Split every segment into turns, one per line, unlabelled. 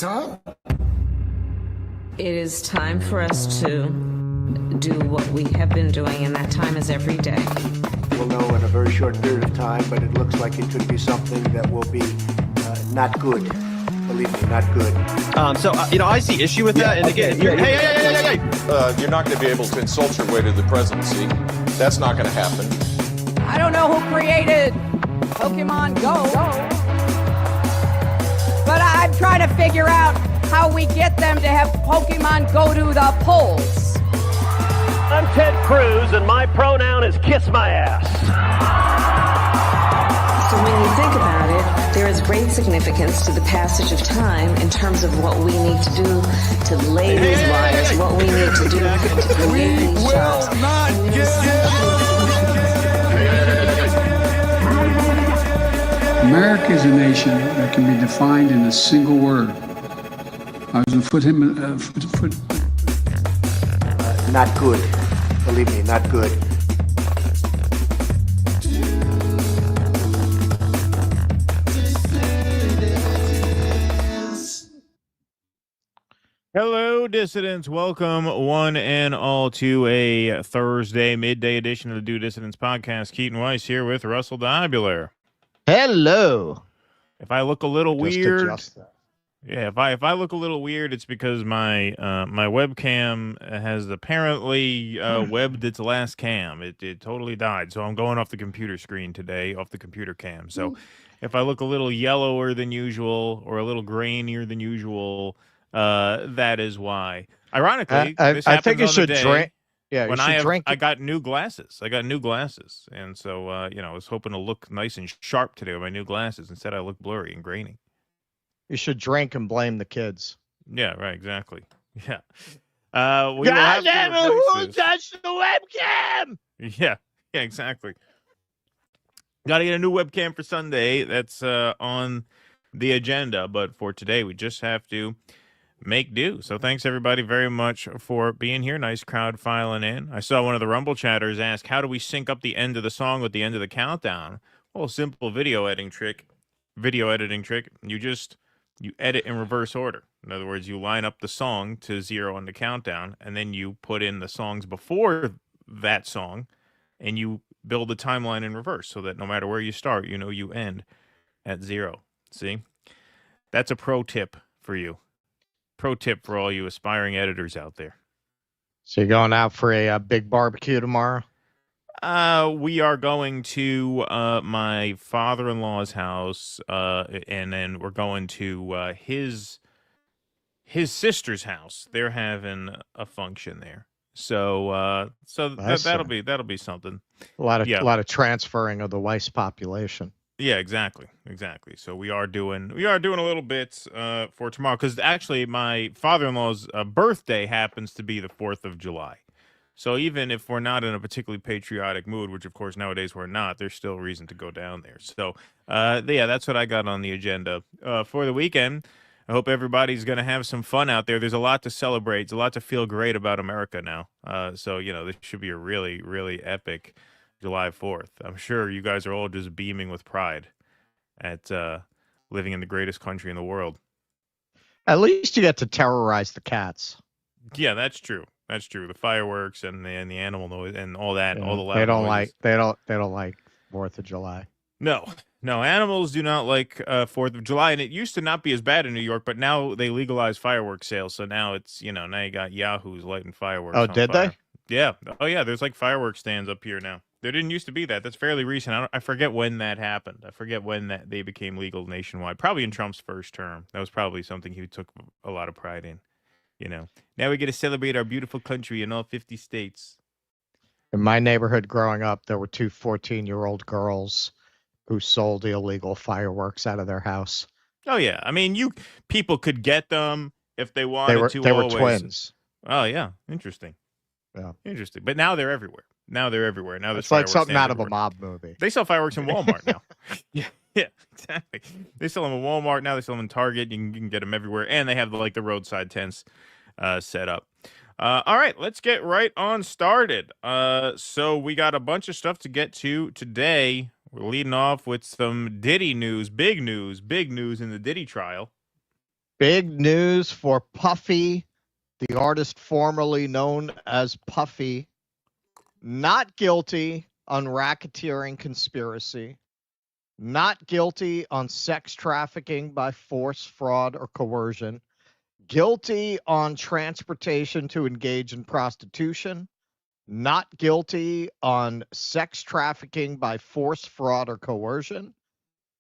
time?
It is time for us to do what we have been doing, and that time is every day.
We'll know in a very short period of time, but it looks like it could be something that will be not good. Believe me, not good.
I see issue with that. And again, hey.
You're not going to be able to insult your way to the presidency. That's not going to happen.
I don't know who created Pokemon Go, but I'm trying to figure out how we get them to have Pokemon go to the polls.
I'm Ted Cruz, and my pronoun is kiss my ass.
So when you think about it, there is great significance to the passage of time in terms of what we need to do to lay these wires, what we need to do to create these jobs.
America is a nation that can be defined in a single word. I was going to put him.
Not good. Believe me, not good.
Hello, dissidents. Welcome, one and all, to a Thursday midday edition of the Do Dissidents podcast. Keaton Weiss here with Russell Dobular.
Hello.
If I look a little weird, if I look a little weird, it's because my my webcam has apparently webbed its last cam. It totally died, so I'm going off the computer screen today, off the computer cam. So if I look a little yellower than usual or a little grainier than usual, that is why. Ironically,
I think you should drink. Yeah,
when
drink.
I got new glasses. And so I was hoping to look nice and sharp today with my new glasses. Instead, I look blurry and grainy.
You should drink and blame the kids.
Yeah, right. Exactly. Yeah.
God damn it! Who touched the webcam?
Yeah. Yeah. Exactly. Got to get a new webcam for Sunday. That's on the agenda. But for today, we just have to make do. So thanks everybody very much for being here. Nice crowd filing in. I saw one of the Rumble chatters ask, how do we sync up the end of the song with the end of the countdown? Well, simple video editing trick. You edit in reverse order. In other words, you line up the song to 0 on the countdown, and then you put in the songs before that song, and you build the timeline in reverse so that no matter where you start, you end at 0. See? That's a pro tip for you. Pro tip for all you aspiring editors out there.
So you're going out for a big barbecue tomorrow?
We are going to my father-in-law's house, and then we're going to his sister's house. They're having a function there, so that'll be something.
A lot of transferring of the Weiss population.
Yeah, exactly. So we are doing a little bit for tomorrow, because actually my father-in-law's birthday happens to be the 4th of July. So even if we're not in a particularly patriotic mood, which of course nowadays we're not, there's still reason to go down there. So that's what I got on the agenda for the weekend. I hope everybody's going to have some fun out there. There's a lot to celebrate. There's a lot to feel great about America now. So this should be a really, really epic July 4th. I'm sure you guys are all just beaming with pride at living in the greatest country in the world.
At least you get to terrorize the cats.
Yeah, that's true. That's true. The fireworks and the animal noise and all that, all the loud
they don't
noises.
they don't like 4th of July.
No, animals do not like 4th of July, and it used to not be as bad in New York, but now they legalized fireworks sales, so now it's now you got yahoos lighting fireworks.
Oh,
on
did
fire.
they?
Yeah. Oh yeah, there's like fireworks stands up here now. There didn't used to be that. That's fairly recent. I forget when that happened. I forget when they became legal nationwide. Probably in Trump's first term. That was probably something he took a lot of pride in. Now we get to celebrate our beautiful country in all 50 states.
In my neighborhood growing up, there were 2 14-year-old girls who sold illegal fireworks out of their house.
Oh yeah, I mean, people could get them if they wanted to.
They were
always.
twins.
Oh yeah, interesting.
Yeah,
interesting. But now they're everywhere. Now
it's like something out of a mob movie.
They sell fireworks in Walmart now. Yeah, exactly. They sell them in Walmart now. They sell them in Target. You can get them everywhere, and they have the roadside tents set up. All right, let's get right on started. So we got a bunch of stuff to get to today. We're leading off with some Diddy news, big news in the Diddy trial.
Big news for Puffy, the artist formerly known as Puffy, not guilty on racketeering conspiracy, not guilty on sex trafficking by force, fraud, or coercion, guilty on transportation to engage in prostitution, not guilty on sex trafficking by force, fraud, or coercion,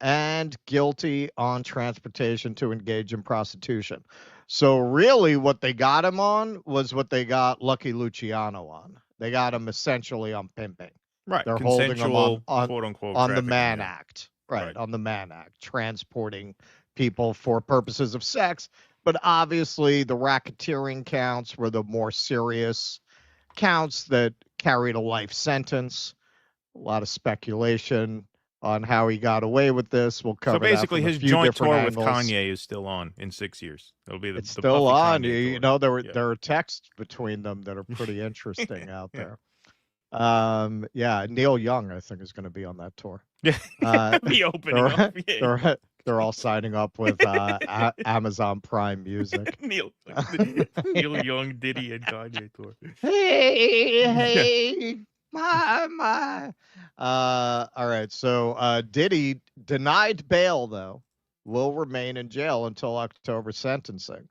and guilty on transportation to engage in prostitution. So really what they got him on was what they got Lucky Luciano on. They got him essentially on pimping.
Right.
They're holding him
Consensual,
on
quote unquote,
on the
trafficking,
Mann
yeah.
Act. Right,
Right.
on the Mann Act, transporting people for purposes of sex. But obviously the racketeering counts were the more serious counts that carried a life sentence. A lot of speculation on how he got away with this. We'll cover
So basically,
that from
his
a few
joint
different
tour
angles.
with Kanye is still on in 6 years. It'll be
It's
the
still
Puffy
on.
Kanye
You
tour.
know, there
Yeah.
are texts between them that are pretty interesting out
Yeah.
there. Yeah, Neil Young, I think, is going to be on that tour.
Yeah, be opening up. Yeah.
They're all signing up with Amazon Prime Music.
Neil Young, Diddy, and Kanye tour.
Hey, my. All right. So Diddy denied bail, though, will remain in jail until October sentencing.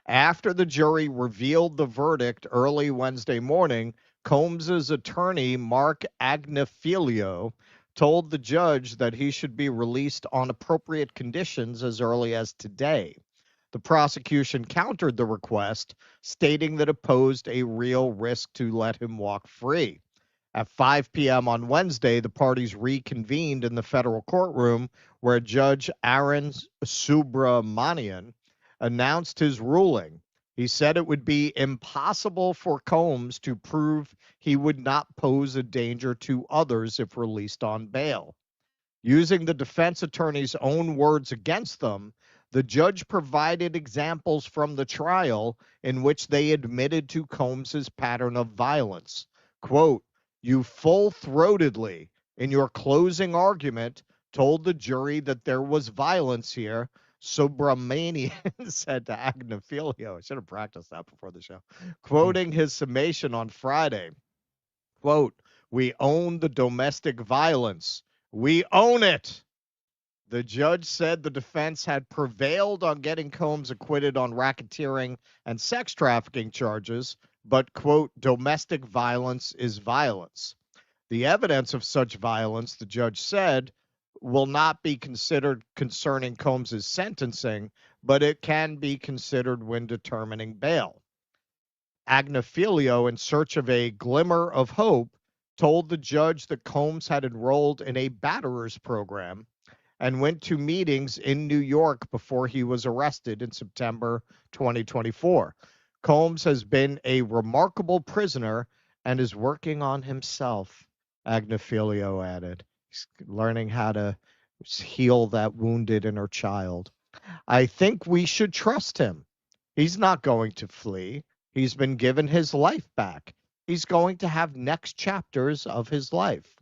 After the jury revealed the verdict early Wednesday morning, Combs's attorney, Mark Agnifilio, told the judge that he should be released on appropriate conditions as early as today. The prosecution countered the request, stating that it posed a real risk to let him walk free. At 5 p.m. on Wednesday, the parties reconvened in the federal courtroom where Judge Aaron Subramanian announced his ruling. He said it would be impossible for Combs to prove he would not pose a danger to others if released on bail. Using the defense attorney's own words against them, the judge provided examples from the trial in which they admitted to Combs's pattern of violence. Quote, "You full-throatedly, in your closing argument, told the jury that there was violence here," Subramanian said to Agnifilio. I should have practiced that before the show. Quoting his summation on Friday, quote, "We own the domestic violence. We own it." The judge said the defense had prevailed on getting Combs acquitted on racketeering and sex trafficking charges, but, quote, "domestic violence is violence." The evidence of such violence, the judge said, will not be considered concerning Combs's sentencing, but it can be considered when determining bail. Agnifilio, in search of a glimmer of hope, told the judge that Combs had enrolled in a batterers program and went to meetings in New York before he was arrested in September 2024. Combs has been a remarkable prisoner and is working on himself, Agnifilio added. He's learning how to heal that wounded inner child. "I think we should trust him. He's not going to flee. He's been given his life back. He's going to have next chapters of his life."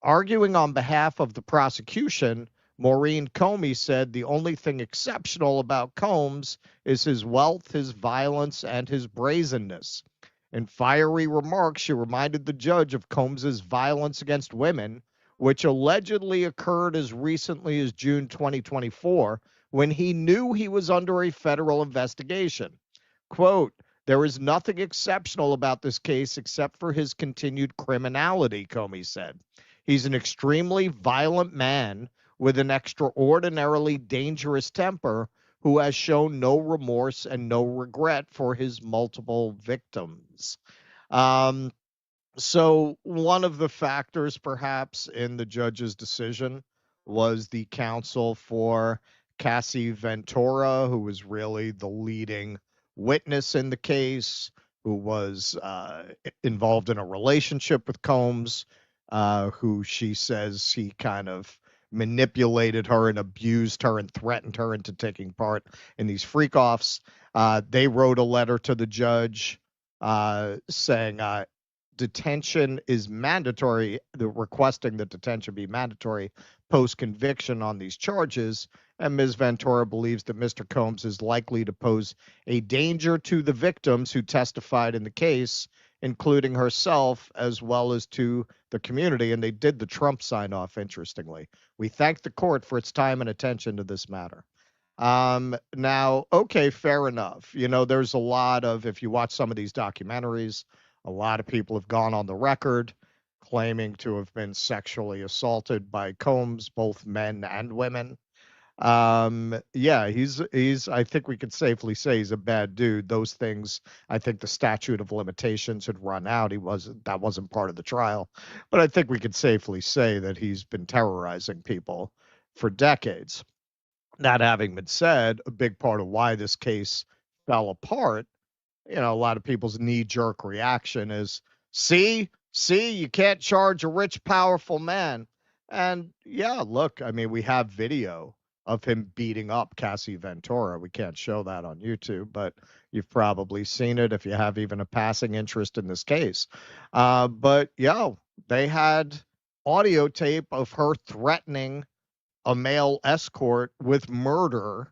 Arguing on behalf of the prosecution, Maureen Comey said the only thing exceptional about Combs is his wealth, his violence, and his brazenness. In fiery remarks, she reminded the judge of Combs's violence against women, which allegedly occurred as recently as June 2024, when he knew he was under a federal investigation. Quote, "There is nothing exceptional about this case except for his continued criminality," Comey said. "He's an extremely violent man with an extraordinarily dangerous temper who has shown no remorse and no regret for his multiple victims." So one of the factors perhaps in the judge's decision was the counsel for Cassie Ventura, who was really the leading witness in the case, who was involved in a relationship with Combs, who she says he kind of manipulated her and abused her and threatened her into taking part in these freak-offs. They wrote a letter to the judge saying detention is mandatory, requesting that detention be mandatory post-conviction on these charges, and Ms. Ventura believes that Mr. Combs is likely to pose a danger to the victims who testified in the case, including herself, as well as to the community. And they did the Trump sign-off, interestingly. We thank the court for its time and attention to this matter. Now, okay, fair enough. You know, there's a lot of, if you watch some of these documentaries, a lot of people have gone on the record claiming to have been sexually assaulted by Combs, both men and women. Yeah, he's I think we could safely say he's a bad dude. Those things, I think the statute of limitations had run out. That wasn't part of the trial, but I think we could safely say that he's been terrorizing people for decades. That having been said, a big part of why this case fell apart, you know, a lot of people's knee-jerk reaction is, see, you can't charge a rich, powerful man. And yeah, look, I mean, we have video of him beating up Cassie Ventura. We can't show that on YouTube, but you've probably seen it if you have even a passing interest in this case. But yeah, they had audio tape of her threatening a male escort with murder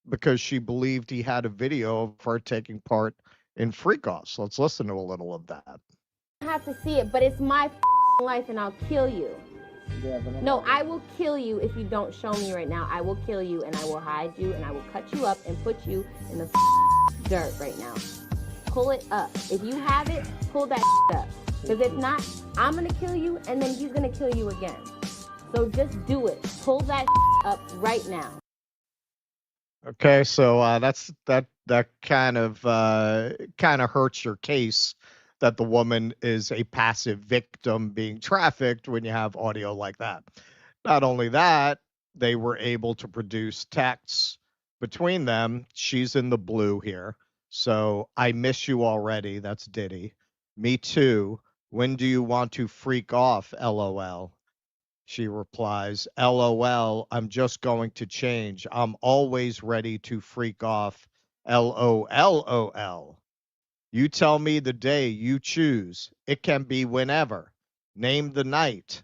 because she believed he had a video of her taking part in freak-offs. Let's listen to a little of that.
I have to see it, but it's my life and I'll kill you. No, I will kill you if you don't show me right now. I will kill you and I will hide you and I will cut you up and put you in the dirt right now. Pull it up. If you have it, pull that up. Because if not, I'm going to kill you and then he's going to kill you again. So just do it. Pull that up right now.
Okay, so that kind of hurts your case that the woman is a passive victim being trafficked when you have audio like that. Not only that, they were able to produce texts between them. She's in the blue here. So, I miss you already. That's Diddy. Me too. When do you want to freak off? LOL. She replies, LOL, I'm just going to change. I'm always ready to freak off. LOL. You tell me the day you choose. It can be whenever. Name the night.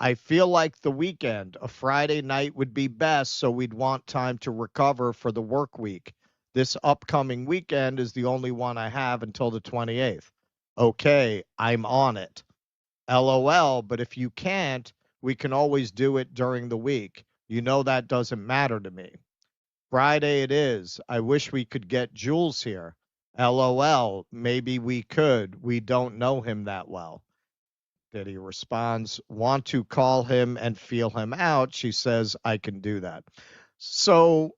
I feel like the weekend. A Friday night would be best, so we'd want time to recover for the work week. This upcoming weekend is the only one I have until the 28th. Okay, I'm on it. LOL, but if you can't, we can always do it during the week. You know that doesn't matter to me. Friday it is. I wish we could get Jules here. LOL, maybe we could. We don't know him that well. Diddy responds, want to call him and feel him out. She says, I can do that. So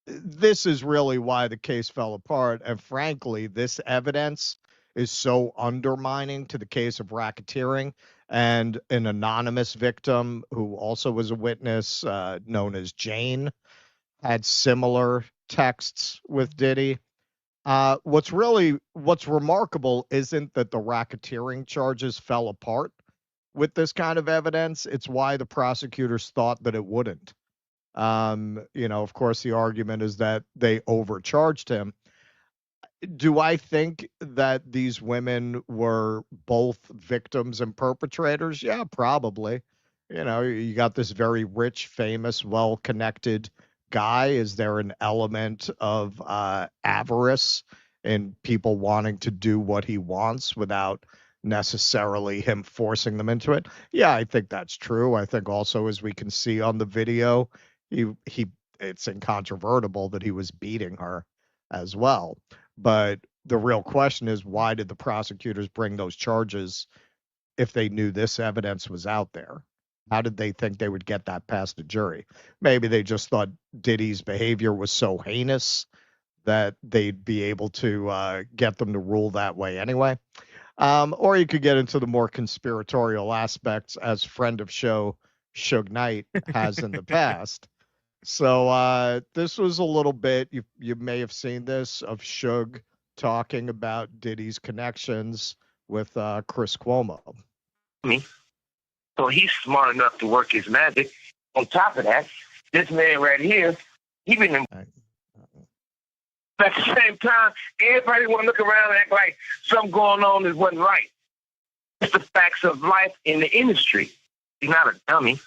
this is really why the case fell apart. And frankly, this evidence is so undermining to the case of racketeering. And an anonymous victim who also was a witness, known as Jane, had similar texts with Diddy. What's remarkable isn't that the racketeering charges fell apart with this kind of evidence. It's why the prosecutors thought that it wouldn't. Of course, the argument is that they overcharged him. Do I think that these women were both victims and perpetrators? Yeah, probably. You got this very rich, famous, well-connected guy. Is there an element of avarice in people wanting to do what he wants without necessarily him forcing them into it? Yeah, I think that's true. I think also, as we can see on the video, it's incontrovertible that he was beating her as well. But the real question is, why did the prosecutors bring those charges if they knew this evidence was out there? How did they think they would get that past a jury? Maybe they just thought Diddy's behavior was so heinous that they'd be able to get them to rule that way anyway. Or you could get into the more conspiratorial aspects, as friend of show Suge Knight has in the past. So this was a little bit, you may have seen this, of Suge talking about Diddy's connections with Chris Cuomo.
So he's smart enough to work his magic. On top of that, this man right here, he been in. At the same time, everybody want to look around and act like something going on that wasn't right. It's the facts of life in the industry. He's not a dummy.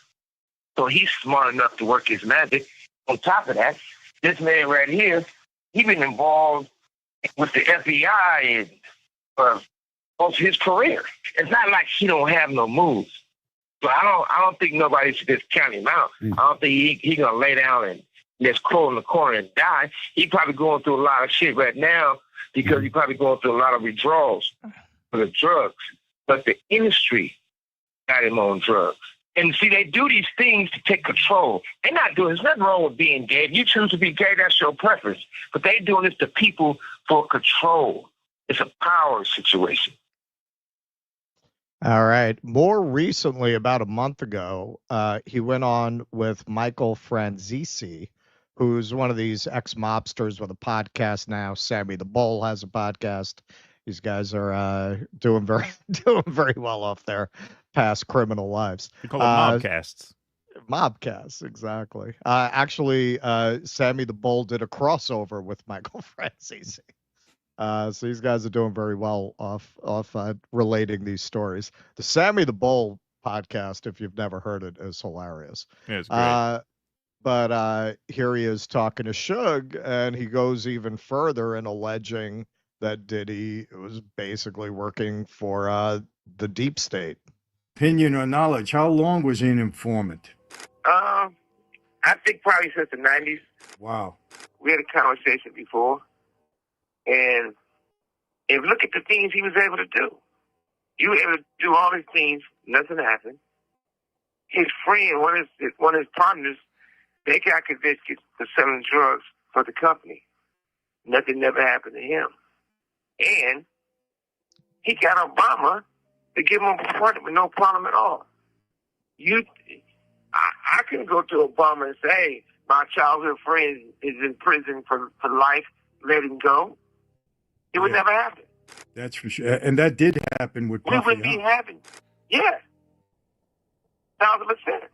So he's smart enough to work his magic. On top of that, this man right here, he been involved with the FBI and most of his career. It's not like he don't have no moves. So I don't think nobody should just count him out. I don't think he gonna lay down and just crawl in the corner and die. He probably going through a lot of shit right now because he probably going through a lot of withdrawals for the drugs. But the industry got him on drugs. And see, they do these things to take control. They're not doing, there's nothing wrong with being gay. If you choose to be gay, that's your preference. But they doing this to people for control. It's a power situation.
All right. More recently, about a month ago, he went on with Michael Franzese, who's one of these ex-mobsters with a podcast now. Sammy the Bull has a podcast. These guys are doing very well off their past criminal lives.
We call them mobcasts.
Mobcasts, exactly. Actually, Sammy the Bull did a crossover with Michael Franzese. So these guys are doing very well off relating these stories. The Sammy the Bull podcast, if you've never heard it, is hilarious.
Yeah, it's great.
But here he is talking to Suge, and he goes even further in alleging that Diddy was basically working for the deep state.
Opinion or knowledge, how long was he an informant?
I think probably since the 90s.
Wow.
We had a conversation before. And if look at the things he was able to do. You were able to do all these things, nothing happened. His friend, one of his partners, they got convicted for selling drugs for the company. Nothing never happened to him. And he got Obama to give him a pardon with no problem at all. I can go to Obama and say, hey, my childhood friend is in prison for life, let him go. It would never happen.
That's for sure. And that did happen with Puffy.
We wouldn't be having. Yeah. 1,000%.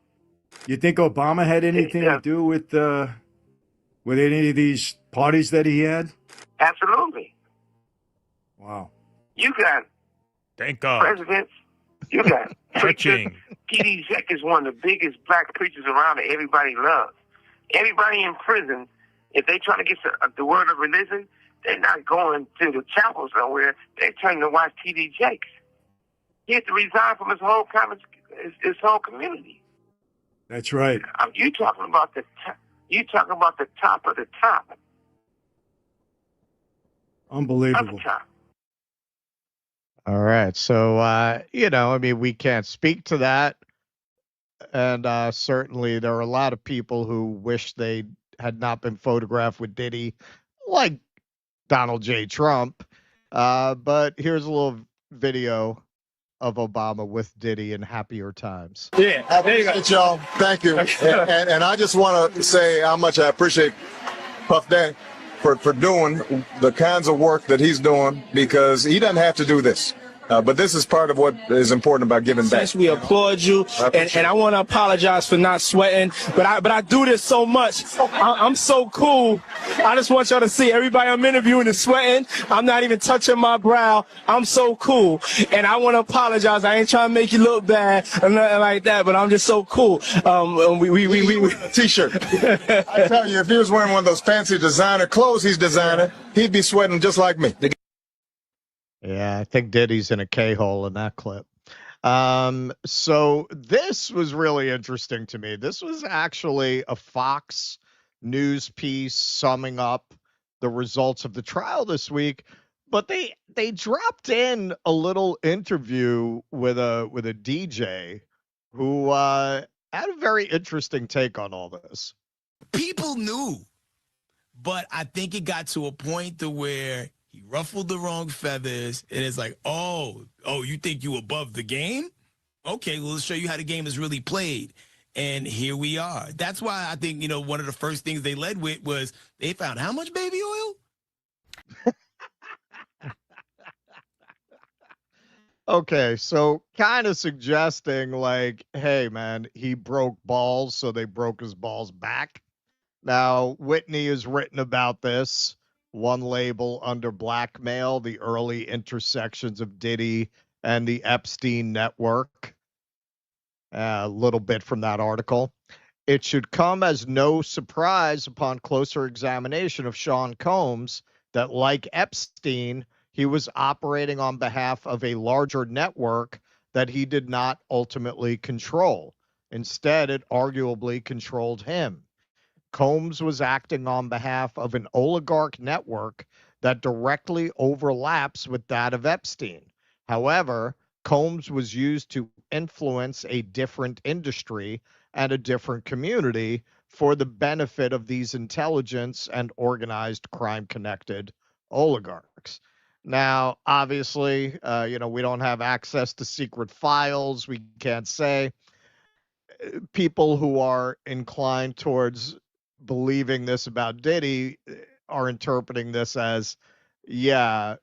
You think Obama had anything to do with any of these parties that he had?
Absolutely.
Wow.
You got
Thank God.
presidents. You got
Preaching.
T.D. Jakes is one of the biggest black preachers around that everybody loves. Everybody in prison, if they try to get the word of religion, they're not going to the chapel somewhere. They're turning to watch T.D. Jakes. He had to resign from his whole community.
That's right.
You talking about the top of the top.
Unbelievable.
All right. So, I mean, we can't speak to that. And certainly there are a lot of people who wish they had not been photographed with Diddy, like Donald J. Trump. But here's a little video of Obama with Diddy in happier times.
Yeah, I appreciate y'all. Thank you. and I just want to say how much I appreciate Puff Daddy for doing the kinds of work that he's doing, because he doesn't have to do this. But this is part of what is important about giving back.
We applaud you, and I want to apologize for not sweating, but I do this so much. I'm so cool. I just want y'all to see everybody I'm interviewing is sweating. I'm not even touching my brow. I'm so cool, and I want to apologize. I ain't trying to make you look bad or nothing like that, but I'm just so cool. We
T-shirt. I tell you, if he was wearing one of those fancy designer clothes he's designing, he'd be sweating just like me.
Yeah, I think Diddy's in a K-hole in that clip. So this was really interesting to me. This was actually a Fox News piece summing up the results of the trial this week, but they dropped in a little interview with a DJ who had a very interesting take on all this.
People knew, but I think it got to a point to where he ruffled the wrong feathers, and it's like, oh, you think you above the game? Okay, well, let's show you how the game is really played. And here we are. That's why I think, one of the first things they led with was they found how much baby oil?
Okay, so kind of suggesting like, hey, man, he broke balls, so they broke his balls back. Now, Whitney has written about this. One label under blackmail, the early intersections of Diddy and the Epstein network. A little bit from that article. It should come as no surprise upon closer examination of Sean Combs that, like Epstein, he was operating on behalf of a larger network that he did not ultimately control. Instead, it arguably controlled him. Combs was acting on behalf of an oligarch network that directly overlaps with that of Epstein. However, Combs was used to influence a different industry and a different community for the benefit of these intelligence and organized crime-connected oligarchs. Now, obviously, we don't have access to secret files. We can't say. People who are inclined towards believing this about Diddy are interpreting this as, yeah,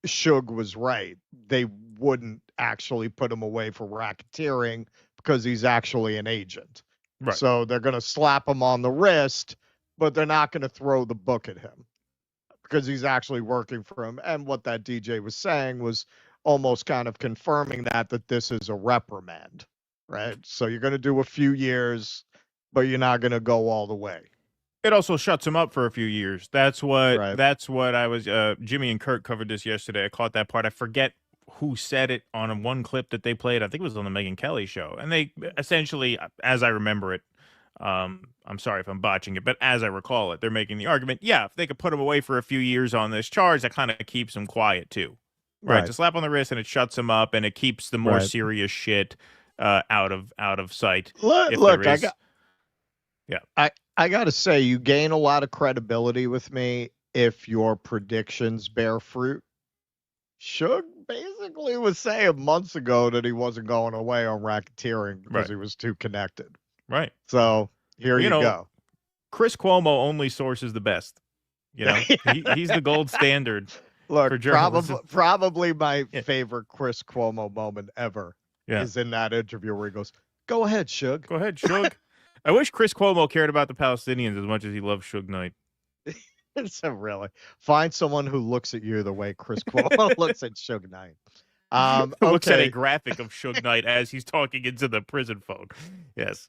Suge was right. They wouldn't actually put him away for racketeering because he's actually an agent.
Right.
So they're going to slap him on the wrist, but they're not going to throw the book at him because he's actually working for him. And what that DJ was saying was almost kind of confirming that this is a reprimand, right? So you're going to do a few years, but you're not going to go all the way.
It also shuts him up for a few years. That's what I was. Jimmy and Kurt covered this yesterday. I caught that part. I forget who said it on one clip that they played. I think it was on the Megyn Kelly show. And they essentially, as I remember it, I'm sorry if I'm botching it, but as I recall it, they're making the argument, yeah, if they could put him away for a few years on this charge, that kind of keeps him quiet too. Right. To slap on the wrist and it shuts him up and it keeps the more serious shit out of sight.
Look, I got to say, you gain a lot of credibility with me if your predictions bear fruit. Suge basically was saying months ago that he wasn't going away on racketeering because he was too connected.
Right.
So here you go.
Chris Cuomo only sources the best. He's the gold standard.
Look,
for journalism.
probably my favorite Chris Cuomo moment ever is in that interview where he goes, "Go ahead, Suge.
Go ahead, Suge." I wish Chris Cuomo cared about the Palestinians as much as he loves Suge Knight.
So really, find someone who looks at you the way Chris Cuomo looks at Suge Knight.
Looks at a graphic of Suge Knight as he's talking into the prison phone. Yes.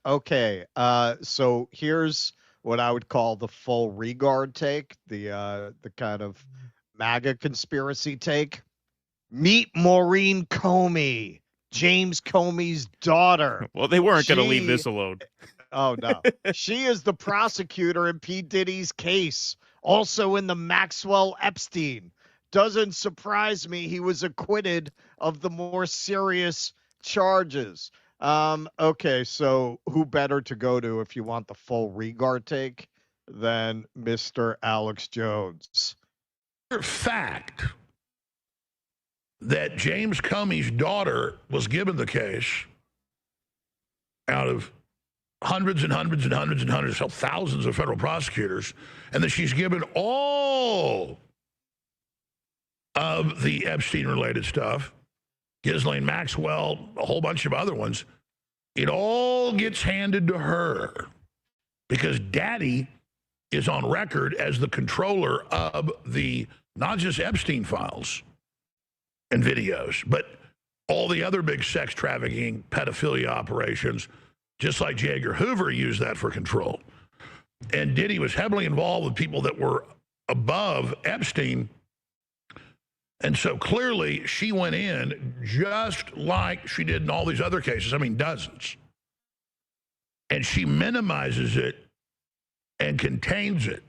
Okay. So here's what I would call the full regard take, the kind of MAGA conspiracy take. Meet Maureen Comey, James Comey's daughter.
Well, they weren't going to leave this alone.
Oh, no. She is the prosecutor in P. Diddy's case, also in the Maxwell Epstein. Doesn't surprise me he was acquitted of the more serious charges. Okay, so who better to go to if you want the full regard take than Mr. Alex Jones?
Fact that James Comey's daughter was given the case out of hundreds and hundreds and hundreds and hundreds, so thousands of federal prosecutors, and that she's given all of the Epstein-related stuff, Ghislaine Maxwell, a whole bunch of other ones, it all gets handed to her because Daddy is on record as the controller of the, not just Epstein files and videos, but all the other big sex trafficking, pedophilia operations, just like J. Edgar Hoover used that for control. And Diddy was heavily involved with people that were above Epstein. And so clearly she went in just like she did in all these other cases. I mean, dozens. And she minimizes it and contains it.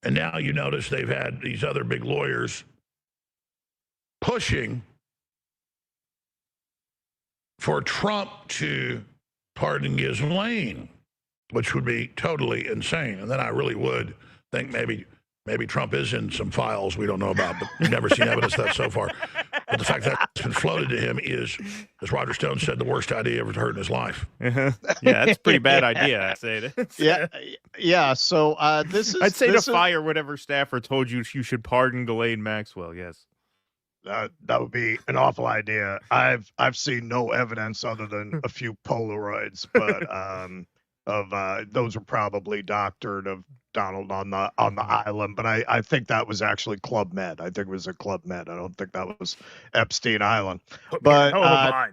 And now you notice they've had these other big lawyers pushing for Trump to pardon Ghislaine, which would be totally insane. And then I really would think maybe Trump is in some files we don't know about, but we've never seen evidence of that so far. But the fact that it's been floated to him is, as Roger Stone said, the worst idea ever heard in his life.
Yeah, that's a pretty bad idea, I'd say.
Yeah. So this is.
I'd say to fire whatever staffer told you should pardon Ghislaine Maxwell. Yes.
That would be an awful idea. I've seen no evidence other than a few Polaroids, but of those are probably doctored of Donald on the island, but I think that was actually Club Med. I think it was a Club Med. I don't think that was Epstein Island. But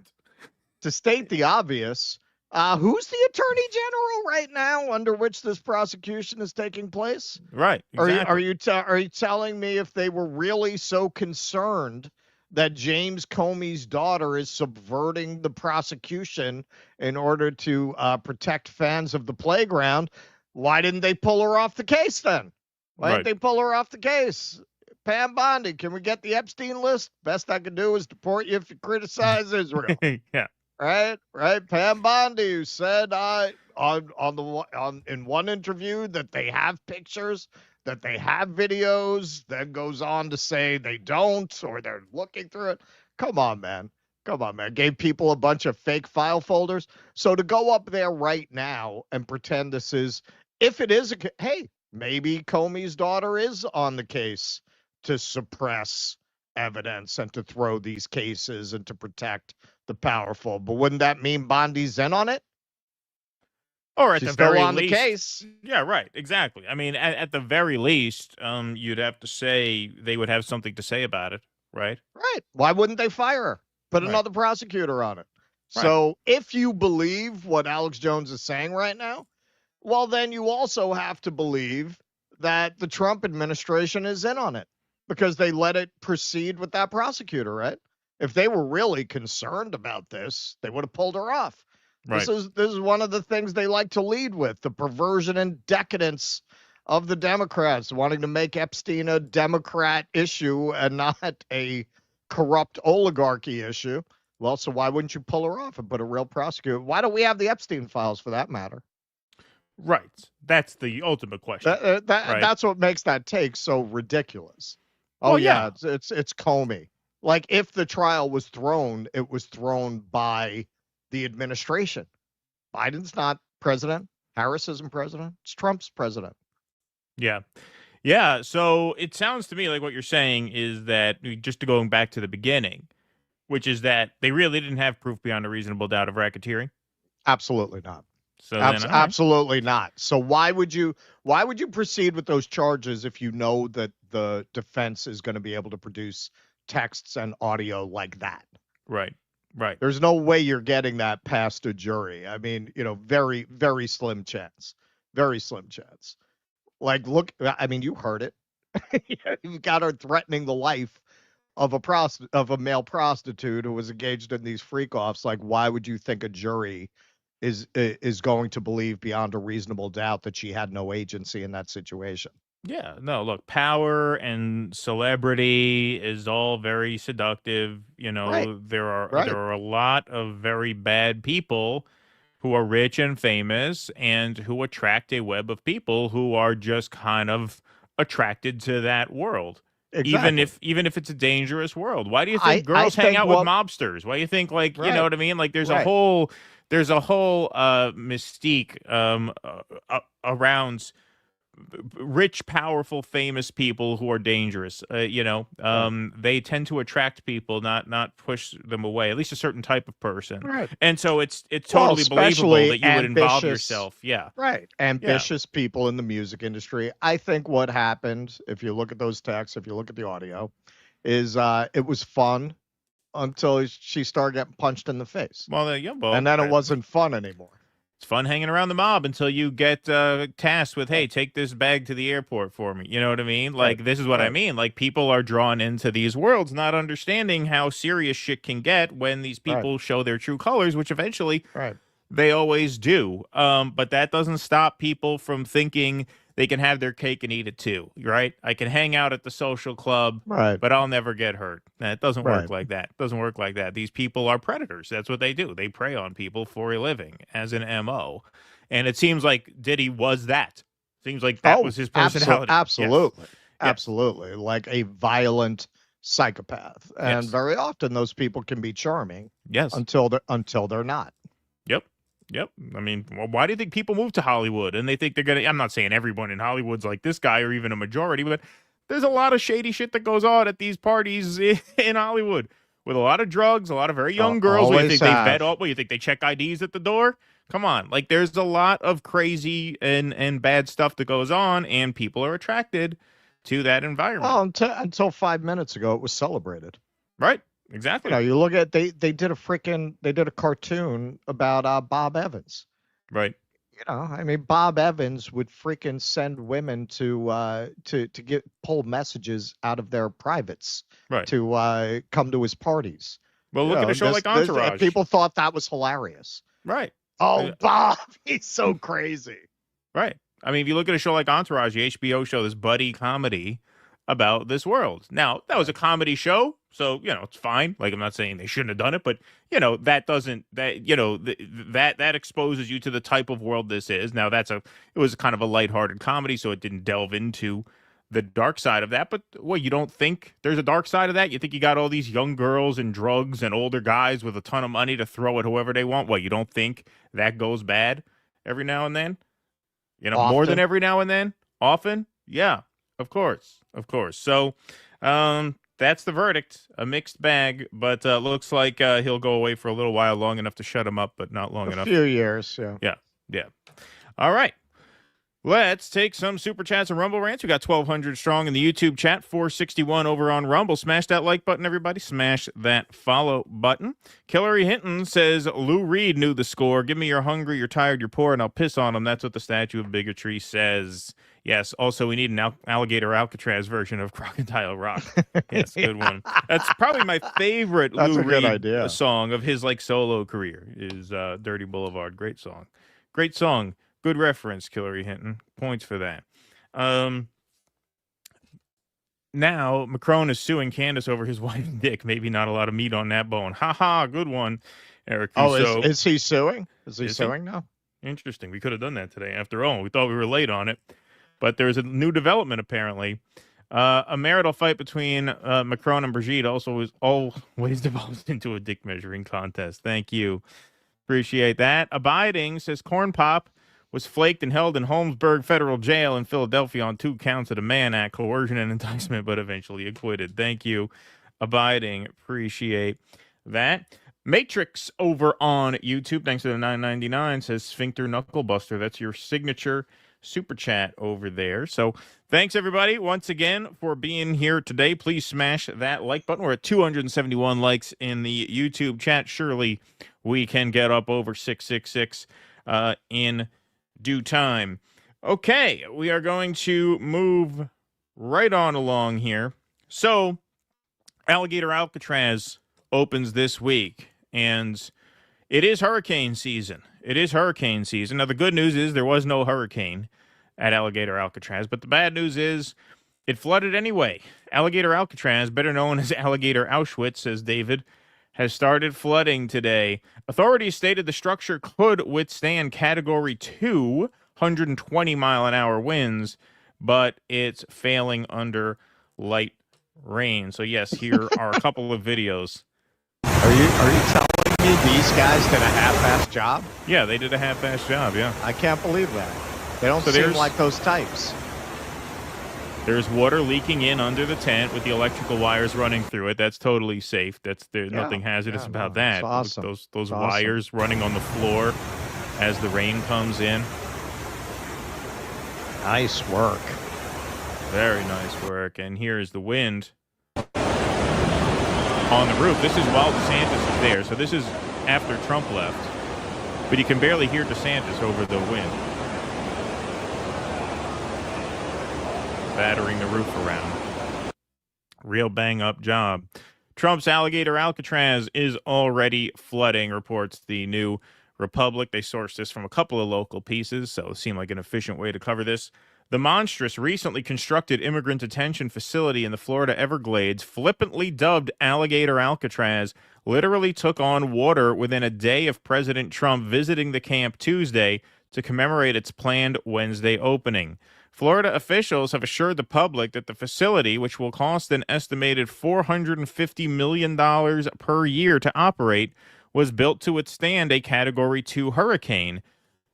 to state the obvious, who's the Attorney General right now under which this prosecution is taking place?
Right. Exactly.
Are you telling me if they were really so concerned that James Comey's daughter is subverting the prosecution in order to protect fans of the playground, why didn't they pull her off the case then? Why didn't they pull her off the case? Pam Bondi, can we get the Epstein list? Best I can do is deport you if you criticize Israel.
Yeah.
Right. Pam Bondi, who said in one interview that they have pictures, that they have videos, then goes on to say they don't, or they're looking through it. Come on, man. Gave people a bunch of fake file folders. So to go up there right now and pretend this is, if it is, hey, maybe Comey's daughter is on the case to suppress evidence and to throw these cases and to protect the powerful. But wouldn't that mean Bondi's in on it?
Or at
She's
the very
still on
least,
the case.
Yeah, right. Exactly. I mean, at the very least, you'd have to say they would have something to say about it, right?
Right. Why wouldn't they fire her? Put another prosecutor on it. Right. So if you believe what Alex Jones is saying right now, well, then you also have to believe that the Trump administration is in on it because they let it proceed with that prosecutor, right? If they were really concerned about this, they would have pulled her off. Right. This is one of the things they like to lead with, the perversion and decadence of the Democrats, wanting to make Epstein a Democrat issue and not a corrupt oligarchy issue. Well, so why wouldn't you pull her off and put a real prosecutor? Why don't we have the Epstein files for that matter?
Right. That's the ultimate question.
Right? That's what makes that take so ridiculous.
Well,
oh, yeah, it's Comey. Like, if the trial was thrown, it was thrown by the administration. Biden's not president. Harris isn't president. It's Trump's president.
Yeah. Yeah. So it sounds to me like what you're saying is that, just to going back to the beginning, which is that they really didn't have proof beyond a reasonable doubt of racketeering?
Absolutely not.
So
absolutely not. So why would you proceed with those charges if you know that the defense is going to be able to produce texts and audio like that?
Right.
There's no way you're getting that past a jury. I mean, very, very slim chance. Very slim chance. Like, look, I mean, you heard it. You got her threatening the life of a male prostitute who was engaged in these freak-offs. Like, why would you think a jury is going to believe beyond a reasonable doubt that she had no agency in that situation?
Yeah, no, look, power and celebrity is all very seductive. There are a lot of very bad people who are rich and famous and who attract a web of people who are just kind of attracted to that world.
Exactly.
Even if it's a dangerous world. Why do you think girls hang out with mobsters? Why do you think, like, you know what I mean? Like, there's a whole mystique around rich, powerful, famous people who are dangerous. They tend to attract people, not push them away. At least a certain type of person.
Right.
And so it's totally believable that you would involve yourself. Yeah.
Right. Ambitious people in the music industry. I think what happened, if you look at those texts, if you look at the audio, is it was fun until she started getting punched in the face. And then it wasn't fun anymore.
It's fun hanging around the mob until you get tasked with, hey, take this bag to the airport for me. You know what I mean? Like, this is what I mean. Like, people are drawn into these worlds, not understanding how serious shit can get when these people show their true colors, which eventually they always do. But that doesn't stop people from thinking they can have their cake and eat it too, right? I can hang out at the social club, but I'll never get hurt. That doesn't work like that. It doesn't work like that. These people are predators. That's what they do. They prey on people for a living as an MO. And it seems like Diddy was that. Seems like that was his personality.
Absolutely.
Yes.
Absolutely. Like a violent psychopath. And very often those people can be charming.
Yes.
Until they're not.
Yep. I mean, why do you think people move to Hollywood? And they think they're going to, I'm not saying everyone in Hollywood's like this guy or even a majority, but there's a lot of shady shit that goes on at these parties in Hollywood with a lot of drugs, a lot of very young girls. What do you think they vet up? What do you think they check IDs at the door? Come on. Like, there's a lot of crazy and bad stuff that goes on, and people are attracted to that environment.
Well, until 5 minutes ago, it was celebrated.
Right. Exactly.
You know, you look at they did a cartoon about Bob Evans.
Right.
You know, I mean, Bob Evans would freaking send women to pull messages out of their privates to come to his parties.
Well, look at a show like Entourage.
People thought that was hilarious.
Right.
Oh, Bob, he's so crazy.
Right. I mean, if you look at a show like Entourage, the HBO show, this buddy comedy about this world. Now, that was a comedy show, so, you know, it's fine. Like, I'm not saying they shouldn't have done it, but, you know, that exposes you to the type of world this is. Now, it was kind of a lighthearted comedy, so it didn't delve into the dark side of that. But, well, you don't think there's a dark side of that? You think you got all these young girls and drugs and older guys with a ton of money to throw at whoever they want? Well, you don't think that goes bad every now and then? You know,
Often.
More than every now and then? Often? Yeah, of course. Of course. So that's the verdict. A mixed bag, but looks like he'll go away for a little while, long enough to shut him up, but not long enough.
A few years, yeah.
Yeah. All right. Let's take some super chats and Rumble rants. We got 1,200 strong in the YouTube chat, 461 over on Rumble. Smash that like button, everybody. Smash that follow button. Hillary Hinton says, Lou Reed knew the score. Give me you're hungry, you're tired, you're poor, and I'll piss on them. That's what the statue of bigotry says. Yes. Also, we need an Alligator Alcatraz version of Crocodile Rock. Yes, good one. That's probably my favorite Lou Reed song of his solo career is Dirty Boulevard. Great song. Great song. Good reference, Hillary Hinton. Points for that. Now, Macron is suing Candace over his wife's dick. Maybe not a lot of meat on that bone. Ha ha, good one, Eric.
Oh, is he suing? Is he suing now?
Interesting. We could have done that today. After all, we thought we were late on it. But there's a new development, apparently. A marital fight between Macron and Brigitte always devolves into a dick measuring contest. Thank you. Appreciate that. Abiding says Corn Pop was flaked and held in Holmesburg Federal Jail in Philadelphia on 2 counts of the Mann Act, coercion and enticement, but eventually acquitted. Thank you, Abiding. Appreciate that. Matrix over on YouTube, thanks to the $9.99, says Sphincter Knucklebuster. That's your signature super chat over there. So thanks, everybody, once again for being here today. Please smash that like button. We're at 271 likes in the YouTube chat. Surely we can get up over 666 in due time. Okay, we are going to move right on along here. So, Alligator Alcatraz opens this week, and it is hurricane season. It is hurricane season. Now, the good news is there was no hurricane at Alligator Alcatraz, but the bad news is it flooded anyway. Alligator Alcatraz, better known as Alligator Auschwitz, says David, has started flooding today. Authorities stated the structure could withstand Category 2, 120-mile-an-hour winds, but it's failing under light rain. So, yes, here are a couple of videos.
Are you telling me these guys did a half-assed job?
Yeah, they did a half-assed job, yeah.
I can't believe that. They don't seem like those types.
There's water leaking in under the tent with the electrical wires running through it. That's totally safe. There's nothing hazardous about that.
It's awesome.
Those wires running on the floor as the rain comes in.
Nice work.
Very nice work. And here's the wind on the roof. This is while DeSantis is there. So this is after Trump left. But you can barely hear DeSantis over the wind. Battering the roof around. Real bang-up job. Trump's Alligator Alcatraz is already flooding, reports the New Republic. They sourced this from a couple of local pieces, so it seemed like an efficient way to cover this. The monstrous, recently constructed immigrant detention facility in the Florida Everglades, flippantly dubbed Alligator Alcatraz, literally took on water within a day of President Trump visiting the camp Tuesday to commemorate its planned Wednesday opening. Florida officials have assured the public that the facility, which will cost an estimated $450 million per year to operate, was built to withstand a Category 2 hurricane,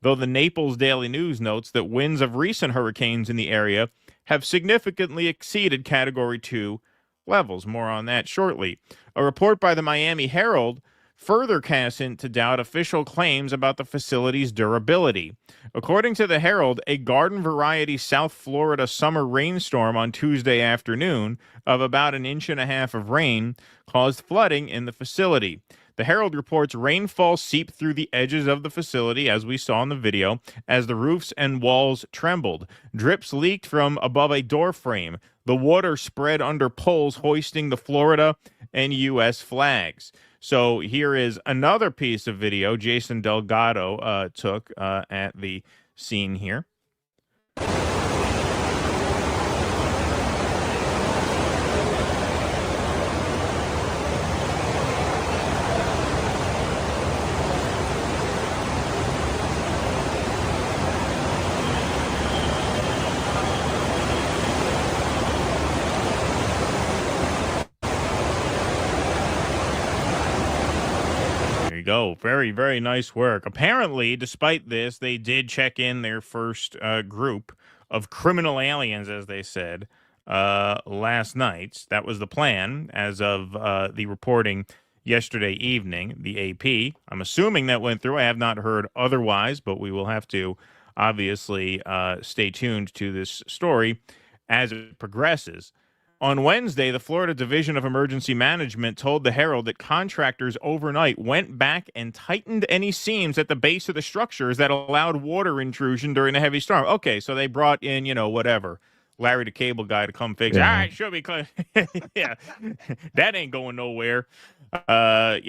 though the Naples Daily News notes that winds of recent hurricanes in the area have significantly exceeded Category 2 levels. More on that shortly. A report by the Miami Herald further casts into doubt official claims about the facility's durability. According to the Herald, a garden variety South Florida summer rainstorm on Tuesday afternoon of about 1.5 inches of rain caused flooding in the facility. The Herald reports rainfall seeped through the edges of the facility, as we saw in the video, as the roofs and walls trembled. Drips leaked from above a door frame. The water spread under poles hoisting the Florida and U.S. flags. So here is another piece of video Jason Delgado took at the scene here. Go. Very, very nice work. Apparently, despite this, they did check in their first group of criminal aliens, as they said, last night. That was the plan as of the reporting yesterday evening, the AP. I'm assuming that went through. I have not heard otherwise, but we will have to obviously stay tuned to this story as it progresses. On Wednesday, the Florida Division of Emergency Management told the Herald that contractors overnight went back and tightened any seams at the base of the structures that allowed water intrusion during a heavy storm. Okay, so they brought in, whatever, Larry the Cable Guy to come fix it.
Yeah.
All right, should be clear. Yeah, that ain't going nowhere. Wow.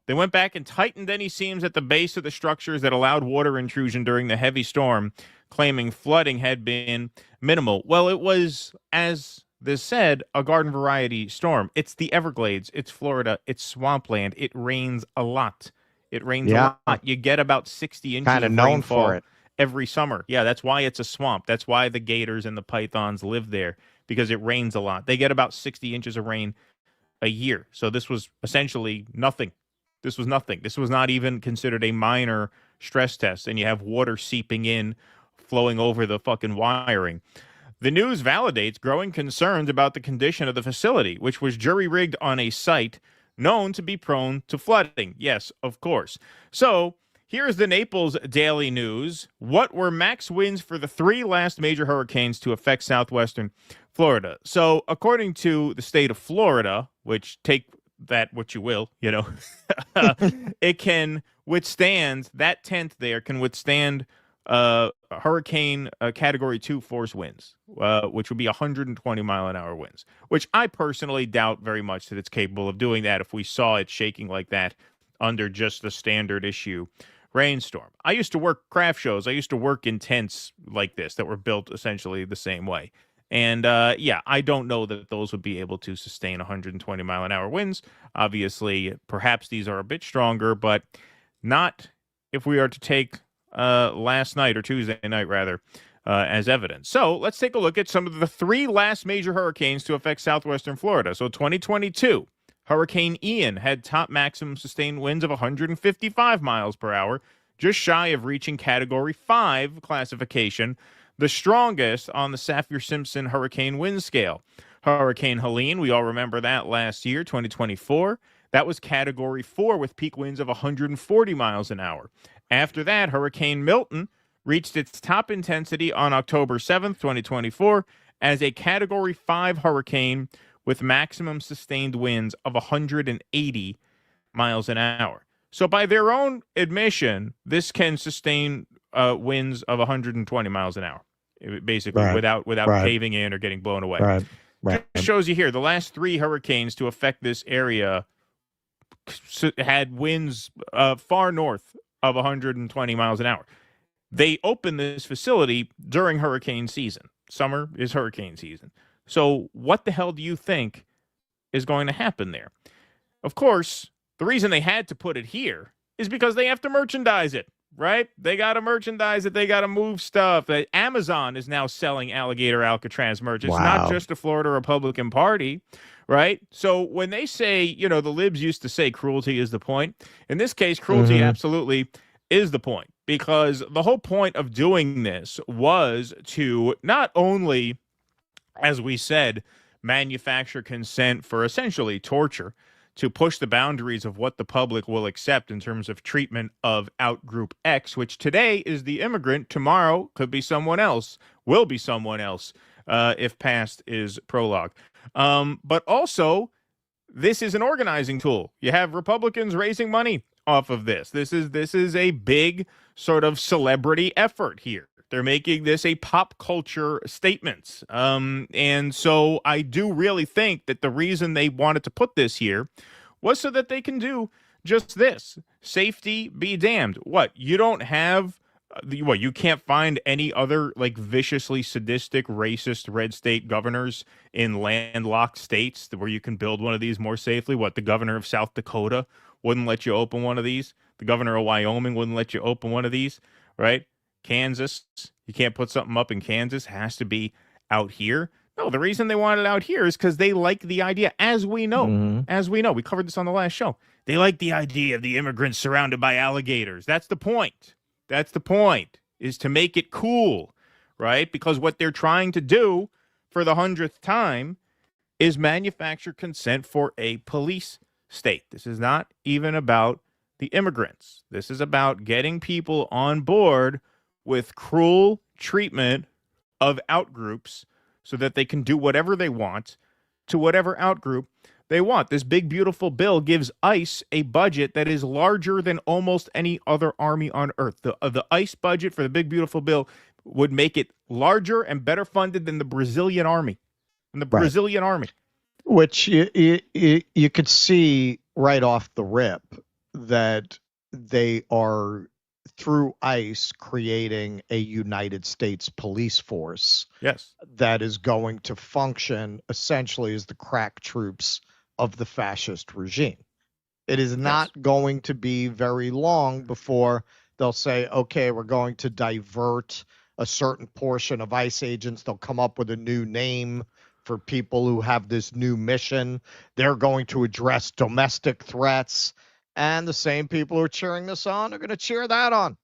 They went back and tightened any seams at the base of the structures that allowed water intrusion during the heavy storm, claiming flooding had been minimal. Well, it was, as this said, a garden variety storm. It's the Everglades. It's Florida. It's swampland. It rains a lot. A lot. You get about 60 inches of
known
rainfall
for it.
every summer. Yeah, that's why it's a swamp. That's why the gators and the pythons live there, because it rains a lot. They get about 60 inches of rain a year. So this was essentially nothing. This was nothing. This was not even considered a minor stress test. And you have water seeping in, flowing over the fucking wiring. The news validates growing concerns about the condition of the facility, which was jury-rigged on a site known to be prone to flooding. Yes, of course. So here's the Naples Daily News. What were max winds for the 3 last major hurricanes to affect southwestern Florida? So according to the state of Florida, which take that what you will, it can withstand, that tent there can withstand hurricane category 2 force winds, which would be 120-mile-an-hour winds, which I personally doubt very much that it's capable of doing that if we saw it shaking like that under just the standard issue rainstorm. I used to work craft shows. I used to work in tents like this that were built essentially the same way. And I don't know that those would be able to sustain 120-mile-an-hour winds. Obviously, perhaps these are a bit stronger, but not if we are to take last night, or Tuesday night rather, as evidence. So let's take a look at some of the 3 last major hurricanes to affect southwestern Florida. So 2022, Hurricane Ian had top maximum sustained winds of 155 miles per hour, just shy of reaching Category 5 classification, the strongest on the Saffir-Simpson hurricane wind scale. Hurricane Helene, we all remember that last year, 2024. That was Category 4 with peak winds of 140 miles an hour. After that, Hurricane Milton reached its top intensity on October 7th, 2024, as a Category 5 hurricane with maximum sustained winds of 180 miles an hour. So by their own admission, this can sustain winds of 120 miles an hour, basically, without caving in or getting blown away. Right. Just shows you here, the last 3 hurricanes to affect this area had winds far north of 120 miles an hour. They opened this facility during hurricane season. Summer is hurricane season. So what the hell do you think is going to happen there? Of course, the reason they had to put it here is because they have to merchandise it, right? They got to merchandise it. They got to move stuff. Amazon is now selling Alligator Alcatraz merch. It's not just the Florida Republican Party, right? So when they say, the libs used to say cruelty is the point. In this case, cruelty absolutely is the point, because the whole point of doing this was to not only, as we said, manufacture consent for essentially torture, to push the boundaries of what the public will accept in terms of treatment of outgroup X, which today is the immigrant, tomorrow could be someone else, will be someone else, if past is prologue. But also, this is an organizing tool. You have Republicans raising money off of this. This is a big sort of celebrity effort here. They're making this a pop culture statement. And so I do really think that the reason they wanted to put this here was so that they can do just this. Safety be damned. What? You don't have, you can't find any other like viciously sadistic, racist red state governors in landlocked states where you can build one of these more safely? What? The governor of South Dakota wouldn't let you open one of these? The governor of Wyoming wouldn't let you open one of these, right? Kansas, you can't put something up in Kansas, has to be out here. No, the reason they want it out here is because they like the idea, as we know, we covered this on the last show. They like the idea of the immigrants surrounded by alligators. That's the point. That's the point, is to make it cool, right? Because what they're trying to do for the 100th time is manufacture consent for a police state. This is not even about the immigrants. This is about getting people on board with cruel treatment of outgroups so that they can do whatever they want to whatever outgroup they want. This big, beautiful bill gives ICE a budget that is larger than almost any other army on earth. The ICE budget for the big, beautiful bill would make it larger and better funded than the Brazilian army. Brazilian army.
Which you could see right off the rip that they are, through ICE, creating a United States police force.
Yes.
That is going to function essentially as the crack troops of the fascist regime. It is not going to be very long before they'll say, okay, we're going to divert a certain portion of ICE agents. They'll come up with a new name for people who have this new mission. They're going to address domestic threats. And the same people who are cheering this on are going to cheer that on.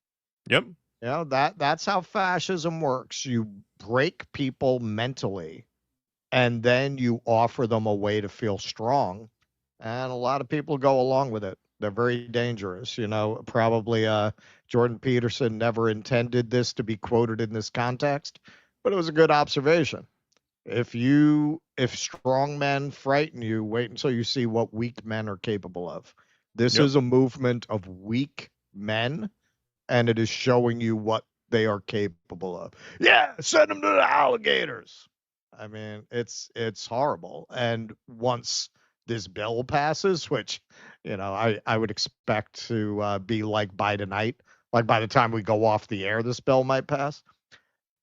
Yep.
You know, that's how fascism works. You break people mentally, and then you offer them a way to feel strong. And a lot of people go along with it. They're very dangerous. You know, probably Jordan Peterson never intended this to be quoted in this context, but it was a good observation. If strong men frighten you, wait until you see what weak men are capable of. This is a movement of weak men, and it is showing you what they are capable of. Yeah, send them to the alligators. I mean, it's horrible. And once this bill passes, which, you know, I would expect to be like by tonight, like by the time we go off the air, this bill might pass.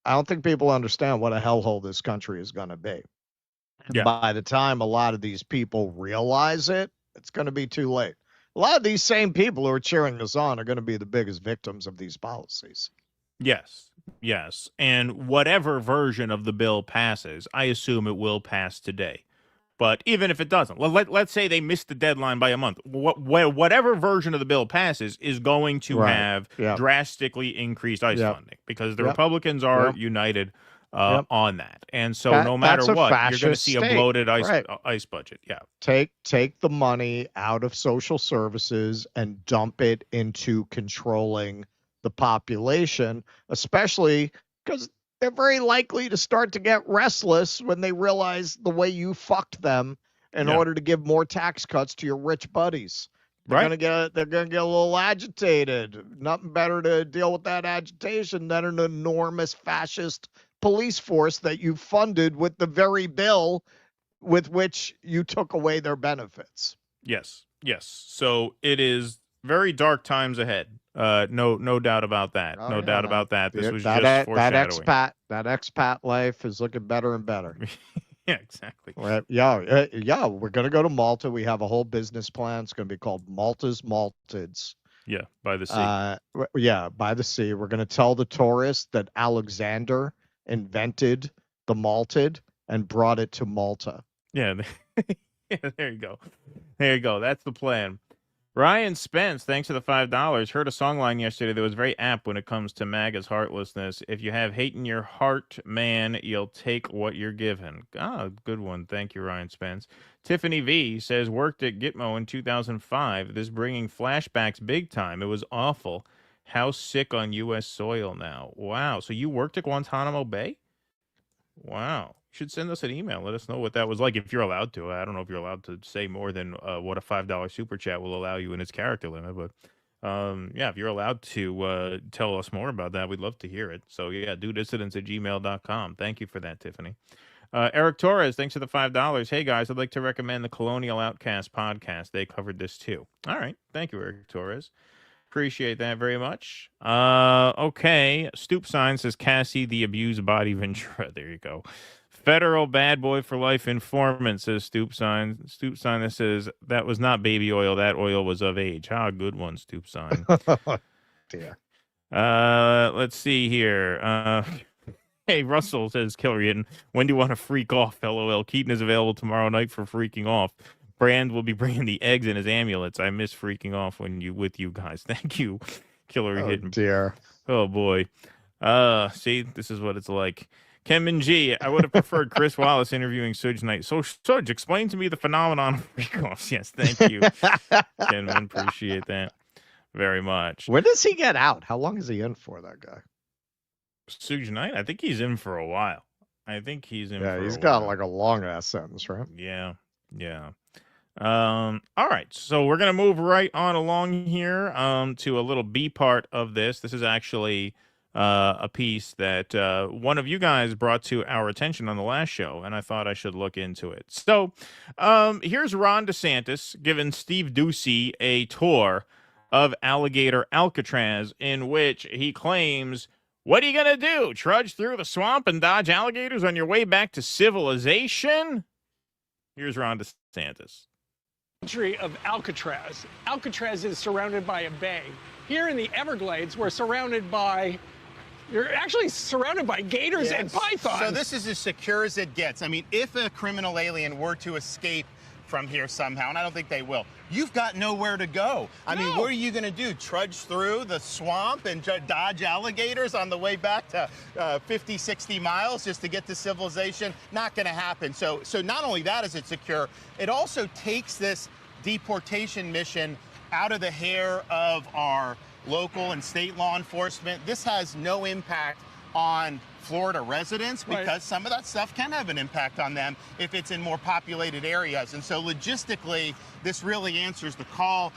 I don't think people understand what a hellhole this country is going to be.
Yeah.
By the time a lot of these people realize it, it's going to be too late. A lot of these same people who are cheering this on are going to be the biggest victims of these policies.
Yes. And whatever version of the bill passes, I assume it will pass today. But even if it doesn't, let's say they missed the deadline by a month. Whatever version of the bill passes is going to have drastically increased ICE funding, because the Republicans are united on that. And so no matter what, you're going to see a bloated ICE budget. Yeah.
Take the money out of social services and dump it into controlling the population, especially because they're very likely to start to get restless when they realize the way you fucked them in order to give more tax cuts to your rich buddies. They're gonna get a little agitated. Nothing better to deal with that agitation than an enormous fascist police force that you funded with the very bill with which you took away their benefits.
Yes. So it is very dark times ahead. No doubt about that. No doubt about that. This was just foreshadowing.
That expat life is looking better and better.
Yeah, exactly.
Right. Yeah. We're gonna go to Malta. We have a whole business plan. It's gonna be called Malta's Malteds.
Yeah, by the sea.
By the sea. We're gonna tell the tourists that Alexander invented the malted and brought it to Malta.
Yeah. There you go. That's the plan. Ryan Spence, thanks for the $5. Heard a song line yesterday that was very apt when it comes to MAGA's heartlessness. If you have hate in your heart, man, you'll take what you're given. Ah, good one. Thank you, Ryan Spence. Tiffany V says, worked at Gitmo in 2005. This bringing flashbacks big time. It was awful. How sick on U.S. soil now. Wow. So you worked at Guantanamo Bay? Wow. You should send us an email. Let us know what that was like if you're allowed to. I don't know if you're allowed to say more than what a $5 super chat will allow you in its character limit. But yeah, if you're allowed to tell us more about that, we'd love to hear it. So yeah, dudissidents@gmail.com. Thank you for that, Tiffany. Eric Torres, thanks for the $5. Hey guys, I'd like to recommend the Colonial Outcast podcast. They covered this too. All right. Thank you, Eric Torres. Appreciate that very much. Okay. Stoop Sign says Cassie the abused body Ventura. There you go. Federal bad boy for life informant, says Stoop Sign. Stoop Sign that says that was not baby oil. That oil was of age. How good one, Stoop Sign.
Dear.
Let's see here. Hey, Russell says Kilrian, when do you want to freak off? LOL. Keaton is available tomorrow night for freaking off. Brand will be bringing the eggs in his amulets. I miss freaking off with you guys. Thank you, Killer Hidden.
Oh, dear.
Oh, boy. See, this is what it's like. Kenman G, I would have preferred Chris Wallace interviewing Suge Knight. So, Suge, explain to me the phenomenon of freak-offs. Yes, thank you, Kenman. Appreciate that very much.
When does he get out? How long is he in for, that guy?
Suge Knight? I think he's in for a while.
Yeah, he's got like a long-ass sentence, right?
Yeah. All right, so we're gonna move right on along here to a little B part of this. This is actually a piece that one of you guys brought to our attention on the last show, and I thought I should look into it. So here's Ron DeSantis giving Steve Ducey a tour of Alligator Alcatraz, in which he claims, what are you gonna do, trudge through the swamp and dodge alligators on your way back to civilization? Here's Ron DeSantis.
Country of Alcatraz. Alcatraz is surrounded by a bay. Here in the Everglades, you're actually surrounded by gators and pythons.
So this is as secure as it gets. I mean, if a criminal alien were to escape from here somehow, and I don't think they will, you've got nowhere to go. I mean, what are you going to do? Trudge through the swamp and dodge alligators on the way back to 50, 60 miles just to get to civilization? Not going to happen. So not only that is it secure, it also takes this deportation mission out of the hair of our local and state law enforcement. This has no impact on Florida residents because some of that stuff can have an impact on them if it's in more populated areas. And so logistically, this really answers the call.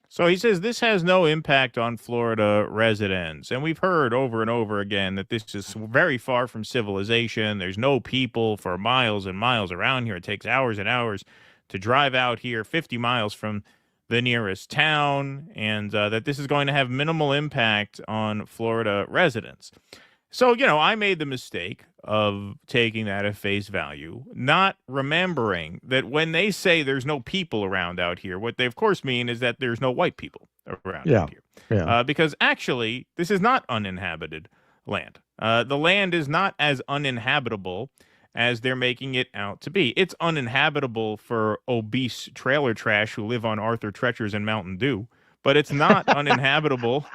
So he says this has no impact on Florida residents. And we've heard over and over again that this is very far from civilization. There's no people for miles and miles around here. It takes hours and hours to drive out here 50 miles from the nearest town, and that this is going to have minimal impact on Florida residents. So, I made the mistake of taking that at face value, not remembering that when they say there's no people around out here, what they of course mean is that there's no white people around out here.
Yeah.
Because actually, this is not uninhabited land. The land is not as uninhabitable as they're making it out to be. It's uninhabitable for obese trailer trash who live on Arthur Treachers and Mountain Dew, but it's not uninhabitable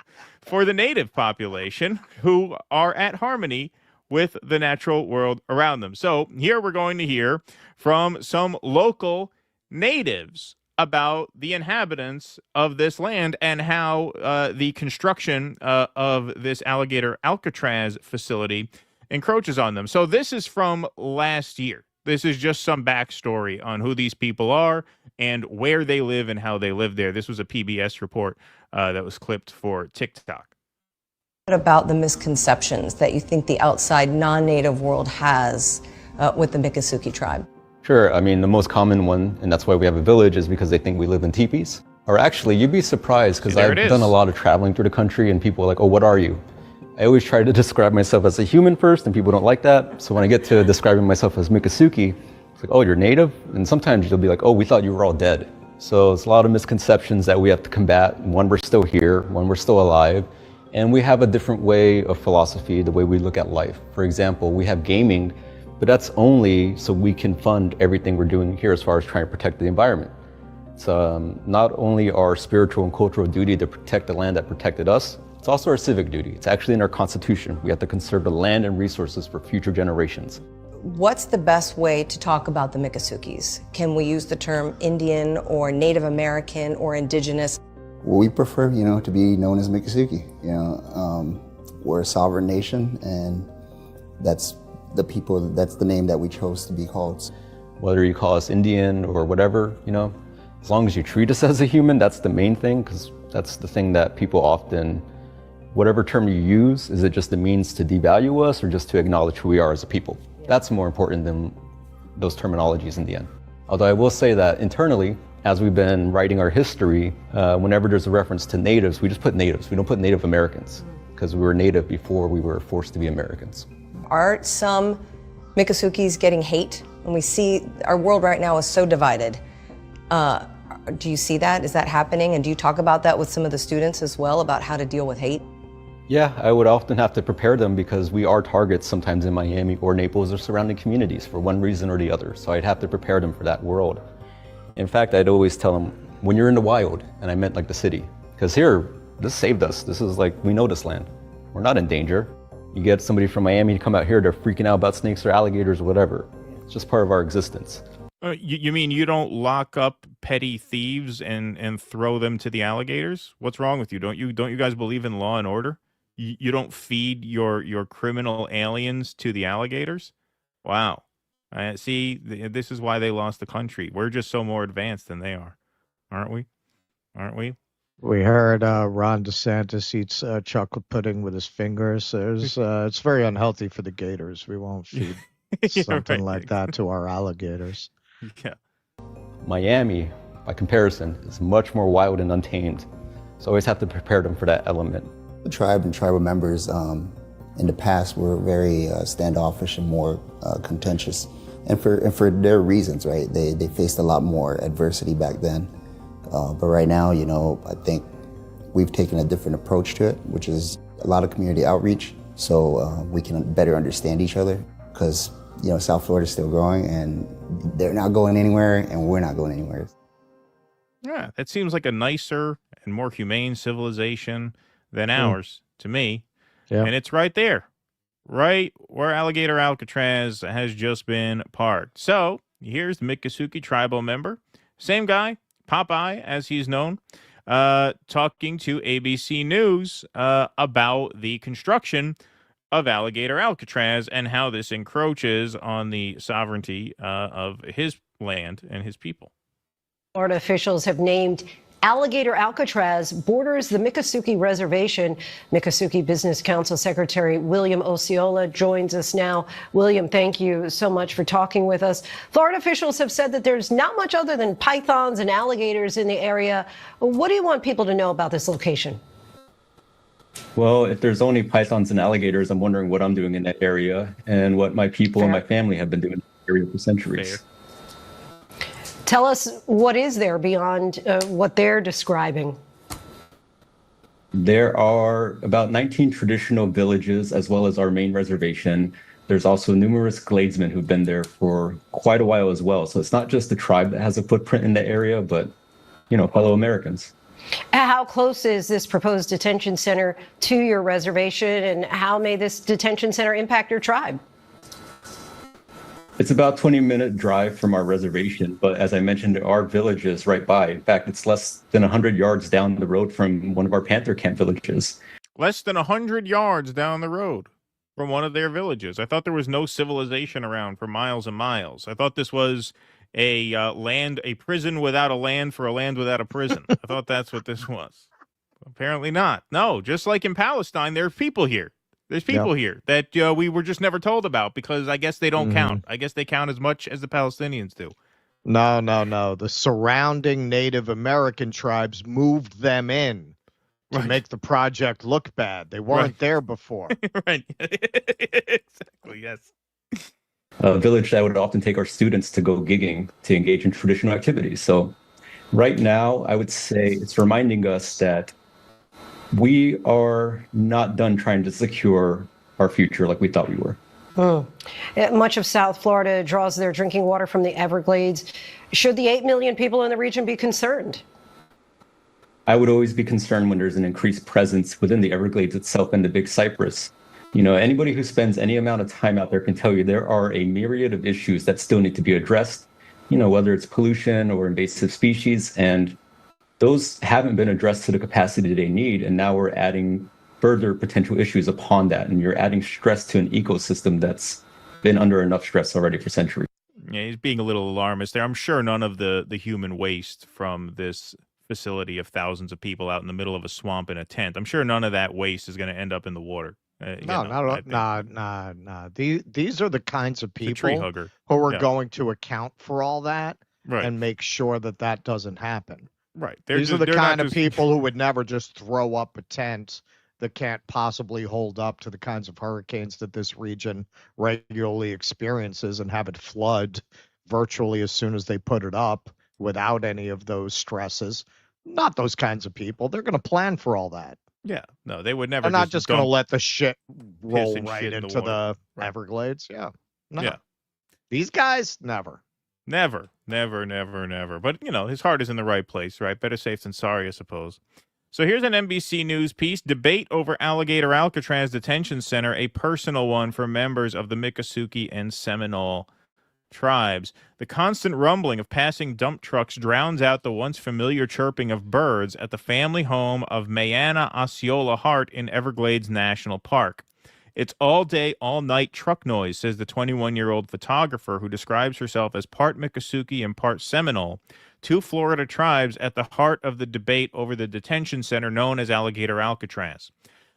for the native population who are at harmony with the natural world around them. So here we're going to hear from some local natives about the inhabitants of this land and how the construction of this Alligator Alcatraz facility encroaches on them. So this is from last year. This is just some backstory on who these people are and where they live and how they live there. This was a PBS report that was clipped for TikTok.
What about the misconceptions that you think the outside non-native world has with the Miccosukee tribe?
Sure. I mean, the most common one, and that's why we have a village, is because they think we live in teepees. Or actually, you'd be surprised because I've done a lot of traveling through the country and people are like, oh, what are you? I always try to describe myself as a human first, and people don't like that. So when I get to describing myself as Miccosukee, it's like, oh, you're native? And sometimes you'll be like, oh, we thought you were all dead. So it's a lot of misconceptions that we have to combat. One, we're still here. One, we're still alive. And we have a different way of philosophy, the way we look at life. For example, we have gaming, but that's only so we can fund everything we're doing here as far as trying to protect the environment. It's not only our spiritual and cultural duty to protect the land that protected us, it's also our civic duty. It's actually in our Constitution. We have to conserve the land and resources for future generations.
What's the best way to talk about the Miccosukees? Can we use the term Indian or Native American or Indigenous?
Well, we prefer, to be known as Miccosuke. We're a sovereign nation, and that's the name that we chose to be called.
Whether you call us Indian or whatever, as long as you treat us as a human, that's the main thing, because that's the thing that people often, whatever term you use, is it just a means to devalue us or just to acknowledge who we are as a people? That's more important than those terminologies in the end. Although I will say that internally, as we've been writing our history, whenever there's a reference to natives, we just put natives. We don't put Native Americans, because we were Native before we were forced to be Americans.
Are some Miccosukees getting hate? And we see our world right now is so divided. Do you see that? Is that happening? And do you talk about that with some of the students as well, about how to deal with hate?
Yeah, I would often have to prepare them because we are targets sometimes in Miami or Naples or surrounding communities for one reason or the other. So I'd have to prepare them for that world. In fact, I'd always tell them, when you're in the wild, and I meant like the city, because here, this saved us. This is like, we know this land. We're not in danger. You get somebody from Miami to come out here, they're freaking out about snakes or alligators or whatever. It's just part of our existence.
You mean you don't lock up petty thieves and throw them to the alligators? What's wrong with you? Don't you guys believe in law and order? You don't feed your criminal aliens to the alligators? Wow. See, this is why they lost the country. We're just so more advanced than they are, aren't we? Aren't we?
We heard Ron DeSantis eats chocolate pudding with his fingers. It's very unhealthy for the gators. We won't feed something like that to our alligators.
Yeah.
Miami, by comparison, is much more wild and untamed. So always have to prepare them for that element.
The tribe and tribal members in the past were very standoffish and more contentious. And for their reasons, right? They faced a lot more adversity back then. But right now, I think we've taken a different approach to it, which is a lot of community outreach, so we can better understand each other. Because South Florida is still growing, and they're not going anywhere, and we're not going anywhere.
Yeah, that seems like a nicer and more humane civilization than ours to me.
Yeah.
And it's right there, right where Alligator Alcatraz has just been parked. So here's the Miccosuke tribal member, same guy, Popeye, as he's known, talking to ABC News about the construction of Alligator Alcatraz and how this encroaches on the sovereignty of his land and his people.
Florida officials have named Alligator Alcatraz borders the Miccosuke Reservation. Miccosuke Business Council Secretary William Osceola joins us now. William, thank you so much for talking with us. Florida officials have said that there's not much other than pythons and alligators in the area. What do you want people to know about this location?
Well, if there's only pythons and alligators, I'm wondering what I'm doing in that area and what my people and my family have been doing in the area for centuries.
Fair.
Tell us what is there beyond what they're describing.
There are about 19 traditional villages as well as our main reservation. There's also numerous gladesmen who've been there for quite a while as well. So it's not just the tribe that has a footprint in the area, but, fellow Americans.
How close is this proposed detention center to your reservation, and how may this detention center impact your tribe?
It's about a 20-minute drive from our reservation, but as I mentioned, there are villages right by. In fact, it's less than 100 yards down the road from one of our Panther Camp villages.
Less than 100 yards down the road from one of their villages. I thought there was no civilization around for miles and miles. I thought this was a prison without a land for a land without a prison. I thought that's what this was. Apparently not. No, just like in Palestine, there are people here. There's people here that we were just never told about because I guess they don't count. I guess they count as much as the Palestinians do.
No. The surrounding Native American tribes moved them in to make the project look bad. They weren't there before.
Right. Exactly, yes.
A village that would often take our students to go gigging to engage in traditional activities. So right now, I would say it's reminding us that we are not done trying to secure our future like we thought we were.
Much of South Florida draws their drinking water from the Everglades. Should the 8 million people in the region be concerned?
I would always be concerned when there's an increased presence within the Everglades itself and the Big Cypress. You know, anybody who spends any amount of time out there can tell you there are a myriad of issues that still need to be addressed, you know, whether it's pollution or invasive species, and those haven't been addressed to the capacity they need, and now we're adding further potential issues upon that, and you're adding stress to an ecosystem that's been under enough stress already for centuries.
Yeah, he's being a little alarmist there. I'm sure none of the human waste from this facility of thousands of people out in the middle of a swamp in a tent, I'm sure none of that waste is going to end up in the water.
No. These are the kinds of people
tree hugger.
who are
Yeah.
going to account for all that
Right.
and make sure that that doesn't happen.
Right.
These are the kind of people who would never just throw up a tent that can't possibly hold up to the kinds of hurricanes that this region regularly experiences and have it flood virtually as soon as they put it up without any of those stresses. Not those kinds of people. They're going to plan for all that.
Yeah, no, they would never.
They're not just going to let the shit roll
and
right
shit in the
into
water.
the Everglades. Yeah. No.
Yeah.
These guys, never.
Never. But, you know, his heart is in the right place, right? Better safe than sorry, I suppose. So here's an NBC News piece. Debate over Alligator Alcatraz Detention Center, a personal one for members of the Miccosukee and Seminole tribes. The constant rumbling of passing dump trucks drowns out the once familiar chirping of birds at the family home of Mayana Osceola Hart in Everglades National Park. It's all day, all night truck noise, says the 21-year-old photographer who describes herself as part Miccosukee and part Seminole, two Florida tribes at the heart of the debate over the detention center known as Alligator Alcatraz.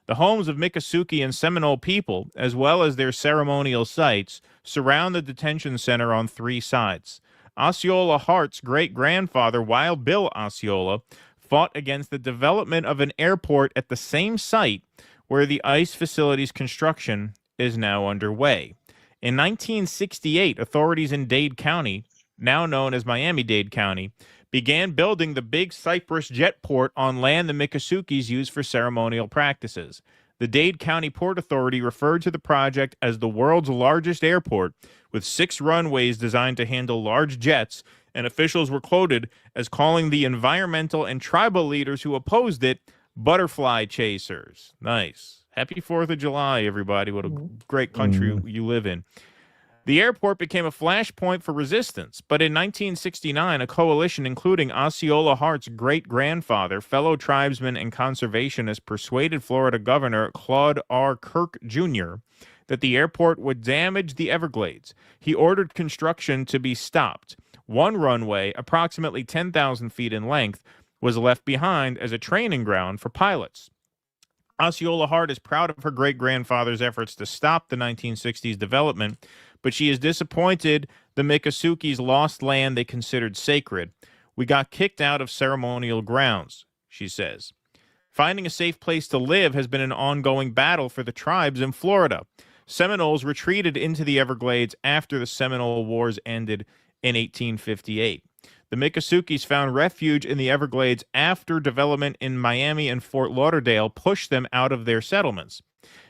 The homes of Miccosukee and Seminole people, as well as their ceremonial sites, surround the detention center on three sides. Osceola Hart's great-grandfather, Wild Bill Osceola, fought against the development of an airport at the same site where the ICE facility's construction is now underway. In 1968, authorities in Dade County, now known as Miami-Dade County, began building the Big Cypress jetport on land the Miccosukees use for ceremonial practices. The Dade County Port Authority referred to the project as the world's largest airport, with 6 runways designed to handle large jets, and officials were quoted as calling the environmental and tribal leaders who opposed it butterfly chasers. Nice. Happy 4th of July, everybody. What a great country you live in. The airport became a flashpoint for resistance, but in 1969, a coalition including Osceola Hart's great-grandfather, fellow tribesman and conservationist, persuaded Florida Governor Claude R. Kirk Jr. that the airport would damage the Everglades. He ordered construction to be stopped. One runway, approximately 10,000 feet in length, was left behind as a training ground for pilots. Osceola Hart is proud of her great-grandfather's efforts to stop the 1960s development, but she is disappointed the Miccosukees lost land they considered sacred. We got kicked out of ceremonial grounds, she says. Finding a safe place to live has been an ongoing battle for the tribes in Florida. Seminoles retreated into the Everglades after the Seminole Wars ended in 1858. The Miccosukees found refuge in the Everglades after development in Miami and Fort Lauderdale pushed them out of their settlements.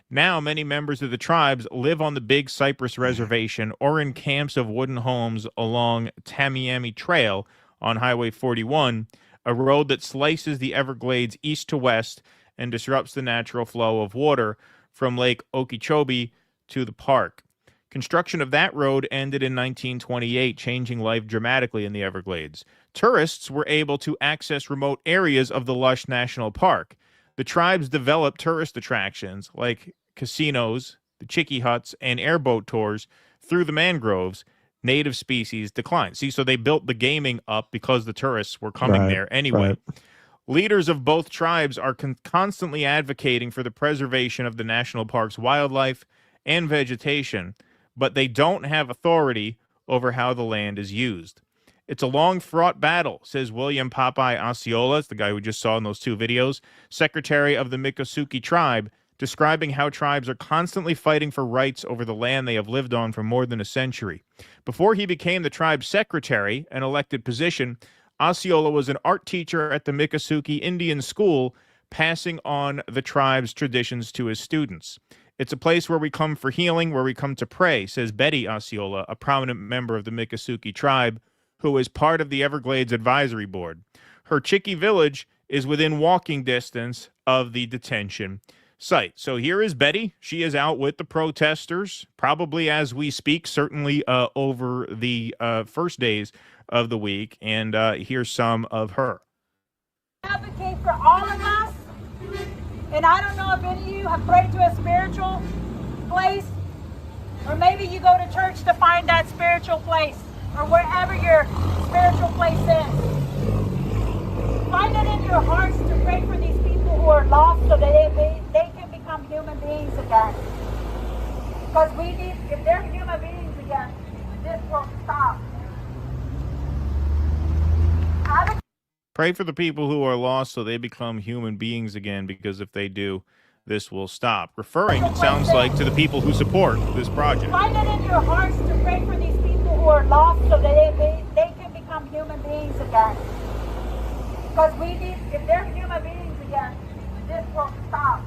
Now, many members of the tribes live on the Big Cypress Reservation or in camps of wooden homes along Tamiami Trail on Highway 41, a road that slices the Everglades east to west and disrupts the natural flow of water from Lake Okeechobee to the park. Construction of that road ended in 1928, changing life dramatically in the Everglades. Tourists were able to access remote areas of the lush national park. The tribes developed tourist attractions like casinos, the chicky huts, and airboat tours through the mangroves. Native species declined. See, so they built the gaming up because the tourists were coming there anyway.
Right.
Leaders of both tribes are constantly advocating for the preservation of the national park's wildlife and vegetation, but they don't have authority over how the land is used. It's a long, fraught battle, says William Popeye Osceola, the guy we just saw in those 2 videos, secretary of the Miccosukee tribe, describing how tribes are constantly fighting for rights over the land they have lived on for more than a century. Before he became the tribe's secretary, an elected position, Osceola was an art teacher at the Miccosukee Indian School, passing on the tribe's traditions to his students. It's a place where we come for healing, where we come to pray, says Betty Osceola, a prominent member of the Miccosukee tribe who is part of the Everglades Advisory Board. Her Chickie Village is within walking distance of the detention site. So here is Betty. She is out with the protesters, probably as we speak, certainly over the first days of the week. And here's some of her.
Advocate for all of us. And I don't know if any of you have prayed to a spiritual place, or maybe you go to church to find that spiritual place, or wherever your spiritual place is. Find it in your hearts to pray for these people who are lost so that they can become human beings again. Because we need, if they're human beings again, this will stop.
Pray for the people who are lost so they become human beings again, because if they do, this will stop. Referring, it sounds like, to the people who support this project.
Find it in your hearts to pray for these people who are lost so that they can become human beings again. Because we need, if they're human beings again, this will stop.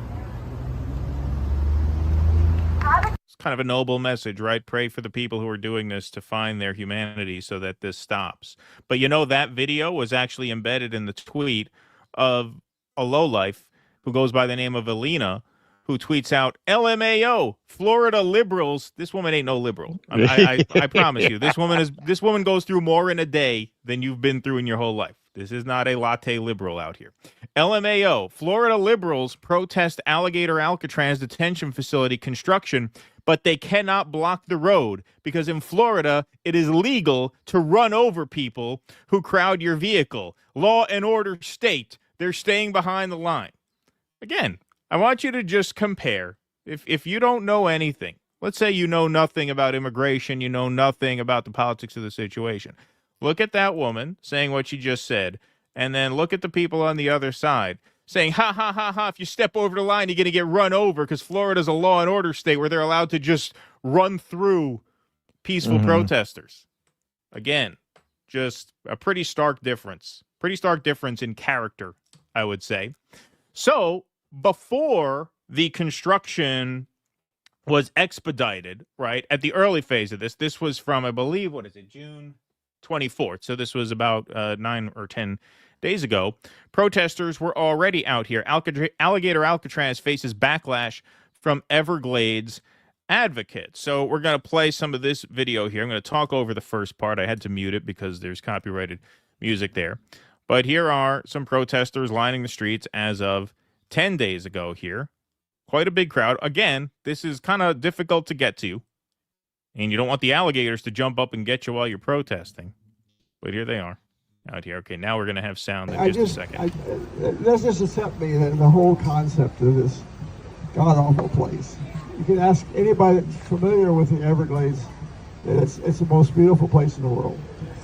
It's kind of a noble message, right? Pray for the people who are doing this to find their humanity so that this stops. But you know, that video was actually embedded in the tweet of a lowlife who goes by the name of Alina, who tweets out, LMAO, Florida liberals. This woman ain't no liberal. I promise you. This woman goes through more in a day than you've been through in your whole life. This is not a latte liberal out here. LMAO, Florida liberals protest Alligator Alcatraz detention facility construction, but they cannot block the road because in Florida, it is legal to run over people who crowd your vehicle. Law and order state. They're staying behind the line. Again, I want you to just compare. If you don't know anything, let's say you know nothing about immigration, you know nothing about the politics of the situation. Look at that woman saying what she just said, and then look at the people on the other side saying, ha, ha, ha, ha, if you step over the line, you're going to get run over because Florida's a law and order state where they're allowed to just run through peaceful protesters. Again, just a pretty stark difference. Pretty stark difference in character, I would say. So before the construction was expedited, right, at the early phase of this was from, I believe, June 24th. So this was about 9 or 10 days ago. Protesters were already out here. Alligator Alcatraz faces backlash from Everglades advocates. So we're going to play some of this video here. I'm going to talk over the first part. I had to mute it because there's copyrighted music there. But here are some protesters lining the streets as of 10 days ago here. Quite a big crowd. Again, this is kind of difficult to get to. And you don't want the alligators to jump up and get you while you're protesting. But here they are out here. Okay, now we're going to have sound in just a second.
Let's just accept me that the whole concept of this god-awful place. You can ask anybody that's familiar with the Everglades that it's the most beautiful place in the world.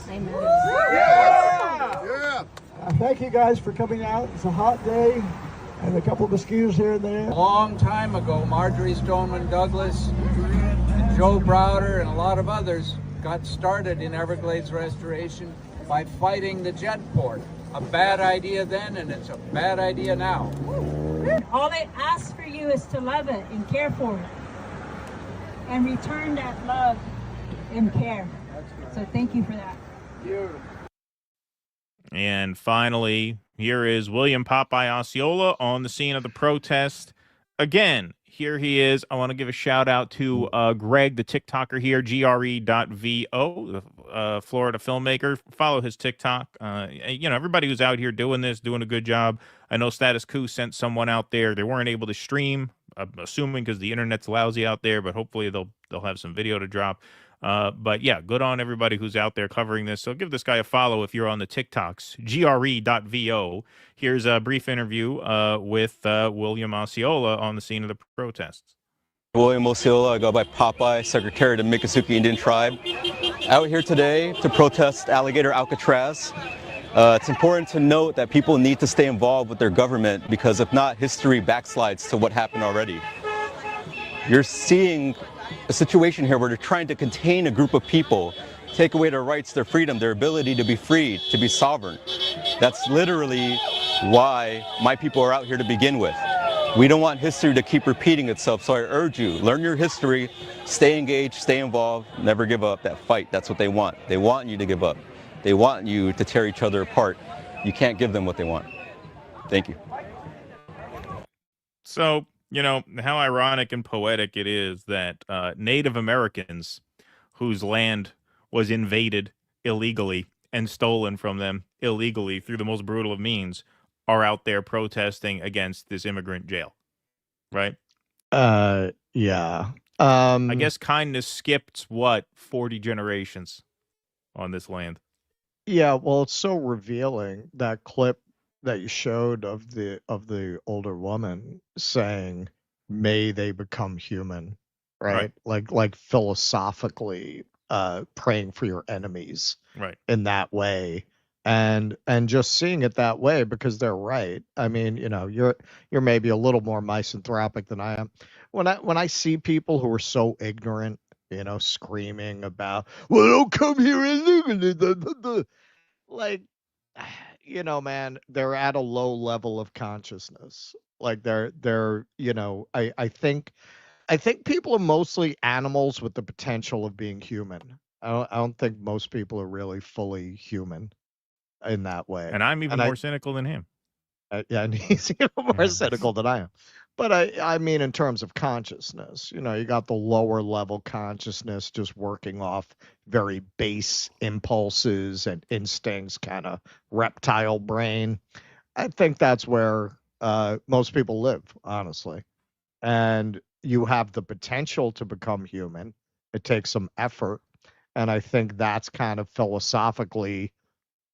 Amen.
Yeah! Thank you guys for coming out. It's a hot day. And a couple of mosquitoes here and there.
A long time ago, Marjorie Stoneman Douglas, Joe Browder, and a lot of others got started in Everglades restoration by fighting the jet port. A bad idea then, and it's a bad idea now.
All I ask for you is to love it and care for it. And return that love and care. So thank you for that.
And finally, here is William Popeye Osceola on the scene of the protest. Again, here he is. I want to give a shout out to Greg, the TikToker here, gre.vo, the Florida filmmaker. Follow his TikTok. Everybody who's out here doing this, doing a good job. I know Status Quo sent someone out there. They weren't able to stream, I'm assuming because the internet's lousy out there, but hopefully they'll have some video to drop. But yeah, good on everybody who's out there covering this. So give this guy a follow if you're on the TikToks, gre.vo. Here's a brief interview with William Osceola on the scene of the protests.
William Osceola, I go by Popeye, Secretary of the Miccosukee Indian Tribe. Out here today to protest Alligator Alcatraz. It's important to note that people need to stay involved with their government because if not, history backslides to what happened already. You're seeing a situation here where they're trying to contain a group of people, take away their rights, their freedom, their ability to be free, to be sovereign. That's literally why my people are out here to begin with. We don't want history to keep repeating itself, so I urge you, learn your history, stay engaged, stay involved, never give up. That fight, that's what they want. They want you to give up. They want you to tear each other apart. You can't give them what they want. Thank you.
So, how ironic and poetic it is that Native Americans whose land was invaded illegally and stolen from them illegally through the most brutal of means are out there protesting against this immigrant jail, right?
Yeah.
I guess kindness skipped, 40 generations on this land.
Yeah, well, it's so revealing, that clip that you showed of the older woman saying, "May they become human," right? Like philosophically praying for your enemies,
right,
in that way, and just seeing it that way, because they're right. I mean, you're maybe a little more misanthropic than I am. When I see people who are so ignorant, screaming about, "Well, don't come here illegally," like, man, they're at a low level of consciousness. Like they're I think people are mostly animals with the potential of being human. I don't think most people are really fully human in that way.
And I'm even more cynical than him.
Yeah, and he's even more cynical than I am. But I mean, in terms of consciousness, you got the lower level consciousness just working off very base impulses and instincts, kind of reptile brain. I think that's where most people live, honestly. And you have the potential to become human. It takes some effort. And I think that's kind of philosophically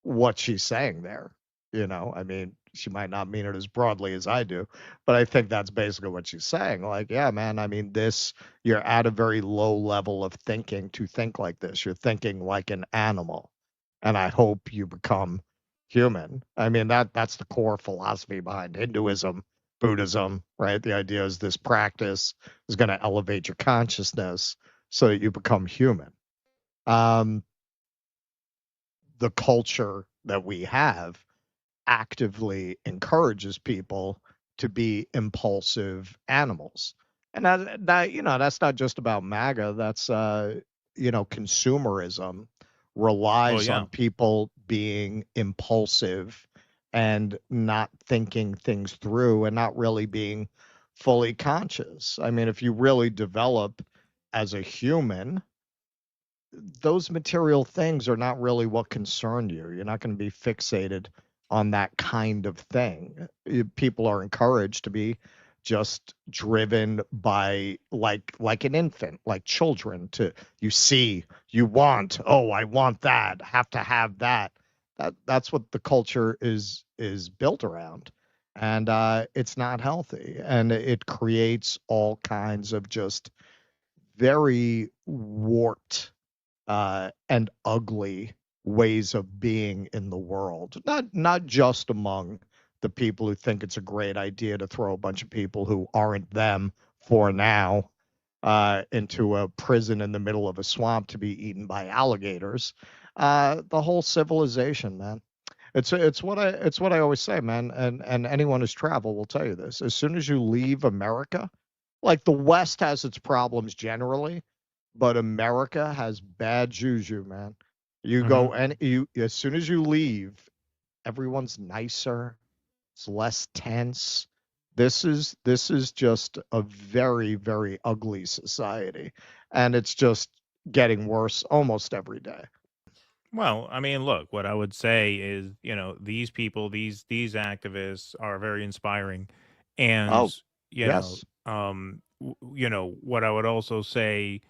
what she's saying there. I mean, she might not mean it as broadly as I do, but I think that's basically what she's saying. Like, yeah, man, I mean, you're at a very low level of thinking to think like this. You're thinking like an animal, and I hope you become human. I mean, that's the core philosophy behind Hinduism, Buddhism, right? The idea is this practice is going to elevate your consciousness so that you become human. The culture that we have actively encourages people to be impulsive animals. And that that's not just about MAGA. That's consumerism relies on people being impulsive and not thinking things through and not really being fully conscious. I mean, if you really develop as a human, those material things are not really what concern you. You're not going to be fixated on that kind of thing. People are encouraged to be just driven by like an infant, like children, you want, oh, I want that, have to have that. That's what the culture is built around. And it's not healthy. And it creates all kinds of just very warped and ugly ways of being in the world. Not just among the people who think it's a great idea to throw a bunch of people who aren't them for now into a prison in the middle of a swamp to be eaten by alligators. The whole civilization, man. It's what I always say, man. And anyone who's traveled will tell you this. As soon as you leave America, like the West has its problems generally, but America has bad juju, man. You go and as soon as you leave, everyone's nicer. It's less tense. This is just a very, very ugly society, and it's just getting worse almost every day.
Well, I mean, look, what I would say is, these people, these activists are very inspiring, and
yes.
What I would also say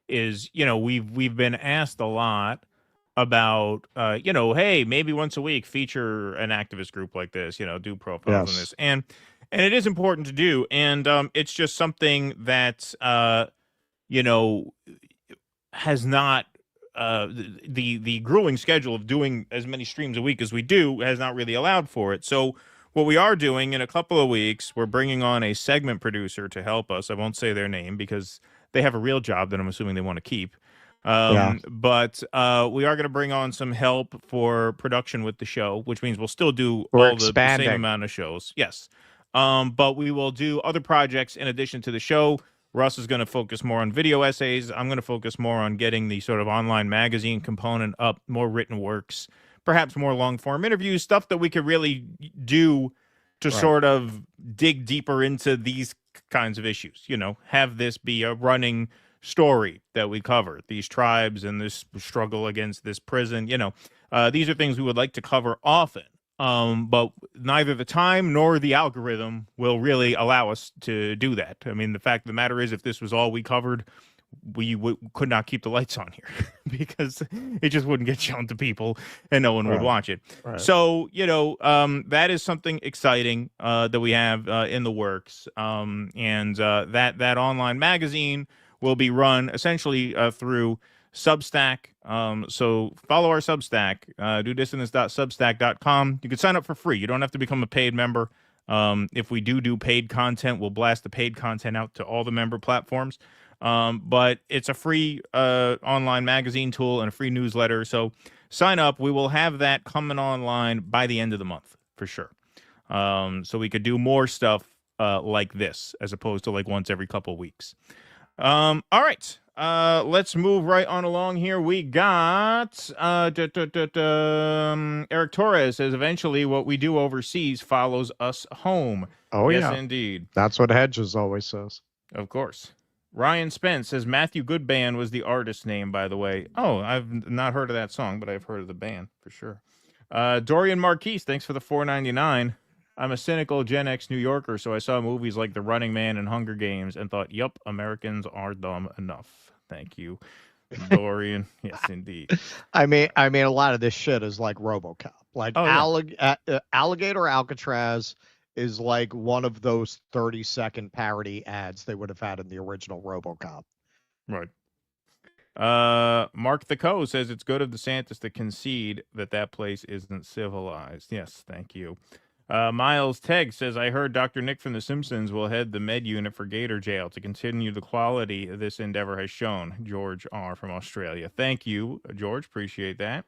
is, we've been asked a lot about, hey, maybe once a week feature an activist group like this, do profiles on this, and it is important to do, and it's just something that has not. The grueling schedule of doing as many streams a week as we do has not really allowed for it. So what we are doing in a couple of weeks, we're bringing on a segment producer to help us. I won't say their name because they have a real job that I'm assuming they want to keep. But we are going to bring on some help for production with the show, which means we'll still do all the same amount of shows. Yes. But we will do other projects in addition to the show. Russ is going to focus more on video essays. I'm going to focus more on getting the sort of online magazine component up, more written works, perhaps more long-form interviews, stuff that we could really do to sort of dig deeper into these kinds of issues. You know, have this be a running story that we cover, these tribes and this struggle against this prison. You know, these are things we would like to cover often. But neither the time nor the algorithm will really allow us to do that. I mean, the fact of the matter is, if this was all we covered, we could not keep the lights on here because it just wouldn't get shown to people and no one would watch it. So, you know, that is something exciting that we have in the works. And that online magazine will be run essentially through Substack. So follow our Substack, dodissonance.substack.com. You can sign up for free. You don't have to become a paid member. If we do paid content, we'll blast the paid content out to all the member platforms. But it's a free online magazine tool and a free newsletter. So sign up. We will have that coming online by the end of the month for sure. So we could do more stuff like this as opposed to like once every couple weeks. All right. Let's move right on along here. We got Eric Torres says, eventually what we do overseas follows us home.
Oh,
yes,
yeah.
indeed.
That's what Hedges always says.
Of course. Ryan Spence says, Matthew Goodband was the artist name, by the way. Oh, I've not heard of that song, but I've heard of the band for sure. Dorian Marquise, thanks for the $4.99. I'm a cynical Gen X New Yorker, so I saw movies like The Running Man and Hunger Games and thought, yup, Americans are dumb enough. Thank you, Dorian. Yes, indeed.
I mean, a lot of this shit is like RoboCop. Like Alligator Alcatraz is like one of those 30-second parody ads they would have had in the original RoboCop.
Right. Mark the Co says it's good of DeSantis to concede that place isn't civilized. Yes, thank you. Miles Tegg says, I heard Dr. Nick from The Simpsons will head the med unit for Gator Jail to continue the quality this endeavor has shown. George R. from Australia. Thank you, George. Appreciate that.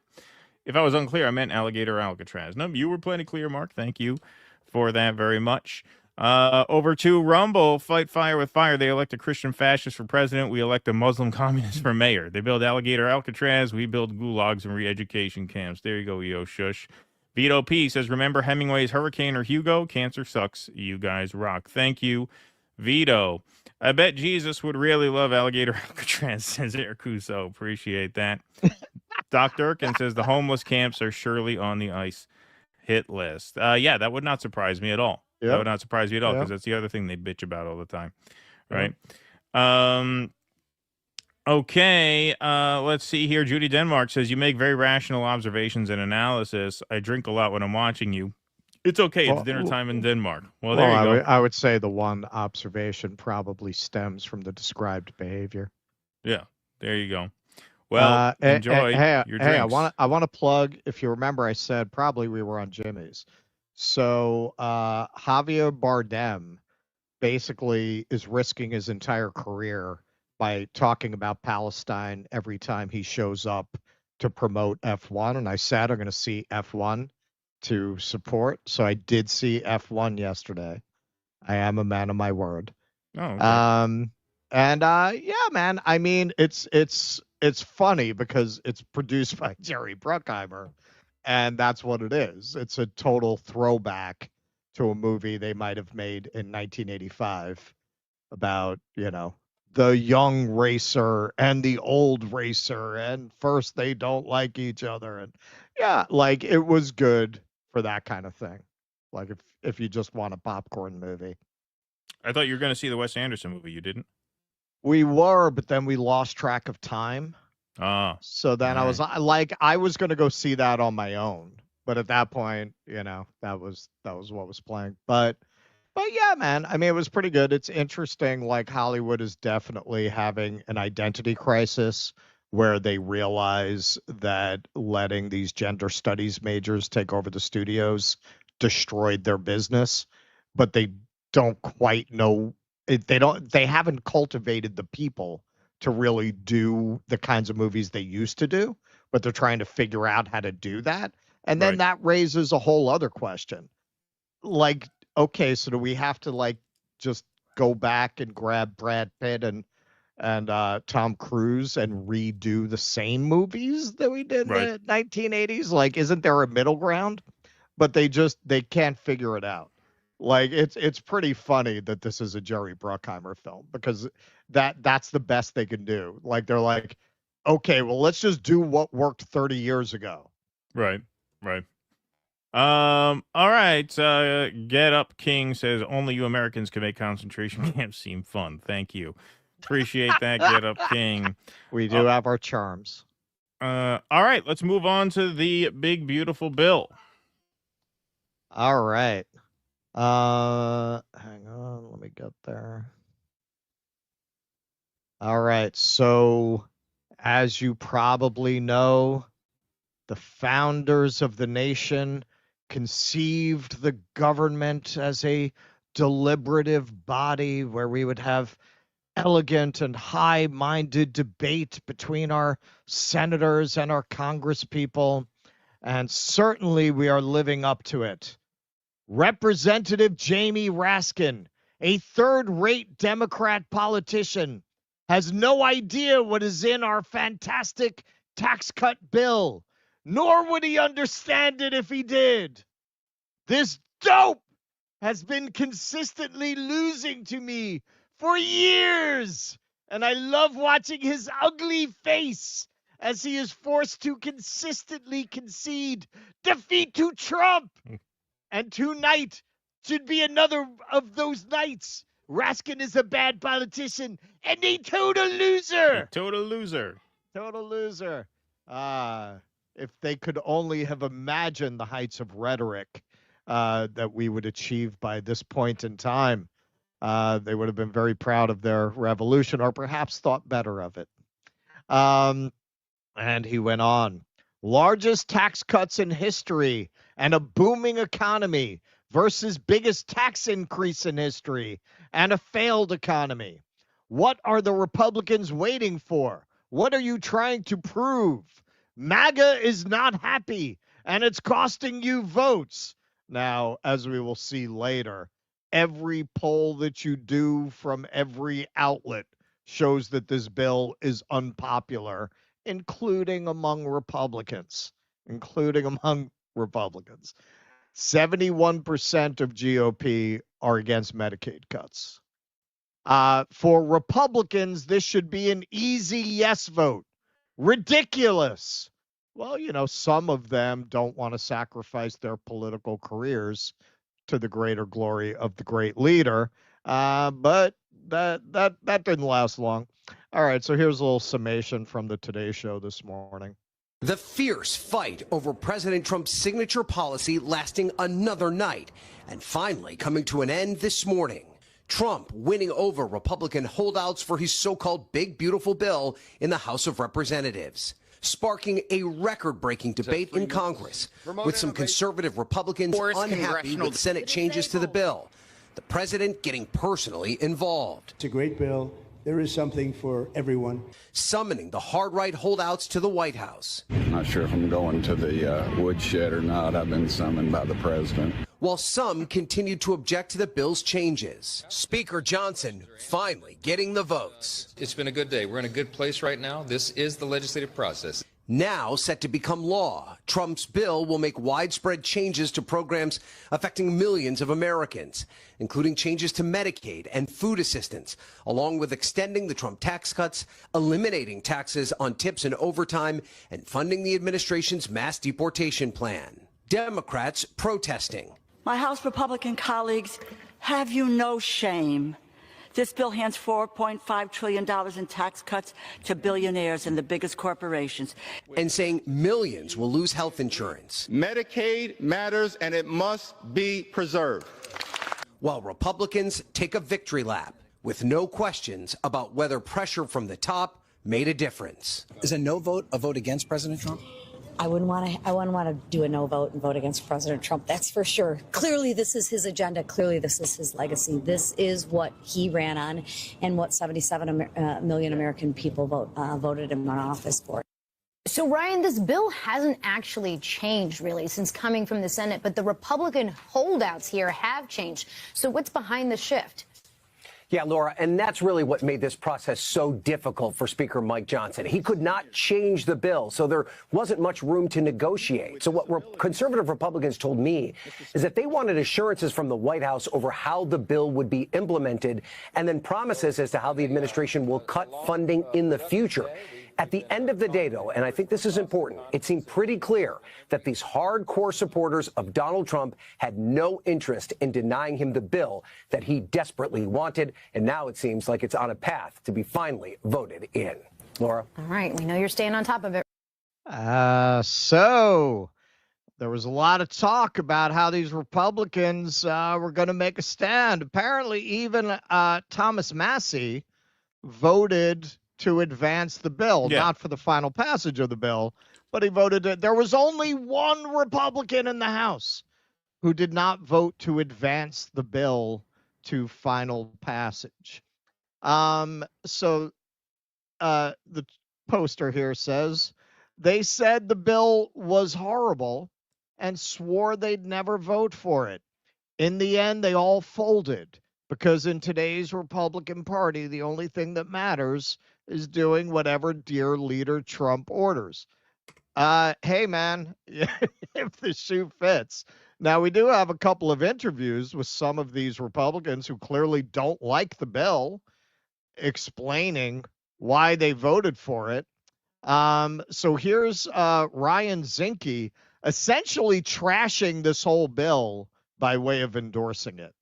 If I was unclear, I meant Alligator Alcatraz. No, you were plenty clear, Mark. Thank you for that very much. Over to Rumble, fight fire with fire. They elect a Christian fascist for president. We elect a Muslim communist for mayor. They build Alligator Alcatraz. We build gulags and re-education camps. There you go, Yo Shush. Vito P says, remember Hemingway's Hurricane or Hugo? Cancer sucks. You guys rock. Thank you, Vito. I bet Jesus would really love Alligator Alcatraz, says Eric Cuso. Appreciate that. Doc Durkin says, the homeless camps are surely on the ICE hit list. Yeah, that would not surprise me at all. That would not surprise me at all because that's the other thing they bitch about all the time. Right? Okay, let's see here. Judy Denmark says, you make very rational observations and analysis. I drink a lot when I'm watching you. It's okay. It's dinner time in Denmark. Well, there you go.
I would say the one observation probably stems from the described behavior.
Yeah, there you go. Well, enjoy your drinks.
Hey, I want to plug, if you remember, I said probably we were on Jimmy's. So Javier Bardem basically is risking his entire career by talking about Palestine every time he shows up to promote F1. And I said I'm going to see F1 to support. So I did see F1 yesterday. I am a man of my word.
Oh, okay.
Yeah, man. I mean, it's funny because it's produced by Jerry Bruckheimer, and that's what it is. It's a total throwback to a movie they might have made in 1985 about, the young racer and the old racer, and first they don't like each other. And yeah, like it was good for that kind of thing. Like if you just want a popcorn movie.
I thought you were going to see the Wes Anderson movie. You didn't?
We were, but then we lost track of time. So then I was like, I was going to go see that on my own. But at that point, that was what was playing. But yeah, man, I mean, it was pretty good. It's interesting. Like Hollywood is definitely having an identity crisis where they realize that letting these gender studies majors take over the studios destroyed their business, but they don't quite know. They haven't cultivated the people to really do the kinds of movies they used to do, but they're trying to figure out how to do that. And then that raises a whole other question. Like, okay, so do we have to like just go back and grab Brad Pitt and Tom Cruise and redo the same movies that we did in the 1980s? Like, isn't there a middle ground? But they can't figure it out. Like, it's pretty funny that this is a Jerry Bruckheimer film, because that's the best they can do. Like, they're like, okay, well, let's just do what worked 30 years ago.
Right. All right. Get Up King says only you Americans can make concentration camps seem fun. Thank you. Appreciate that, Get Up King.
We do have our charms.
All right, let's move on to the big beautiful bill.
All right. Hang on, let me get there. All right. So, as you probably know, the founders of the nation conceived the government as a deliberative body where we would have elegant and high-minded debate between our senators and our congresspeople, and certainly we are living up to it. Representative Jamie Raskin, a third-rate Democrat politician, has no idea what is in our fantastic tax cut bill, nor would he understand it if he did. This dope has been consistently losing to me for years, and I love watching his ugly face as he is forced to consistently concede defeat to Trump. And tonight should be another of those nights. Raskin is a bad politician and a total loser.
Total loser.
If they could only have imagined the heights of rhetoric that we would achieve by this point in time, they would have been very proud of their revolution, or perhaps thought better of it. And he went on. Largest tax cuts in history and a booming economy versus biggest tax increase in history and a failed economy. What are the Republicans waiting for? What are you trying to prove? MAGA is not happy, and it's costing you votes. Now, as we will see later, every poll that you do from every outlet shows that this bill is unpopular, including among Republicans. 71% of GOP are against Medicaid cuts. For Republicans, this should be an easy yes vote. Ridiculous. Well, some of them don't want to sacrifice their political careers to the greater glory of the great leader, but that didn't last long. All right, so here's a little summation from the Today Show this morning.
The fierce fight over President Trump's signature policy lasting another night and finally coming to an end this morning. Trump winning over Republican holdouts for his so-called big beautiful bill in the House of Representatives, sparking a record-breaking debate in Congress with some conservative Republicans unhappy with Senate changes to the bill. The president getting personally involved.
It's a great bill. There is something for everyone.
Summoning the hard-right holdouts to the White House.
I'm not sure if I'm going to the woodshed or not. I've been summoned by the president.
While some continued to object to the bill's changes. Speaker Johnson finally getting the votes.
It's been a good day. We're in a good place right now. This is the legislative process.
Now set to become law, Trump's bill will make widespread changes to programs affecting millions of Americans, including changes to Medicaid and food assistance, along with extending the Trump tax cuts, eliminating taxes on tips and overtime, and funding the administration's mass deportation plan. Democrats protesting.
My House Republican colleagues, have you no shame? This bill hands $4.5 trillion in tax cuts to billionaires and the biggest corporations.
And saying millions will lose health insurance.
Medicaid matters and it must be preserved.
While Republicans take a victory lap with no questions about whether pressure from the top made a difference.
Is a no vote a vote against President Trump?
I wouldn't want to do a no vote and vote against President Trump. That's for sure. Clearly, this is his agenda. Clearly, this is his legacy. This is what he ran on and what 77 million American people voted him in office for.
So, Ryan, this bill hasn't actually changed, really, since coming from the Senate, but the Republican holdouts here have changed. So what's behind the shift?
Yeah, Laura, and that's really what made this process so difficult for Speaker Mike Johnson. He could not change the bill, so there wasn't much room to negotiate. So what conservative Republicans told me is that they wanted assurances from the White House over how the bill would be implemented and then promises as to how the administration will cut funding in the future. At the end of the day, though, and I think this is important, it seemed pretty clear that these hardcore supporters of Donald Trump had no interest in denying him the bill that he desperately wanted. And now it seems like it's on a path to be finally voted in. Laura?
All right. We know you're staying on top of it.
So there was a lot of talk about how these Republicans were going to make a stand. Apparently, even Thomas Massie voted to advance the bill, not for the final passage of the bill, but he voted it. There was only one Republican in the House who did not vote to advance the bill to final passage. So the poster here says, they said the bill was horrible and swore they'd never vote for it. In the end, they all folded because in today's Republican Party, the only thing that matters is doing whatever dear leader Trump orders. Hey, man, if the shoe fits. Now, we do have a couple of interviews with some of these Republicans who clearly don't like the bill, explaining why they voted for it. So here's Ryan Zinke essentially trashing this whole bill by way of endorsing it.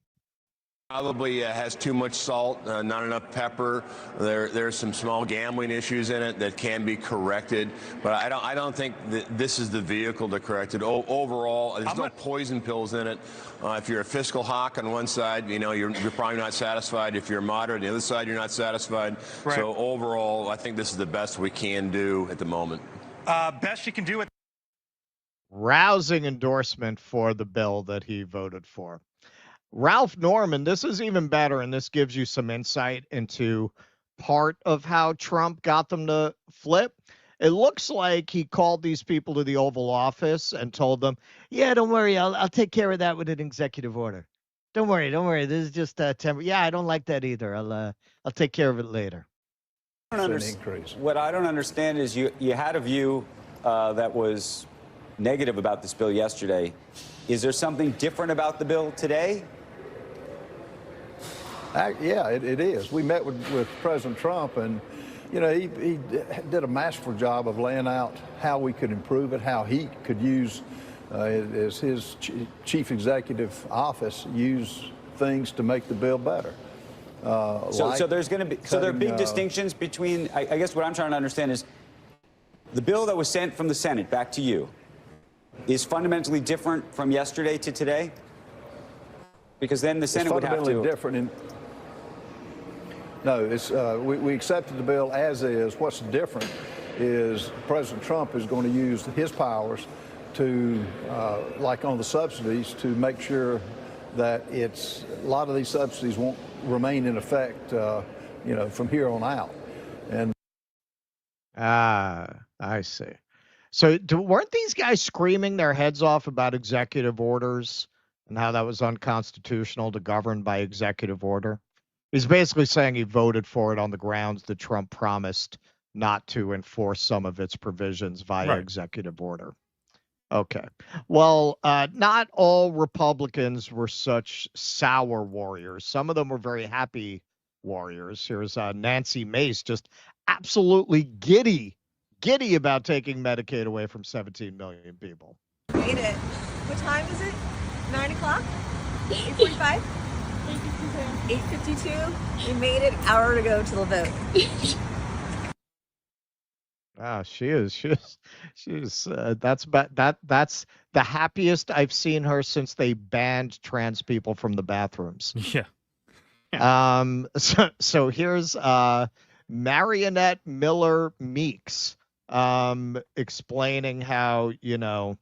Probably has too much salt, not enough pepper. There's some small gambling issues in it that can be corrected, but I don't think that this is the vehicle to correct it. Overall, there's no poison pills in it. If you're a fiscal hawk on one side, you know you're probably not satisfied. If you're moderate on the other side, you're not satisfied. Right. So overall, I think this is the best we can do at the moment.
Best you can do it.
Rousing endorsement for the bill that he voted for. Ralph Norman, this is even better, and this gives you some insight into part of how Trump got them to flip. It looks like he called these people to the Oval Office and told them, yeah, don't worry, I'll take care of that with an executive order. Don't worry, this is just temporary. Yeah, I don't like that either. I'll take care of it later.
What I don't understand is you had a view that was negative about this bill yesterday. Is there something different about the bill today?
Yeah, it is. We met with President Trump, and you know he did a masterful job of laying out how we could improve it, how he could use, as his chief executive office, use things to make the bill better.
So there's going to be there are big distinctions between. I guess what I'm trying to understand is the bill that was sent from the Senate back to you is fundamentally different from yesterday to today, because then the Senate would have to.
Different. No, it's we accepted the bill as is. What's different is President Trump is going to use his powers to, like on the subsidies, to make sure that a lot of these subsidies won't remain in effect, you know, from here on out. And
I see. So weren't these guys screaming their heads off about executive orders and how that was unconstitutional to govern by executive order? He's basically saying he voted for it on the grounds that Trump promised not to enforce some of its provisions via executive order. Okay. Well, not all Republicans were such sour warriors. Some of them were very happy warriors. Here's Nancy Mace, just absolutely giddy about taking Medicaid away from 17 million people.
Made it. What time is it? 9 o'clock? 8:45? 8:52. We made it an hour to go to the vote.
She is. That's the happiest I've seen her since they banned trans people from the bathrooms.
Yeah.
So here's Marionette Miller Meeks explaining how, you know,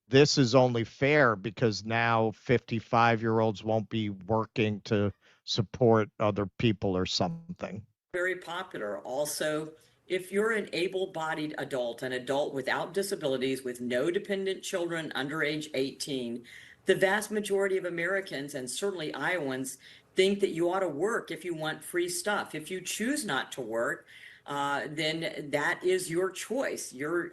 this is only fair because now 55-year-olds won't be working to support other people or something.
Very popular. Also,
if you're an able-bodied adult, an adult without disabilities, with no dependent children under age 18, the vast majority of Americans, and certainly Iowans, think that you ought to work if you want free stuff. If you choose not to work, then that is your choice. You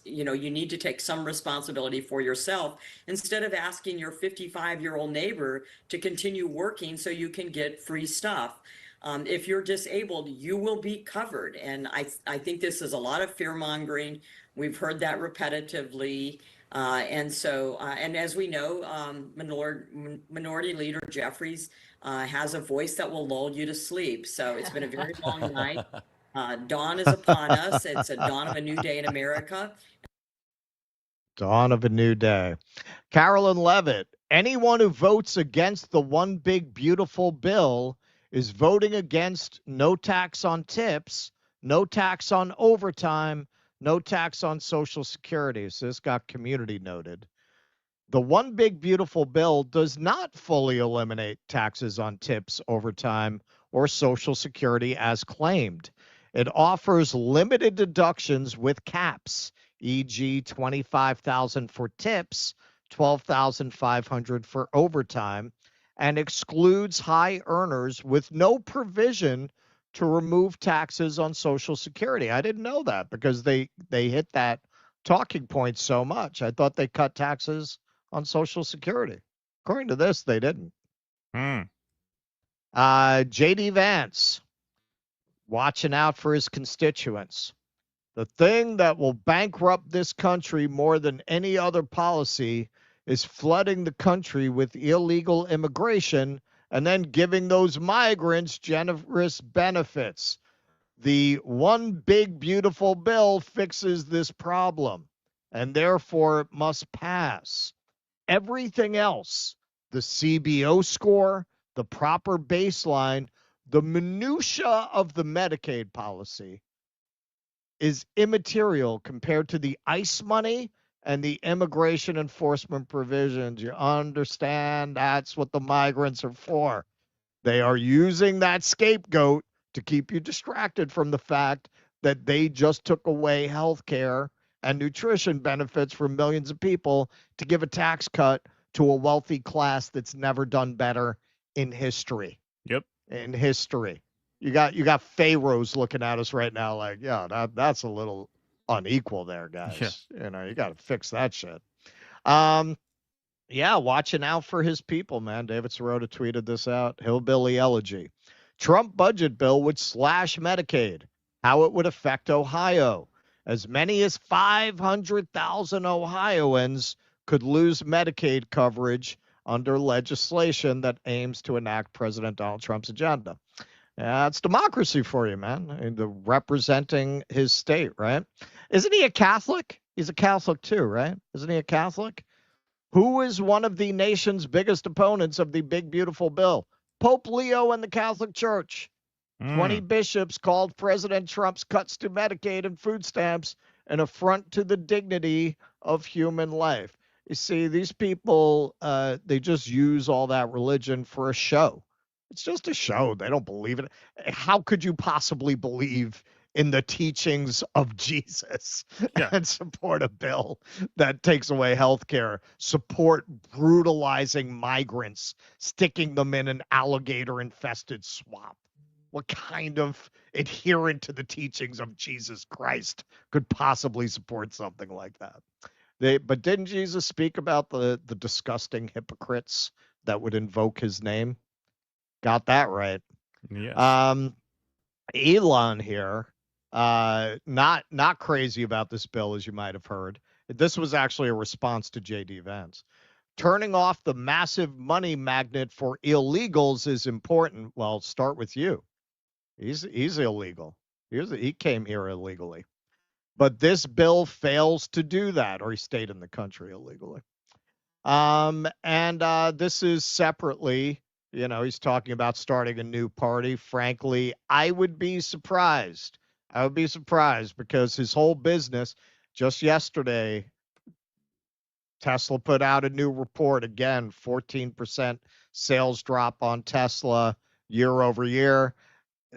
need to take some responsibility for yourself instead of asking your 55-year-old neighbor to continue working so you can get free stuff. If you're disabled, you will be covered. And I think this is a lot of fear mongering. We've heard that repetitively. And as we know, Minority Leader Jeffries has a voice that will lull you to sleep. So it's been a very long night. Dawn is upon us. It's a dawn of a new day in America.
Dawn of a new day. Carolyn Levitt, anyone who votes against the one big beautiful bill is voting against no tax on tips, no tax on overtime, no tax on Social Security. So this got community noted. The one big beautiful bill does not fully eliminate taxes on tips, overtime, or Social Security as claimed. It offers limited deductions with caps, e.g. $25,000 for tips, $12,500 for overtime, and excludes high earners with no provision to remove taxes on Social Security. I didn't know that because they hit that talking point so much. I thought they cut taxes on Social Security. According to this, they didn't. J.D. Vance, watching out for his constituents. The thing that will bankrupt this country more than any other policy is flooding the country with illegal immigration and then giving those migrants generous benefits. The one big beautiful bill fixes this problem, and therefore it must pass. Everything else, the CBO score, the proper baseline, the minutia of the Medicaid policy is immaterial compared to the ICE money and the immigration enforcement provisions. You understand? That's what the migrants are for. They are using that scapegoat to keep you distracted from the fact that they just took away health care and nutrition benefits for millions of people to give a tax cut to a wealthy class that's never done better in history.
Yep.
In history. You got pharaohs looking at us right now like, yeah, that's a little unequal there, guys.
Yeah.
You got to fix that shit. Yeah, watching out for his people, man. David Sirota tweeted this out. Hillbilly elegy. Trump budget bill would slash Medicaid. How it would affect Ohio. As many as 500,000 Ohioans could lose Medicaid coverage under legislation that aims to enact President Donald Trump's agenda. It's democracy for you, man. The representing his state, right? Isn't he a Catholic? He's a Catholic too, right? Isn't he a Catholic? Who is one of the nation's biggest opponents of the big, beautiful bill? Pope Leo and the Catholic Church. 20 bishops called President Trump's cuts to Medicaid and food stamps an affront to the dignity of human life. You see, these people, they just use all that religion for a show. It's just a show. They don't believe it. How could you possibly believe in the teachings of Jesus and support a bill that takes away health care, support brutalizing migrants, sticking them in an alligator-infested swamp? What kind of adherent to the teachings of Jesus Christ could possibly support something like that? But didn't Jesus speak about the disgusting hypocrites that would invoke his name? Got that right.
Yes.
Elon here, not crazy about this bill, as you might have heard. This was actually a response to J.D. Vance. Turning off the massive money magnet for illegals is important. Well, start with you. He's illegal. He came here illegally. But this bill fails to do that, or he stayed in the country illegally. This is separately, he's talking about starting a new party. Frankly, I would be surprised. I would be surprised because his whole business, just yesterday, Tesla put out a new report. Again, 14% sales drop on Tesla year over year.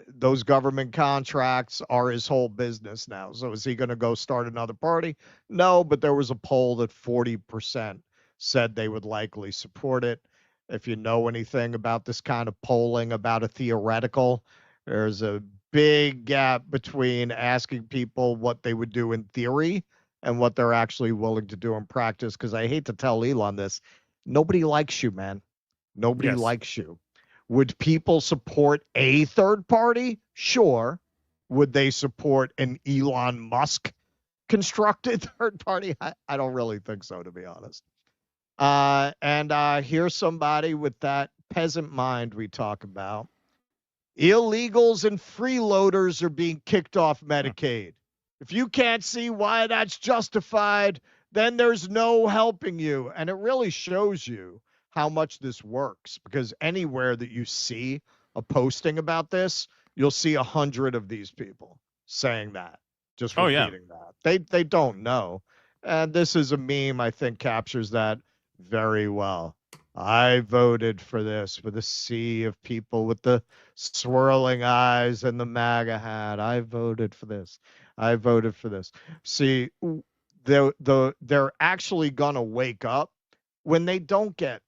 those government contracts are his whole business now. So is he going to go start another party? No, but there was a poll that 40% said they would likely support it. If you know anything about this kind of polling, about a theoretical, there's a big gap between asking people what they would do in theory and what they're actually willing to do in practice. Because I hate to tell Elon this, nobody likes you, man. Nobody likes you. Would people support a third party? Sure. Would they support an Elon Musk constructed third party? I don't really think so, to be honest. And here's somebody with that peasant mind we talk about. Illegals and freeloaders are being kicked off Medicaid. If you can't see why that's justified, then there's no helping you. And it really shows you how much this works, because anywhere that you see a posting about this, you'll see 100 of these people saying that, just repeating that. They don't know. And this is a meme I think captures that very well. I voted for this, with a sea of people with the swirling eyes and the MAGA hat. I voted for this. I voted for this. See, they're actually gonna wake up when they don't get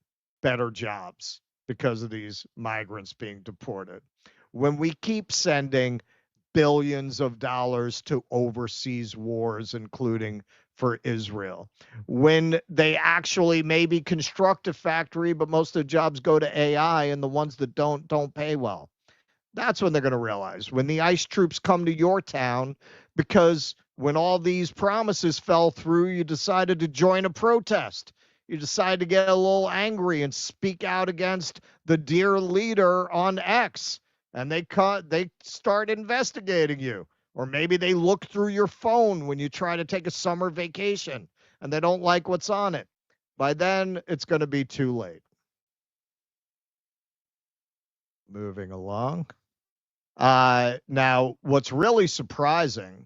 better jobs because of these migrants being deported. When we keep sending billions of dollars to overseas wars, including for Israel, when they actually maybe construct a factory, but most of the jobs go to AI, and the ones that don't pay well. That's when they're going to realize, when the ICE troops come to your town, because when all these promises fell through, you decided to join a protest. You decide to get a little angry and speak out against the dear leader on X, and they start investigating you. Or maybe they look through your phone when you try to take a summer vacation and they don't like what's on it. By then, it's going to be too late. Moving along. Now, what's really surprising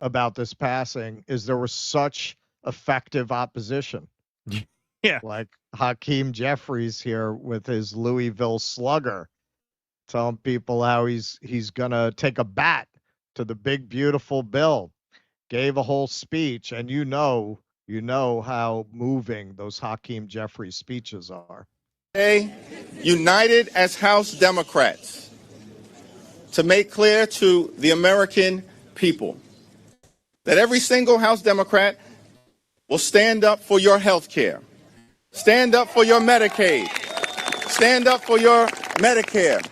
about this passing is there was such effective opposition.
Yeah.
Like Hakeem Jeffries here with his Louisville Slugger, telling people how he's going to take a bat to the big, beautiful bill. Gave a whole speech, and you know how moving those Hakeem Jeffries speeches are.
Today, united as House Democrats, to make clear to the American people that every single House Democrat will stand up for your health care, stand up for your Medicaid, stand up for your Medicare,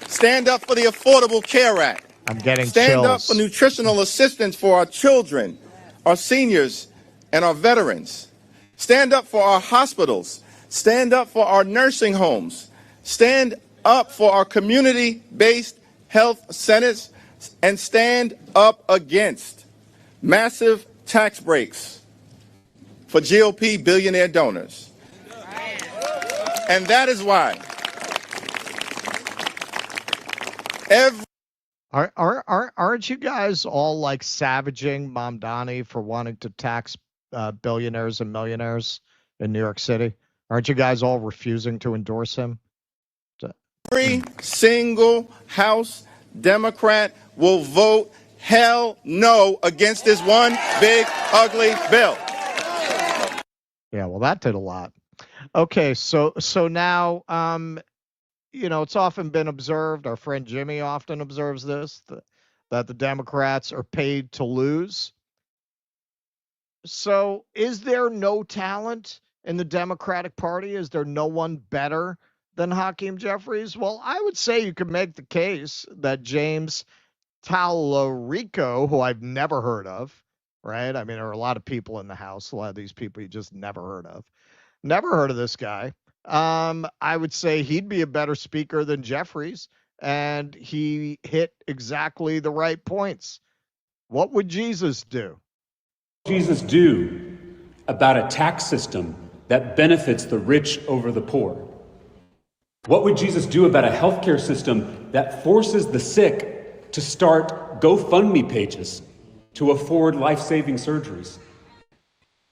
stand up for the Affordable Care Act.
I'm getting
Stand
chills.
up for nutritional assistance for our children, our seniors, and our veterans. Stand up for our hospitals. Stand up for our nursing homes. Stand up for our community-based health centers. And stand up against massive tax breaks for GOP billionaire donors. And that is why
Aren't you guys all like savaging Mamdani for wanting to tax billionaires and millionaires in New York City? Aren't you guys all refusing to endorse him?
Every single House Democrat will vote hell no against this one big ugly bill.
Yeah, well, that did a lot. Okay, so now it's often been observed, our friend Jimmy often observes this, that the Democrats are paid to lose. So is there no talent in the Democratic Party? Is there no one better than Hakeem Jeffries? Well, I would say you could make the case that James Tallarico, who I've never heard of, right? I mean, there are a lot of people in the House, a lot of these people you just never heard of. Never heard of this guy. I would say he'd be a better speaker than Jeffries, and he hit exactly the right points. What would Jesus do?
Jesus do about a tax system that benefits the rich over the poor? What would Jesus do about a healthcare system that forces the sick to start GoFundMe pages to afford life-saving surgeries?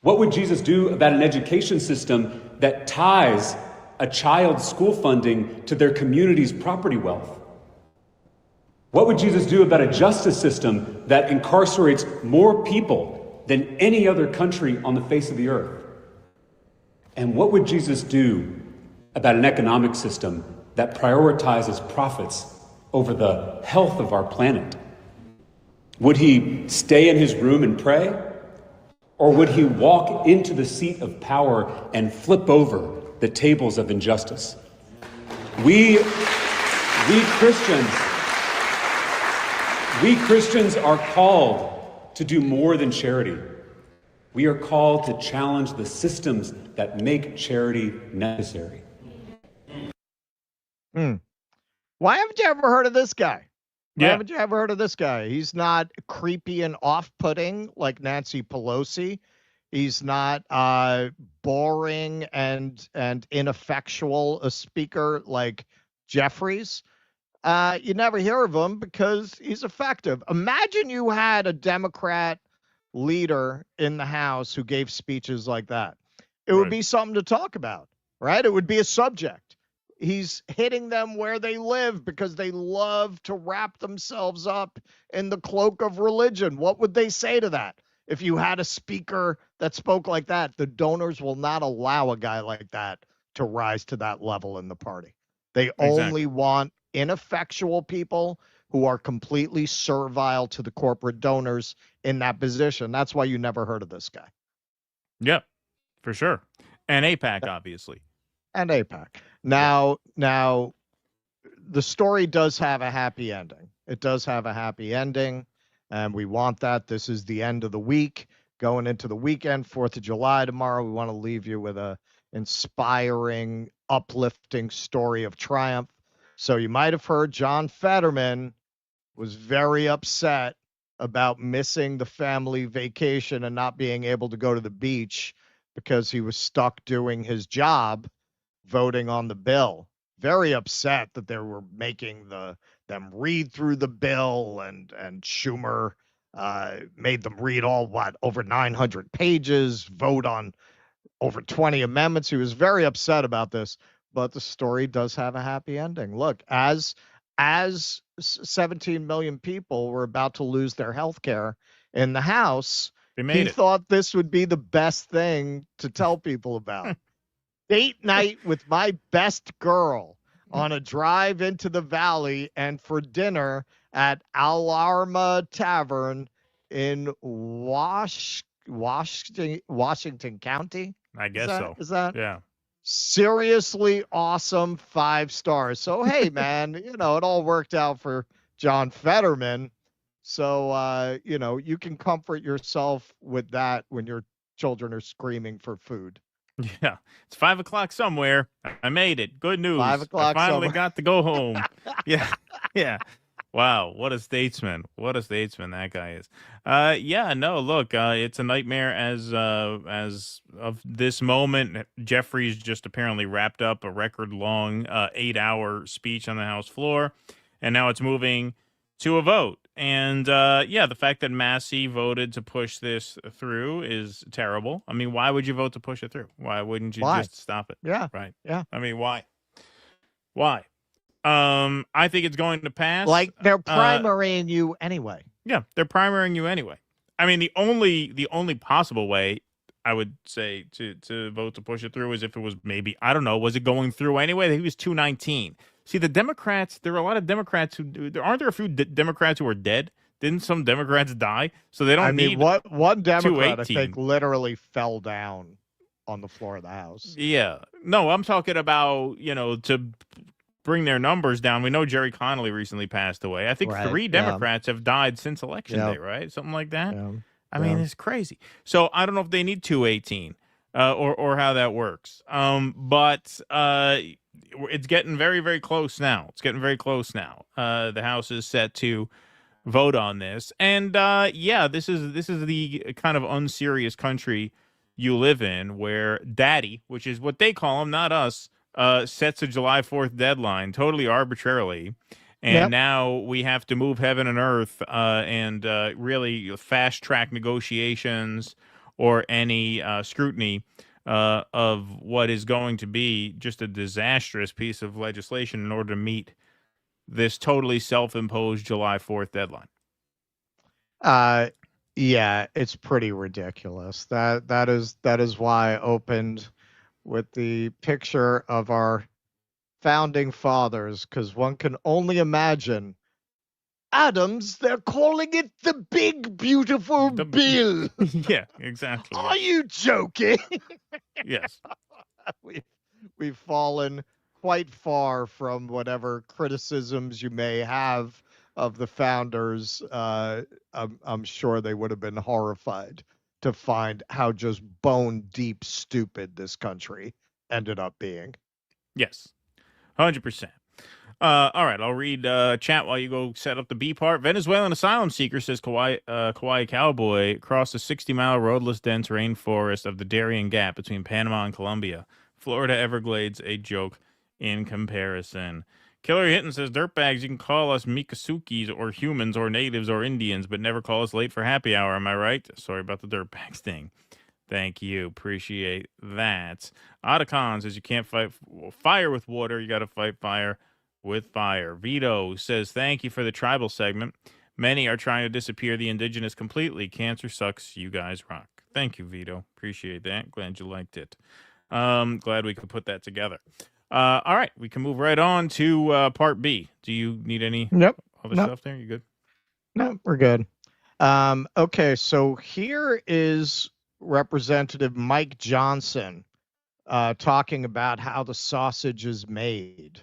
What would Jesus do about an education system that ties a child's school funding to their community's property wealth? What would Jesus do about a justice system that incarcerates more people than any other country on the face of the earth? And what would Jesus do about an economic system that prioritizes profits over the health of our planet? Would he stay in his room and pray? Or would he walk into the seat of power and flip over the tables of injustice? We Christians are called to do more than charity. We are called to challenge the systems that make charity necessary.
Why haven't you ever heard of this guy? Why
Yeah.
haven't you ever heard of this guy? He's not creepy and off-putting like Nancy Pelosi. He's not boring and ineffectual a speaker like Jeffries. You never hear of him because he's effective. Imagine you had a Democrat leader in the House who gave speeches like that. It would be something to talk about, right? It would be a subject. He's hitting them where they live because they love to wrap themselves up in the cloak of religion. What would they say to that? If you had a speaker that spoke like that, the donors will not allow a guy like that to rise to that level in the party. They only want ineffectual people who are completely servile to the corporate donors in that position. That's why you never heard of this guy.
Yep, for sure. And AIPAC, obviously.
And AIPAC. Now, the story does have a happy ending. It does have a happy ending, and we want that. This is the end of the week, going into the weekend, 4th of July tomorrow. We want to leave you with a inspiring, uplifting story of triumph. So you might have heard John Fetterman was very upset about missing the family vacation and not being able to go to the beach because he was stuck doing his job, voting on the bill. Very upset that they were making them read through the bill, and Schumer made them read over 900 pages, vote on over 20 amendments. He was very upset about this, but the story does have a happy ending. Look, as 17 million people were about to lose their health care in the House, he thought this would be the best thing to tell people about. Date night with my best girl on a drive into the valley and for dinner at Alarma Tavern in Washington County.
I guess so.
Is that?
Yeah.
Seriously awesome, 5 stars. So, hey, man, it all worked out for John Fetterman. So, you can comfort yourself with that when your children are screaming for food.
Yeah, it's 5 o'clock somewhere. I made it. Good news.
5 o'clock.
I finally got to go home. Yeah. Wow, what a statesman! What a statesman that guy is. Look, it's a nightmare as of this moment. Jeffries just apparently wrapped up a record-long 8-hour speech on the House floor, and now it's moving to a vote. And the fact that Massey voted to push this through is terrible. I mean, why would you vote to push it through? Why wouldn't you just stop it?
Yeah.
Right.
Yeah.
I mean, why? Why? I think it's going to pass.
Like they're primarying you anyway.
Yeah, they're primarying you anyway. I mean, the only possible way I would say to vote to push it through is if it was maybe, I don't know, was it going through anyway? He was 219. See, the Democrats, there are a lot of Democrats aren't there a few Democrats who are dead? Didn't some Democrats die? So they don't need
one Democrat, I think, literally fell down on the floor of the House.
Yeah. No, I'm talking about, to bring their numbers down. We know Jerry Connolly recently passed away. I think 3 Democrats have died since Election Day, right? Something like that.
Yeah.
I mean, it's crazy. So I don't know if they need 218 or how that works. But it's getting very, very close now. The House is set to vote on this. And this is the kind of unserious country you live in where Daddy, which is what they call him, not us, sets a July 4th deadline totally arbitrarily. And now we have to move heaven and earth and really fast track negotiations or any scrutiny of what is going to be just a disastrous piece of legislation in order to meet this totally self-imposed July 4th deadline?
Yeah, it's pretty ridiculous. That is why I opened with the picture of our founding fathers, because one can only imagine. Adams, they're calling it the big beautiful bill.
Yeah, exactly.
Are you joking?
Yes.
We've fallen quite far from whatever criticisms you may have of the founders. I'm sure they would have been horrified to find how just bone deep stupid this country ended up being.
Yes, 100%. All right, I'll read chat while you go set up the B part. Venezuelan asylum seeker says Kauai cowboy crossed a 60-mile roadless dense rainforest of the Darien Gap between Panama and Colombia. Florida Everglades, a joke in comparison. Killer Hitton says, dirtbags, you can call us Mikasukis or humans or natives or Indians, but never call us late for happy hour. Am I right? Sorry about the dirtbags thing. Thank you. Appreciate that. Otacon says, you can't fight fire with water. You got to fight fire with fire. Vito says, thank you for the tribal segment. Many are trying to disappear the indigenous completely. Cancer sucks. You guys rock. Thank you, Vito. Appreciate that. Glad you liked it. Glad we could put that together. All right. We can move right on to part B. Do you need any other stuff there? You good?
No, we're good. Okay, so here is Representative Mike Johnson talking about how the sausage is made.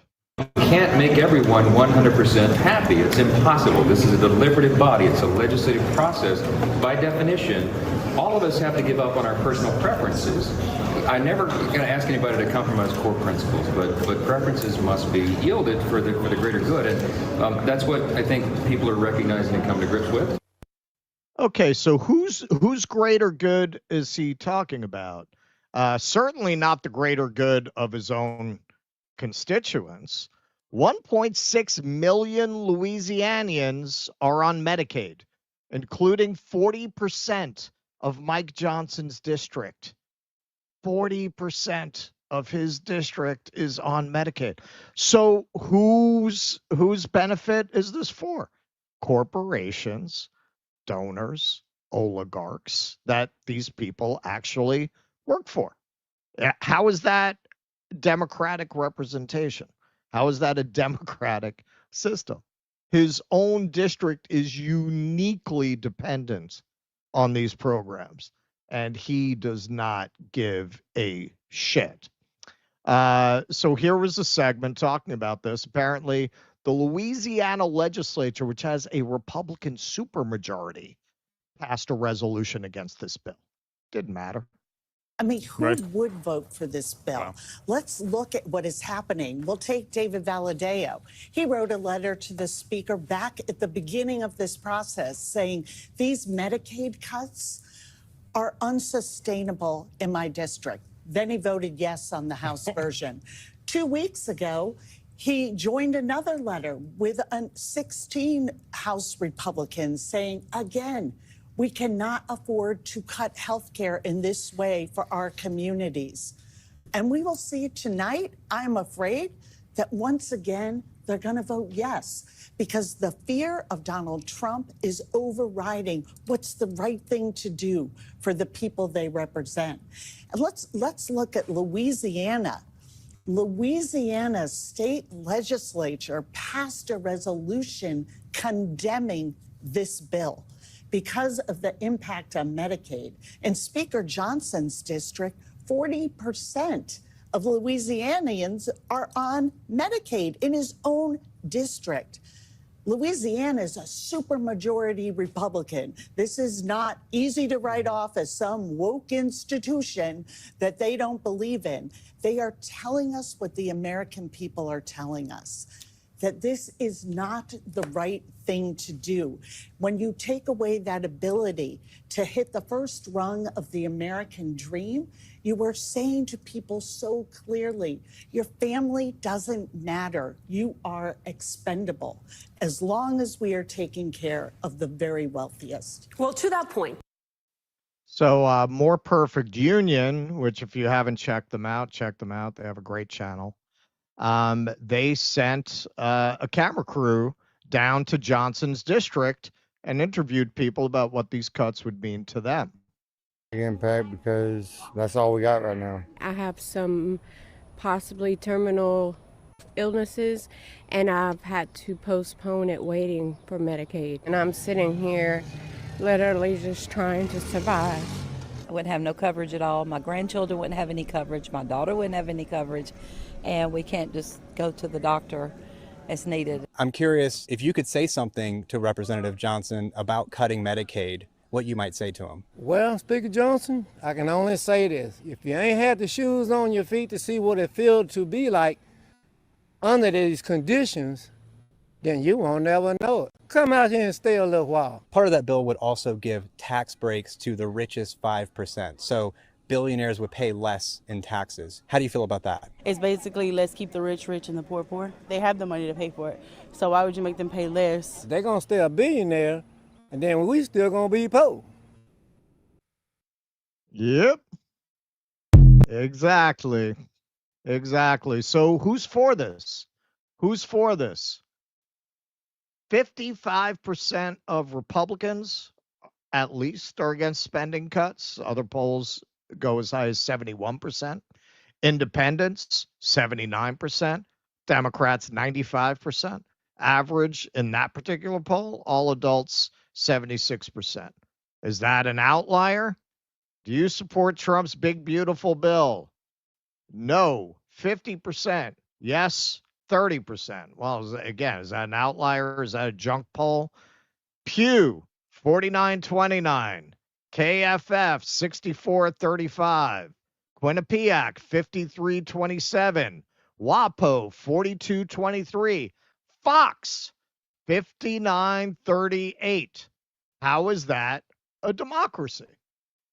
Can't make everyone 100% happy. It's impossible. This is a deliberative body. It's a legislative process. By definition, all of us have to give up on our personal preferences. I never going to ask anybody to compromise core principles, but preferences must be yielded for the greater good, and that's what I think people are recognizing and coming to grips with.
Okay, so whose greater good is he talking about? Certainly not the greater good of his own constituents. 1.6 million Louisianians are on Medicaid, including 40% of Mike Johnson's district. 40% of his district is on Medicaid. So whose benefit is this for? Corporations, donors, oligarchs that these people actually work for. How is that democratic representation? How is that a democratic system? His own district is uniquely dependent on these programs, and he does not give a shit. So here was a segment talking about this. Apparently, the Louisiana legislature, which has a Republican supermajority, passed a resolution against this bill. Didn't matter.
I mean, who would vote for this bill? Wow. Let's look at what is happening. We'll take David Valadao. He wrote a letter to the speaker back at the beginning of this process saying these Medicaid cuts are unsustainable in my district. Then he voted yes on the House version. 2 weeks ago, he joined another letter with 16 House Republicans saying, again, we cannot afford to cut health care in this way for our communities. And we will see tonight, I'm afraid, that once again, they're going to vote yes, because the fear of Donald Trump is overriding what's the right thing to do for the people they represent. And let's look at Louisiana. Louisiana's state legislature passed a resolution condemning this bill because of the impact on Medicaid. In Speaker Johnson's district, 40% of Louisianians are on Medicaid in his own district. Louisiana is a supermajority Republican. This is not easy to write off as some woke institution that they don't believe in. They are telling us what the American people are telling us, that this is not the right thing to do. When you take away that ability to hit the first rung of the American dream, you are saying to people so clearly, your family doesn't matter. You are expendable, as long as we are taking care of the very wealthiest.
Well, to that point.
So More Perfect Union, which if you haven't checked them out, check them out. They have a great channel. They sent a camera crew down to Johnson's district and interviewed people about what these cuts would mean to them.
Impact because that's all we got right now.
I have some possibly terminal illnesses, and I've had to postpone it waiting for Medicaid. And I'm sitting here literally just trying to survive.
I wouldn't have no coverage at all. My grandchildren wouldn't have any coverage. My daughter wouldn't have any coverage. And we can't just go to the doctor as needed.
I'm curious if you could say something to Representative Johnson about cutting Medicaid, what you might say to him.
Well, Speaker Johnson, I can only say this. If you ain't had the shoes on your feet to see what it feels to be like under these conditions, then you won't never know it. Come out here and stay a little while.
Part of that bill would also give tax breaks to the richest 5%. So billionaires would pay less in taxes. How do you feel about that?
It's basically let's keep the rich rich and the poor poor. They have the money to pay for it. So why would you make them pay less?
They're going to stay a billionaire, and then we still going to be poor.
Yep. Exactly. Exactly. So who's for this? Who's for this? 55% of Republicans, at least, are against spending cuts. Other polls go as high as 71%. Independents, 79%. Democrats, 95%. Average in that particular poll, all adults, 76%. Is that an outlier? Do you support Trump's big, beautiful bill? No, 50%. Yes, 30%. Well, again, is that an outlier? Is that a junk poll? Pew, 49-29. KFF, 64-35. Quinnipiac, 53-27. WAPO, 42-23. Fox, 59-38. How is that a democracy?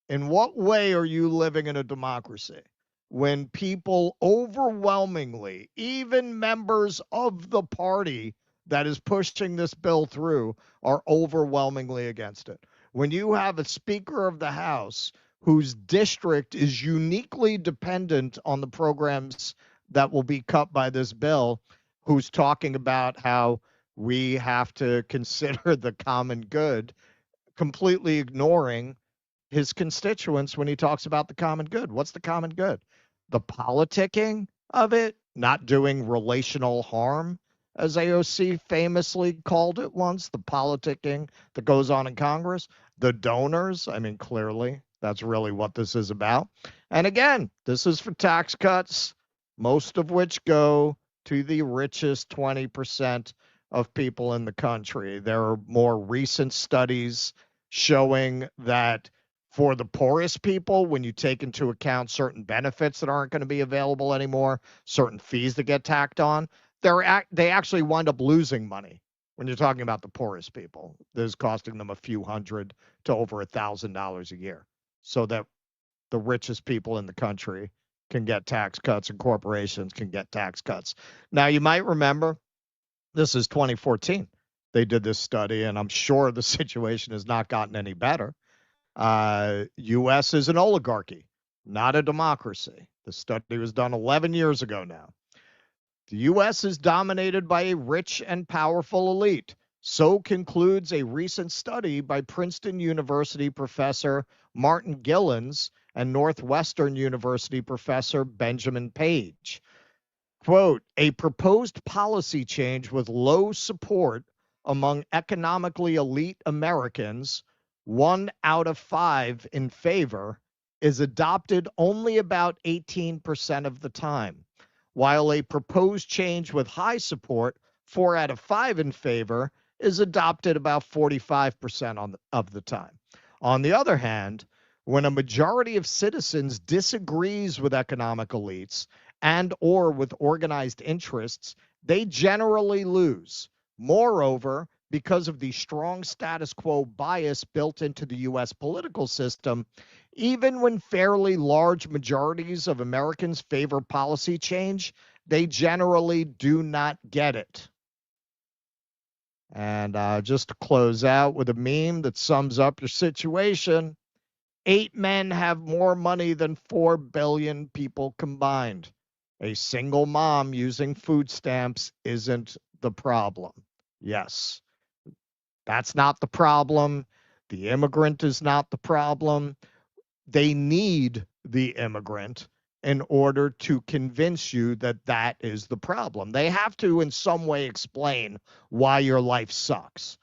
In what way are you living in a democracy when people overwhelmingly, even members of the party that is pushing this bill through, are overwhelmingly against it? When you have a Speaker of the House whose district is uniquely dependent on the programs that will be cut by this bill, who's talking about how we have to consider the common good, completely ignoring his constituents when he talks about the common good. What's the common good? The politicking of it, not doing relational harm, as AOC famously called it once, the politicking that goes on in Congress, the donors. I mean, clearly, that's really what this is about. And again, this is for tax cuts, most of which go to the richest 20% of people in the country. There are more recent studies showing that for the poorest people, when you take into account certain benefits that aren't going to be available anymore, certain fees that get tacked on, they actually wind up losing money when you're talking about the poorest people. This is costing them a few hundred to over $1,000 a year, so that the richest people in the country can get tax cuts and corporations can get tax cuts. Now, you might remember, this is 2014. They did this study, and I'm sure the situation has not gotten any better. U.S. is an oligarchy, not a democracy. The study was done 11 years ago now. The U.S. is dominated by a rich and powerful elite. So concludes a recent study by Princeton University professor Martin Gilens and Northwestern University professor Benjamin Page. Quote, a proposed policy change with low support among economically elite Americans, 1 out of 5 in favor, is adopted only about 18% of the time, while a proposed change with high support, 4 out of 5 in favor, is adopted about 45% of the time. On the other hand, when a majority of citizens disagrees with economic elites and or with organized interests, they generally lose. Moreover, because of the strong status quo bias built into the U.S. political system, even when fairly large majorities of Americans favor policy change, they generally do not get it. And just to close out with a meme that sums up your situation, 8 men have more money than 4 billion people combined. A single mom using food stamps isn't the problem. Yes, that's not the problem. The immigrant is not the problem. They need the immigrant in order to convince you that that is the problem. They have to, in some way, explain why your life sucks.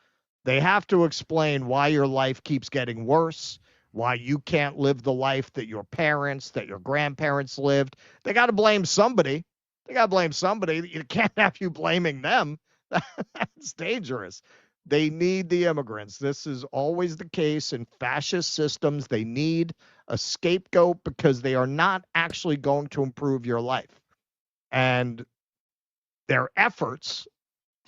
They have to explain why your life keeps getting worse, why you can't live the life that your parents, that your grandparents lived. They got to blame somebody. They got to blame somebody. You can't have you blaming them. That's dangerous. They need the immigrants. This is always the case in fascist systems. They need a scapegoat because they are not actually going to improve your life. And their efforts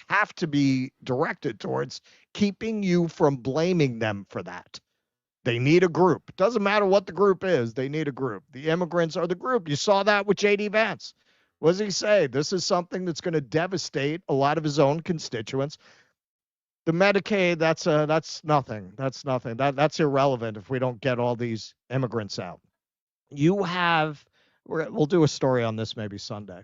have to be directed towards keeping you from blaming them for that. They need a group. It doesn't matter what the group is. They need a group. The immigrants are the group. You saw that with J.D. Vance. What does he say? This is something that's going to devastate a lot of his own constituents. The Medicaid, that's nothing. That's nothing. That's irrelevant if we don't get all these immigrants out. We'll do a story on this maybe Sunday.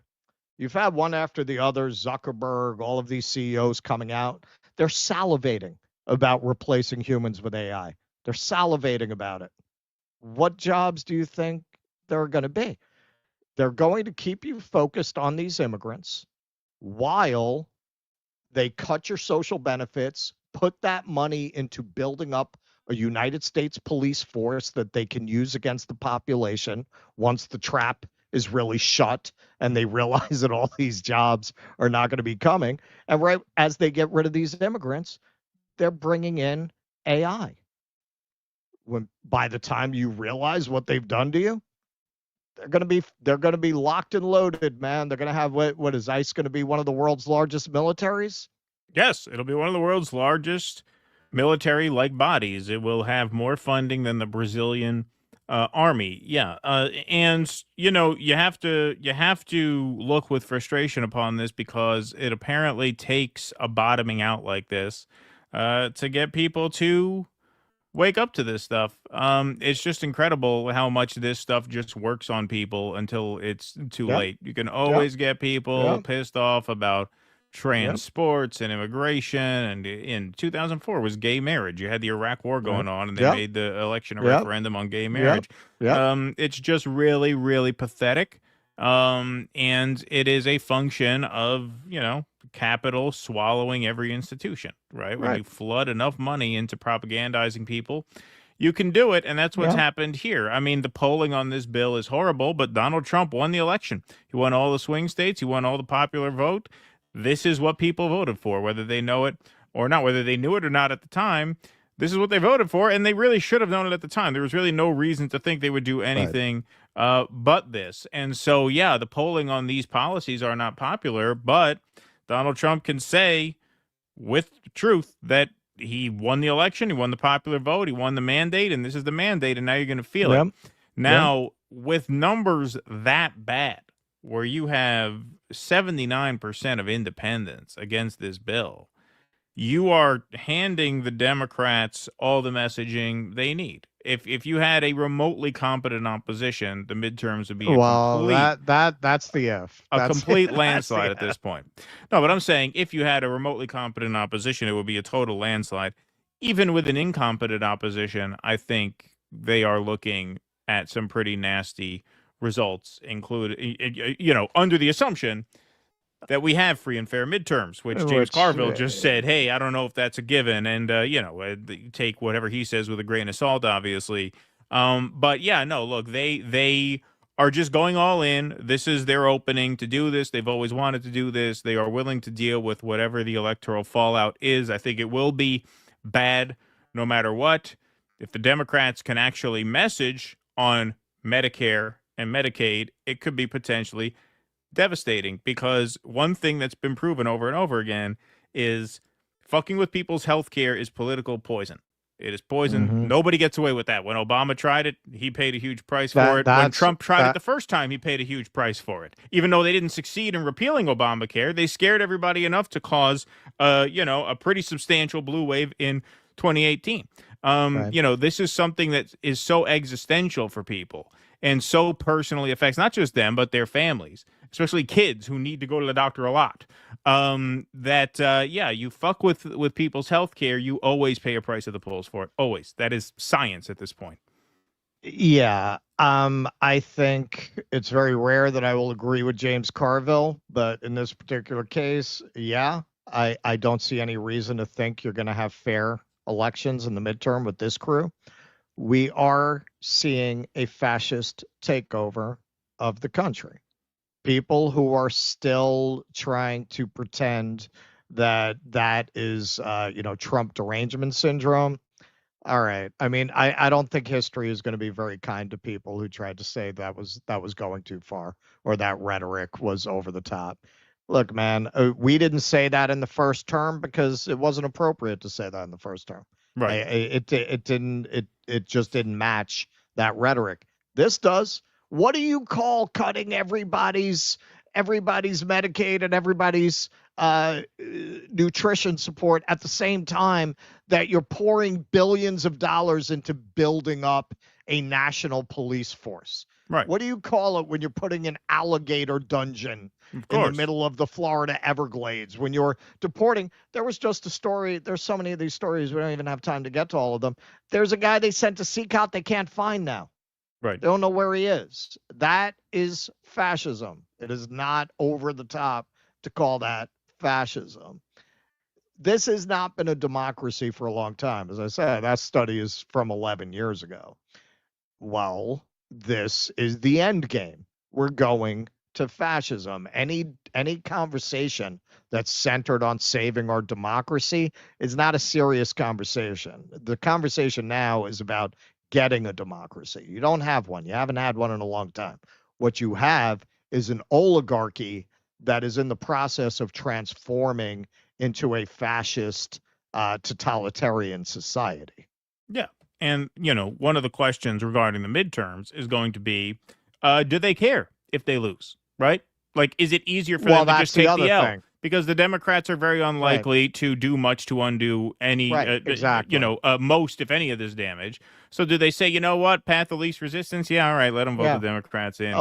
You've had one after the other, Zuckerberg, all of these CEOs coming out. They're salivating about replacing humans with AI. They're salivating about it. What jobs do you think there are going to be? They're going to keep you focused on these immigrants while they cut your social benefits, put that money into building up a United States police force that they can use against the population once the trap is really shut and they realize that all these jobs are not going to be coming. And right as they get rid of these immigrants, they're bringing in AI. When by the time you realize what they've done to you, they're going to be locked and loaded, man. They're going to have what is ICE going to be one of the world's largest militaries?
Yes, it'll be one of the world's largest military-like bodies. It will have more funding than the Brazilian army. Yeah, and you know you have to look with frustration upon this because it apparently takes a bottoming out like this to get people to wake up to this stuff. It's just incredible how much this stuff just works on people until it's too late. You can always get people pissed off about trans sports and immigration. And in 2004 was gay marriage. You had the Iraq War going on, and they made the election a referendum on gay marriage. It's just really, really pathetic. And it is a function of, capital swallowing every institution, right? When you flood enough money into propagandizing people, you can do it. And that's what's happened here. I mean, the polling on this bill is horrible, but Donald Trump won the election. He won all the swing states. He won all the popular vote. This is what people voted for, whether they know it or not, whether they knew it or not at the time. This is what they voted for, and they really should have known it at the time. There was really no reason to think they would do anything but this. And so, the polling on these policies are not popular, but Donald Trump can say with truth that he won the election, he won the popular vote, he won the mandate, and this is the mandate, and now you're going to feel it. Now, with numbers that bad, where you have 79% of independents against this bill, you are handing the Democrats all the messaging they need. If you had a remotely competent opposition, the midterms would be
that's the F.
A complete landslide at this point. No, but I'm saying if you had a remotely competent opposition, it would be a total landslide. Even with an incompetent opposition, I think they are looking at some pretty nasty results, under the assumption that we have free and fair midterms, which James Carville just said, hey, I don't know if that's a given. And, take whatever he says with a grain of salt, obviously. But look, they are just going all in. This is their opening to do this. They've always wanted to do this. They are willing to deal with whatever the electoral fallout is. I think it will be bad no matter what. If the Democrats can actually message on Medicare and Medicaid, it could be potentially devastating, because one thing that's been proven over and over again is fucking with people's health care is political poison. It is poison. Mm-hmm. Nobody gets away with that. When Obama tried it, he paid a huge price for it. When Trump tried it the first time, he paid a huge price for it. Even though they didn't succeed in repealing Obamacare, they scared everybody enough to cause, a pretty substantial blue wave in 2018. This is something that is so existential for people and so personally affects not just them, but their families. especially kids who need to go to the doctor a lot. You fuck with people's health care, you always pay a price at the polls for it. Always. That is science at this point.
Yeah. I think it's very rare that I will agree with James Carville, but in this particular case, yeah, I don't see any reason to think you're going to have fair elections in the midterm with this crew. We are seeing a fascist takeover of the country. People who are still trying to pretend that is, Trump derangement syndrome. All right. I mean, I don't think history is going to be very kind to people who tried to say that was going too far or that rhetoric was over the top. Look, man, we didn't say that in the first term because it wasn't appropriate to say that in the first term.
Right.
It just didn't match that rhetoric. This does. What do you call cutting everybody's Medicaid and everybody's nutrition support at the same time that you're pouring billions of dollars into building up a national police force?
Right.
What do you call it when you're putting an alligator dungeon in the middle of the Florida Everglades? When you're deporting, there was just a story. There's so many of these stories. We don't even have time to get to all of them. There's a guy they sent to seek out they can't find now.
Right.
They don't know where he is. That is fascism. It is not over the top to call that fascism. This has not been a democracy for a long time. As I said, that study is from 11 years ago. Well, this is the end game. We're going to fascism. Any conversation that's centered on saving our democracy is not a serious conversation. The conversation now is about getting a democracy. You don't have one. You haven't had one in a long time. What you have is an oligarchy that is in the process of transforming into a fascist, totalitarian society.
Yeah. And, one of the questions regarding the midterms is going to be, do they care if they lose, right? Like, is it easier for them to just take the L? Thing. Because the Democrats are very unlikely to do much to undo any, most, if any, of this damage. So do they say, you know what, path of least resistance? Yeah, all right, let them vote the Democrats in.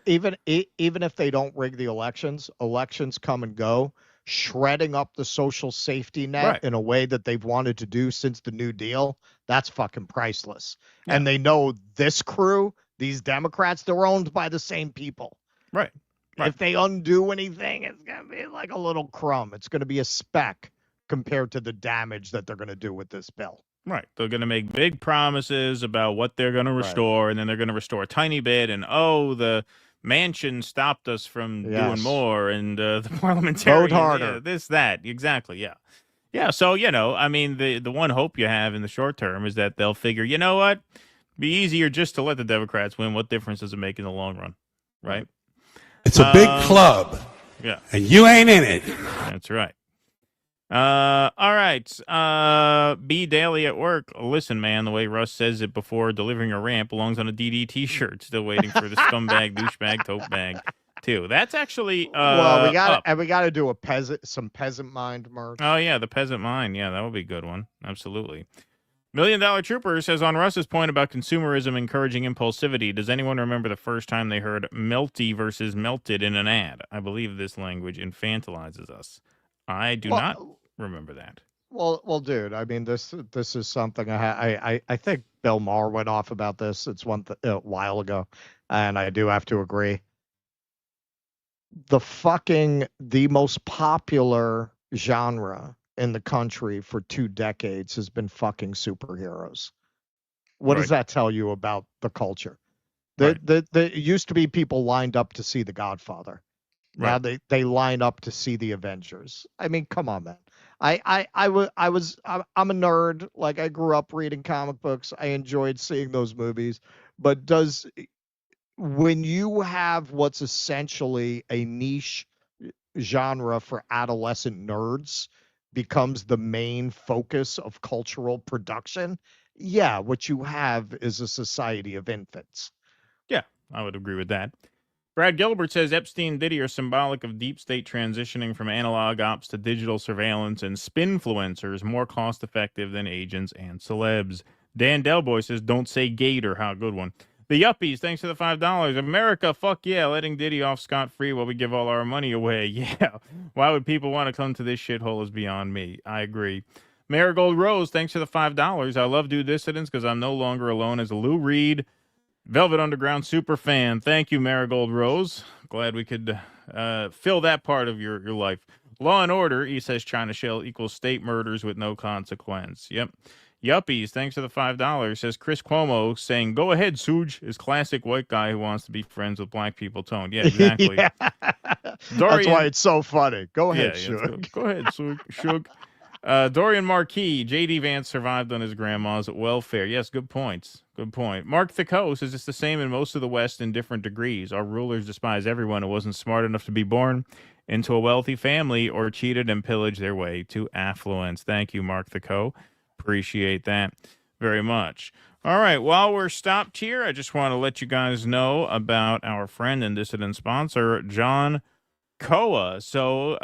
Even if they don't rig the elections come and go. Shredding up the social safety net in a way that they've wanted to do since the New Deal, that's fucking priceless. Yeah. And they know this crew, these Democrats, they're owned by the same people.
Right.
If they undo anything, it's going to be like a little crumb. It's going to be a speck compared to the damage that they're going to do with this bill.
Right. They're going to make big promises about what they're going to restore, and then they're going to restore a tiny bit, and the mansion stopped us from doing more, and the parliamentarian,
vote harder.
This, that, exactly, yeah. So I mean, the one hope you have in the short term is that they'll figure, you know what, be easier just to let the Democrats win. What difference does it make in the long run, right?
It's a big club, and you ain't in it.
That's right. All right. B Daily at work. Listen, man, the way Russ says it before delivering a rant belongs on a DD t-shirt. Still waiting for the scumbag, douchebag, tote bag, too. That's actually
well, we got to do some peasant mind merch.
Oh yeah, the peasant mind. Yeah, that would be a good one. Absolutely. $1 Million Trooper says, on Russ's point about consumerism encouraging impulsivity, does anyone remember the first time they heard melty versus melted in an ad? I believe this language infantilizes us. I do not remember that.
Well, dude. I mean, this is something I think Bill Maher went off about this. It's a while ago, and I do have to agree. The most popular genre in the country for 2 decades has been fucking superheroes. What does that tell you about the culture? It used to be people lined up to see The Godfather. Now they line up to see the Avengers. I mean, come on, man. I'm a nerd. Like, I grew up reading comic books. I enjoyed seeing those movies. But when you have what's essentially a niche genre for adolescent nerds becomes the main focus of cultural production, what you have is a society of infants.
Yeah, I would agree with that. Brad Gilbert says Epstein and Diddy are symbolic of deep state transitioning from analog ops to digital surveillance and spinfluencers more cost effective than agents and celebs. Dan Delboy says, don't say gator. How good one. The Yuppies, thanks for the $5. America, fuck yeah, letting Diddy off scot-free while we give all our money away. Yeah. Why would people want to come to this shithole is beyond me. I agree. Marigold Rose, thanks for the $5. I love Do Dissidents because I'm no longer alone as a Lou Reed Velvet Underground super fan. Thank you, Marigold Rose. Glad we could fill that part of your life. Law and Order, he says China Shell equals state murders with no consequence. Yep. Yuppies, thanks for the $5. Says Chris Cuomo saying, go ahead, Suge, is classic white guy who wants to be friends with black people tone. Yeah, exactly.
Yeah.
Dorian,
That's why it's so funny. Go ahead,
yeah,
Suge.
go ahead, Suge. Dorian Marquis, J.D. Vance survived on his grandma's welfare. Yes, good points. Good point. Mark Thicot says it's the same in most of the West in different degrees. Our rulers despise everyone who wasn't smart enough to be born into a wealthy family or cheated and pillaged their way to affluence. Thank you, Mark Thicot. Appreciate that very much. All right, while we're stopped here, I just want to let you guys know about our friend and dissident sponsor, John Koa. So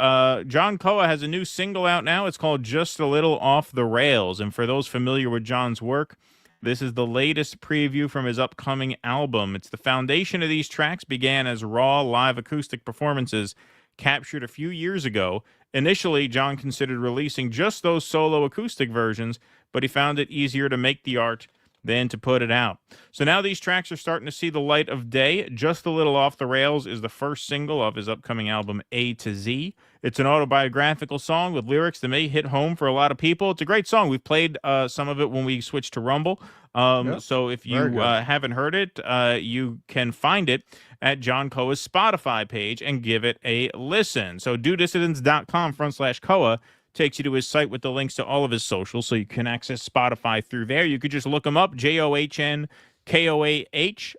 John Koa has a new single out now. It's called Just a Little Off the Rails. And for those familiar with John's work, this is the latest preview from his upcoming album. It's the foundation of these tracks began as raw live acoustic performances captured a few years ago. Initially, John considered releasing just those solo acoustic versions, but he found it easier to make the art than to put it out. So now these tracks are starting to see the light of day. Just a Little Off the Rails is the first single of his upcoming album, A to Z. It's an autobiographical song with lyrics that may hit home for a lot of people. It's a great song. We've played some of it when we switched to Rumble. So if you haven't heard it, you can find it at John Koa's Spotify page and give it a listen. So dodissidents.com/Koa takes you to his site with the links to all of his socials, so you can access Spotify through there. You could just look him up, JOHNKOAH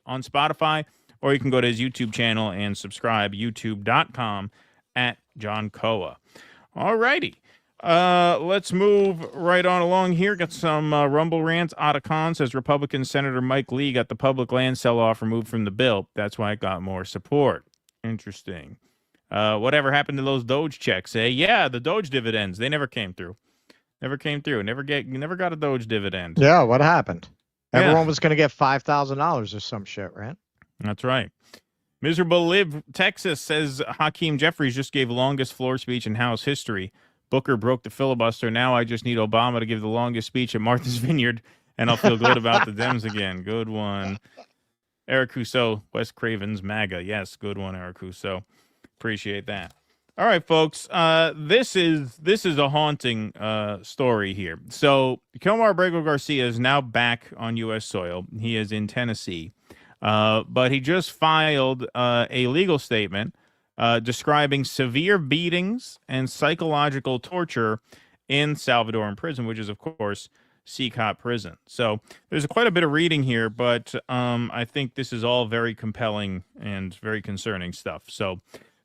on Spotify, or you can go to his YouTube channel and subscribe, youtube.com/John Koa. All righty. Let's move right on along here. Got some Rumble rants. Otacon says Republican Senator Mike Lee got the public land sell-off removed from the bill. That's why it got more support. Interesting. Whatever happened to those Doge checks, eh? Yeah, the Doge dividends. They never came through. Never got a Doge dividend.
Yeah, what happened?
Yeah.
Everyone was going to get $5,000 or some shit, right?
That's right. Miserable Live Texas says Hakeem Jeffries just gave longest floor speech in House history. Booker broke the filibuster. Now I just need Obama to give the longest speech at Martha's Vineyard, and I'll feel good about the Dems again. Good one. Eric Rousseau, Wes Craven's MAGA. Yes, good one, Eric Rousseau. Appreciate that. All right, folks. This is a haunting story here. So Kilmar Abrego Garcia is now back on U.S. soil. He is in Tennessee, but he just filed a legal statement describing severe beatings and psychological torture in Salvadoran prison, which is, of course, CCOT prison. So there's quite a bit of reading here, but I think this is all very compelling and very concerning stuff. So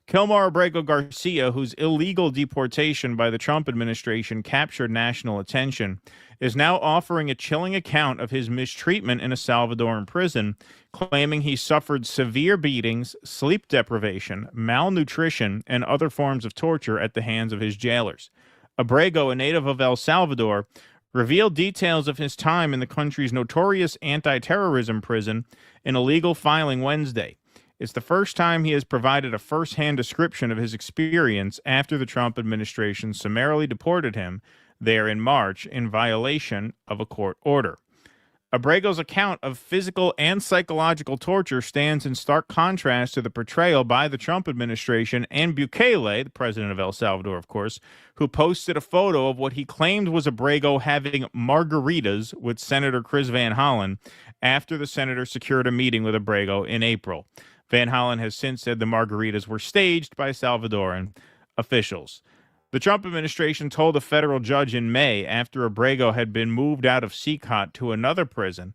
Kilmar Abrego Garcia, whose illegal deportation by the Trump administration captured national attention, is now offering a chilling account of his mistreatment in a Salvadoran prison, claiming he suffered severe beatings, sleep deprivation, malnutrition, and other forms of torture at the hands of his jailers. Abrego, a native of El Salvador, revealed details of his time in the country's notorious anti-terrorism prison in a legal filing Wednesday. It's the first time he has provided a first-hand description of his experience after the Trump administration summarily deported him there in March in violation of a court order. Abrego's account of physical and psychological torture stands in stark contrast to the portrayal by the Trump administration and Bukele, the president of El Salvador, of course, who posted a photo of what he claimed was Abrego having margaritas with Senator Chris Van Hollen after the senator secured a meeting with Abrego in April. Van Hollen has since said the margaritas were staged by Salvadoran officials. The Trump administration told a federal judge in May, after Abrego had been moved out of CCOT to another prison,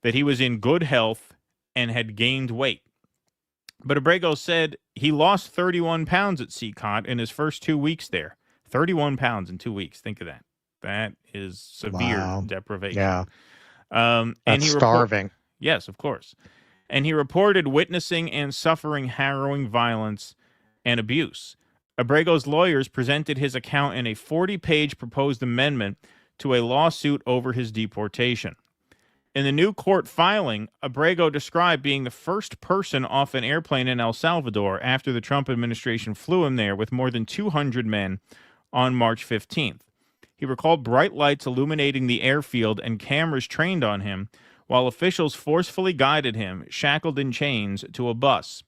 that he was in good health and had gained weight. But Abrego said he lost 31 pounds at CCOT in his first 2 weeks there. 31 pounds in 2 weeks. Think of that. That is severe deprivation.
Yeah.
And
That's starving.
Yes, of course. And he reported witnessing and suffering harrowing violence and abuse. Abrego's lawyers presented his account in a 40-page proposed amendment to a lawsuit over his deportation. In the new court filing, Abrego described being the first person off an airplane in El Salvador after the Trump administration flew him there with more than 200 men on March 15th. He recalled bright lights illuminating the airfield and cameras trained on him, while officials forcefully guided him, shackled in chains, to a bus.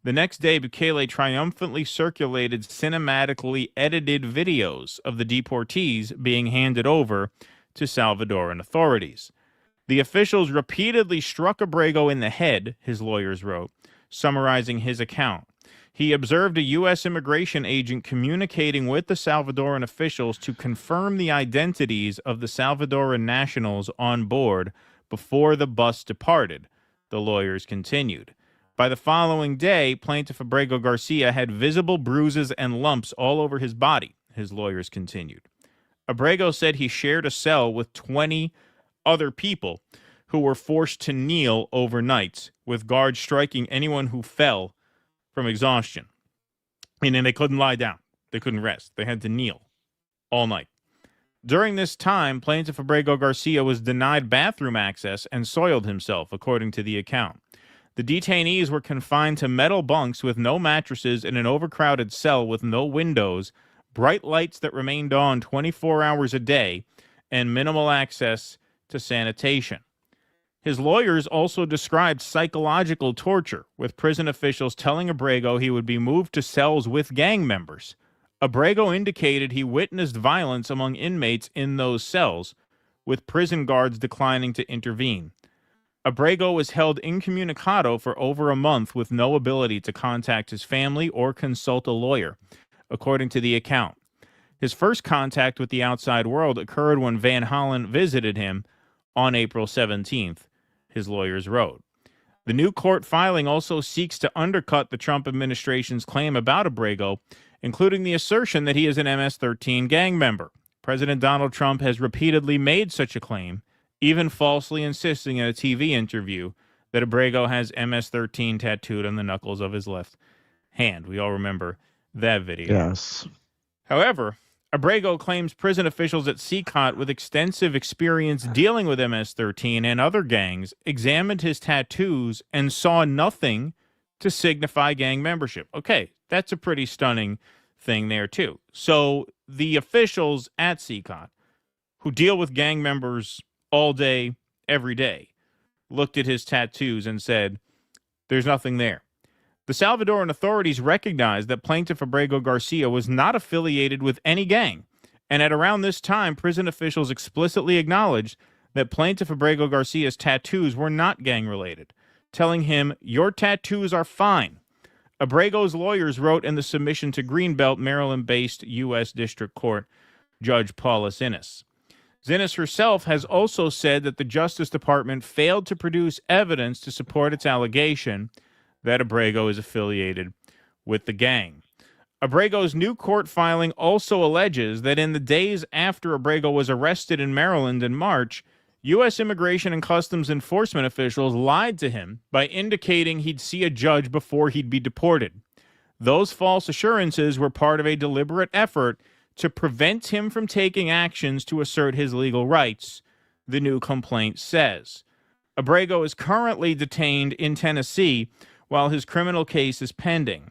The next day, Bukele triumphantly circulated cinematically edited videos of the deportees being handed over to Salvadoran authorities. The officials repeatedly struck Abrego in the head, his lawyers wrote, summarizing his account. He observed a U.S. immigration agent communicating with the Salvadoran officials to confirm the identities of the Salvadoran nationals on board before the bus departed, the lawyers continued. By the following day, plaintiff Abrego Garcia had visible bruises and lumps all over his body, his lawyers continued. Abrego said he shared a cell with 20 other people who were forced to kneel overnight, with guards striking anyone who fell from exhaustion. Meaning they couldn't lie down. They couldn't rest. They had to kneel all night. During this time, plaintiff Abrego Garcia was denied bathroom access and soiled himself, according to the account. The detainees were confined to metal bunks with no mattresses in an overcrowded cell with no windows, bright lights that remained on 24 hours a day, and minimal access to sanitation. His lawyers also described psychological torture, with prison officials telling Abrego he would be moved to cells with gang members. Abrego indicated he witnessed violence among inmates in those cells, with prison guards declining to intervene. Abrego was held incommunicado for over a month with no ability to contact his family or consult a lawyer, according to the account. His first contact with the outside world occurred when Van Hollen visited him on April 17th, his lawyers wrote. The new court filing also seeks to undercut the Trump administration's claim about Abrego, including the assertion that he is an MS-13 gang member. President Donald Trump has repeatedly made such a claim, even falsely insisting in a TV interview that Abrego has MS-13 tattooed on the knuckles of his left hand. We all remember that video.
Yes.
However, Abrego claims prison officials at CCOT with extensive experience dealing with MS-13 and other gangs examined his tattoos and saw nothing to signify gang membership. Okay, that's a pretty stunning thing there, too. So the officials at CCOT, who deal with gang members all day, every day, looked at his tattoos and said, there's nothing there. The Salvadoran authorities recognized that plaintiff Abrego Garcia was not affiliated with any gang, and at around this time, prison officials explicitly acknowledged that plaintiff Abrego Garcia's tattoos were not gang-related, telling him, your tattoos are fine. Abrego's lawyers wrote in the submission to Greenbelt, Maryland-based U.S. District Court Judge Paula Zinnes. Zinnes herself has also said that the Justice Department failed to produce evidence to support its allegation that Abrego is affiliated with the gang. Abrego's new court filing also alleges that in the days after Abrego was arrested in Maryland in March, U.S. Immigration and Customs Enforcement officials lied to him by indicating he'd see a judge before he'd be deported. Those false assurances were part of a deliberate effort to prevent him from taking actions to assert his legal rights, the new complaint says. Abrego is currently detained in Tennessee while his criminal case is pending.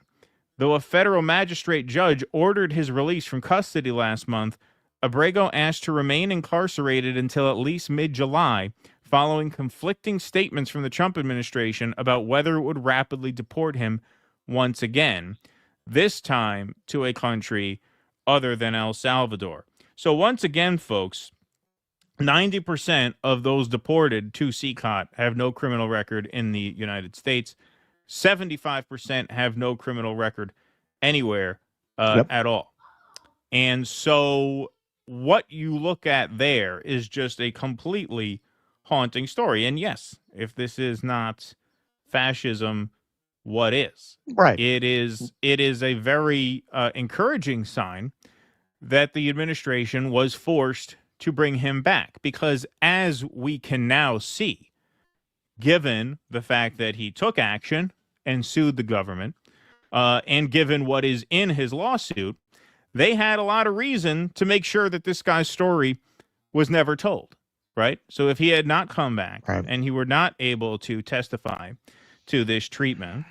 Though a federal magistrate judge ordered his release from custody last month, Abrego asked to remain incarcerated until at least mid-July, following conflicting statements from the Trump administration about whether it would rapidly deport him once again, this time to a country other than El Salvador. So once again, folks, 90% of those deported to CCOT have no criminal record in the United States. 75% have no criminal record anywhere at all. And so what you look at there is just a completely haunting story. And yes, if this is not fascism, what is?
Right.
It is a very encouraging sign that the administration was forced to bring him back, because as we can now see, given the fact that he took action and sued the government, and given what is in his lawsuit, they had a lot of reason to make sure that this guy's story was never told. right? So if he had not come back
Right.
and he were not able to testify to this treatment,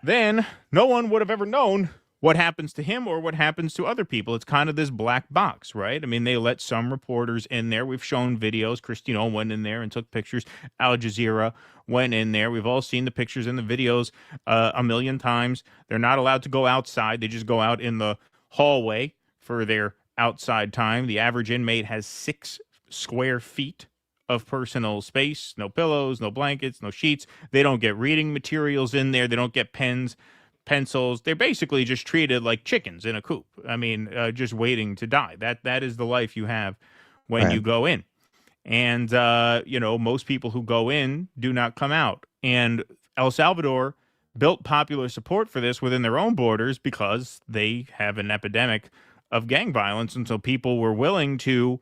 then no one would have ever known what happens to him or what happens to other people. It's kind of this black box, right? I mean, they let some reporters in there. We've shown videos. Christine went in there and took pictures. Al Jazeera went in there. We've all seen the pictures and the videos a million times. They're not allowed to go outside. They just go out in the hallway for their outside time. The average inmate has 6 square feet of personal space. No pillows, no blankets, no sheets. They don't get reading materials in there. They don't get pens, pencils. They're basically just treated like chickens in a coop. I mean, just waiting to die. That is the life you have when you go in. And, most people who go in do not come out. And El Salvador built popular support for this within their own borders because they have an epidemic of gang violence. And so people were willing to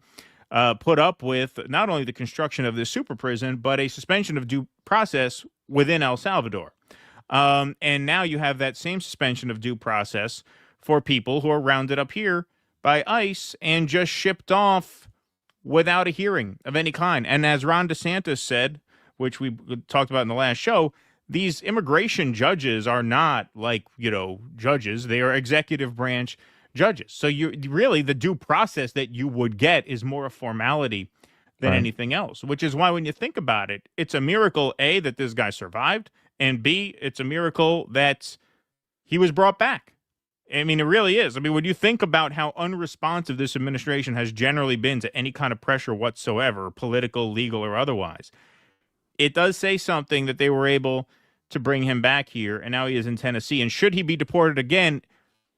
put up with not only the construction of this super prison, but a suspension of due process within El Salvador. And now you have that same suspension of due process for people who are rounded up here by ICE and just shipped off without a hearing of any kind. And as Ron DeSantis said, which we talked about in the last show, these immigration judges are not like, judges. They are executive branch judges. So you really, the due process that you would get is more a formality than anything else, which is why when you think about it, it's a miracle, A, that this guy survived, and B, it's a miracle that he was brought back. I mean, it really is. I mean, when you think about how unresponsive this administration has generally been to any kind of pressure whatsoever, political, legal, or otherwise, it does say something that they were able to bring him back here, and now he is in Tennessee. And should he be deported again,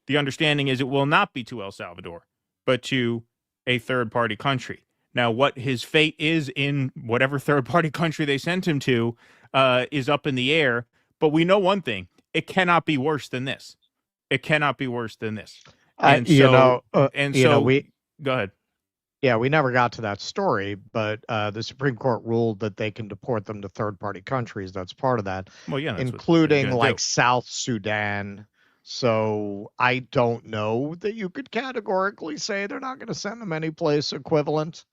the understanding is it will not be to El Salvador, but to a third-party country. Now, what his fate is in whatever third-party country they sent him to is up in the air. But we know one thing. It cannot be worse than this. It cannot be worse than this. And go ahead.
Yeah, we never got to that story, but the Supreme Court ruled that they can deport them to third-party countries. That's part of that,
well, yeah,
including like South Sudan. So I don't know that you could categorically say they're not going to send them any place equivalent.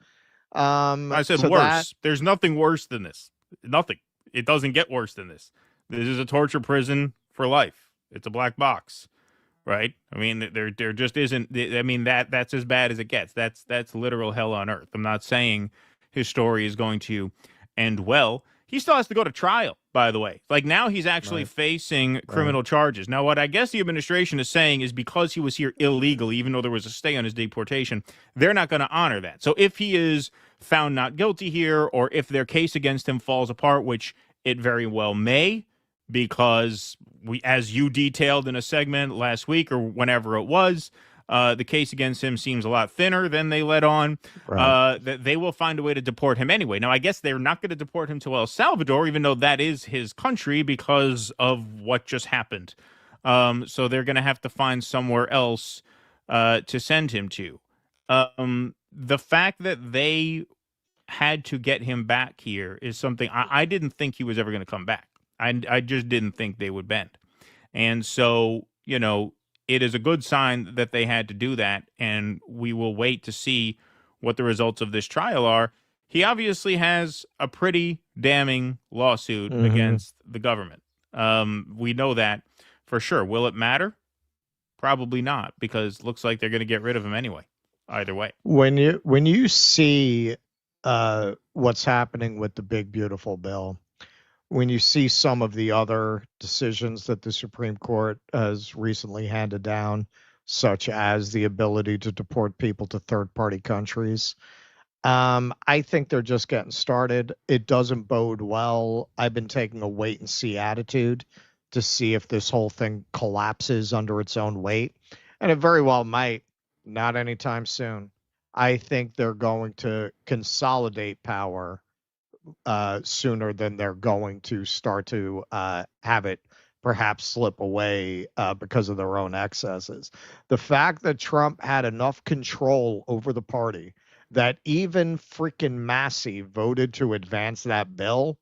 I said worse. There's nothing worse than this. Nothing. It doesn't get worse than this. This is a torture prison for life. It's a black box, right? I mean, there just isn't. I mean, that's as bad as it gets. That's literal hell on earth. I'm not saying his story is going to end well. He still has to go to trial, by the way. Like, now he's actually facing criminal charges. Now, what I guess the administration is saying is because he was here illegally, even though there was a stay on his deportation, they're not going to honor that. So if he is found not guilty here, or if their case against him falls apart, which it very well may, because as you detailed in a segment last week or whenever it was, the case against him seems a lot thinner than they let on. That they will find a way to deport him anyway. Now, I guess they're not going to deport him to El Salvador, even though that is his country, because of what just happened. So they're going to have to find somewhere else to send him to. The fact that they had to get him back here is something I didn't think he was ever going to come back. I just didn't think they would bend. And so, it is a good sign that they had to do that, and we will wait to see what the results of this trial are. He obviously has a pretty damning lawsuit against the government. We know that for sure. Will it matter? Probably not, because it looks like they're going to get rid of him anyway, either way.
When you see what's happening with the big, beautiful bill, when you see some of the other decisions that the Supreme Court has recently handed down, such as the ability to deport people to third-party countries, I think they're just getting started. It doesn't bode well. I've been taking a wait-and-see attitude to see if this whole thing collapses under its own weight, and it very well might, not anytime soon. I think they're going to consolidate power sooner than they're going to start to have it perhaps slip away because of their own excesses. The fact that Trump had enough control over the party that even freaking Massey voted to advance that bill,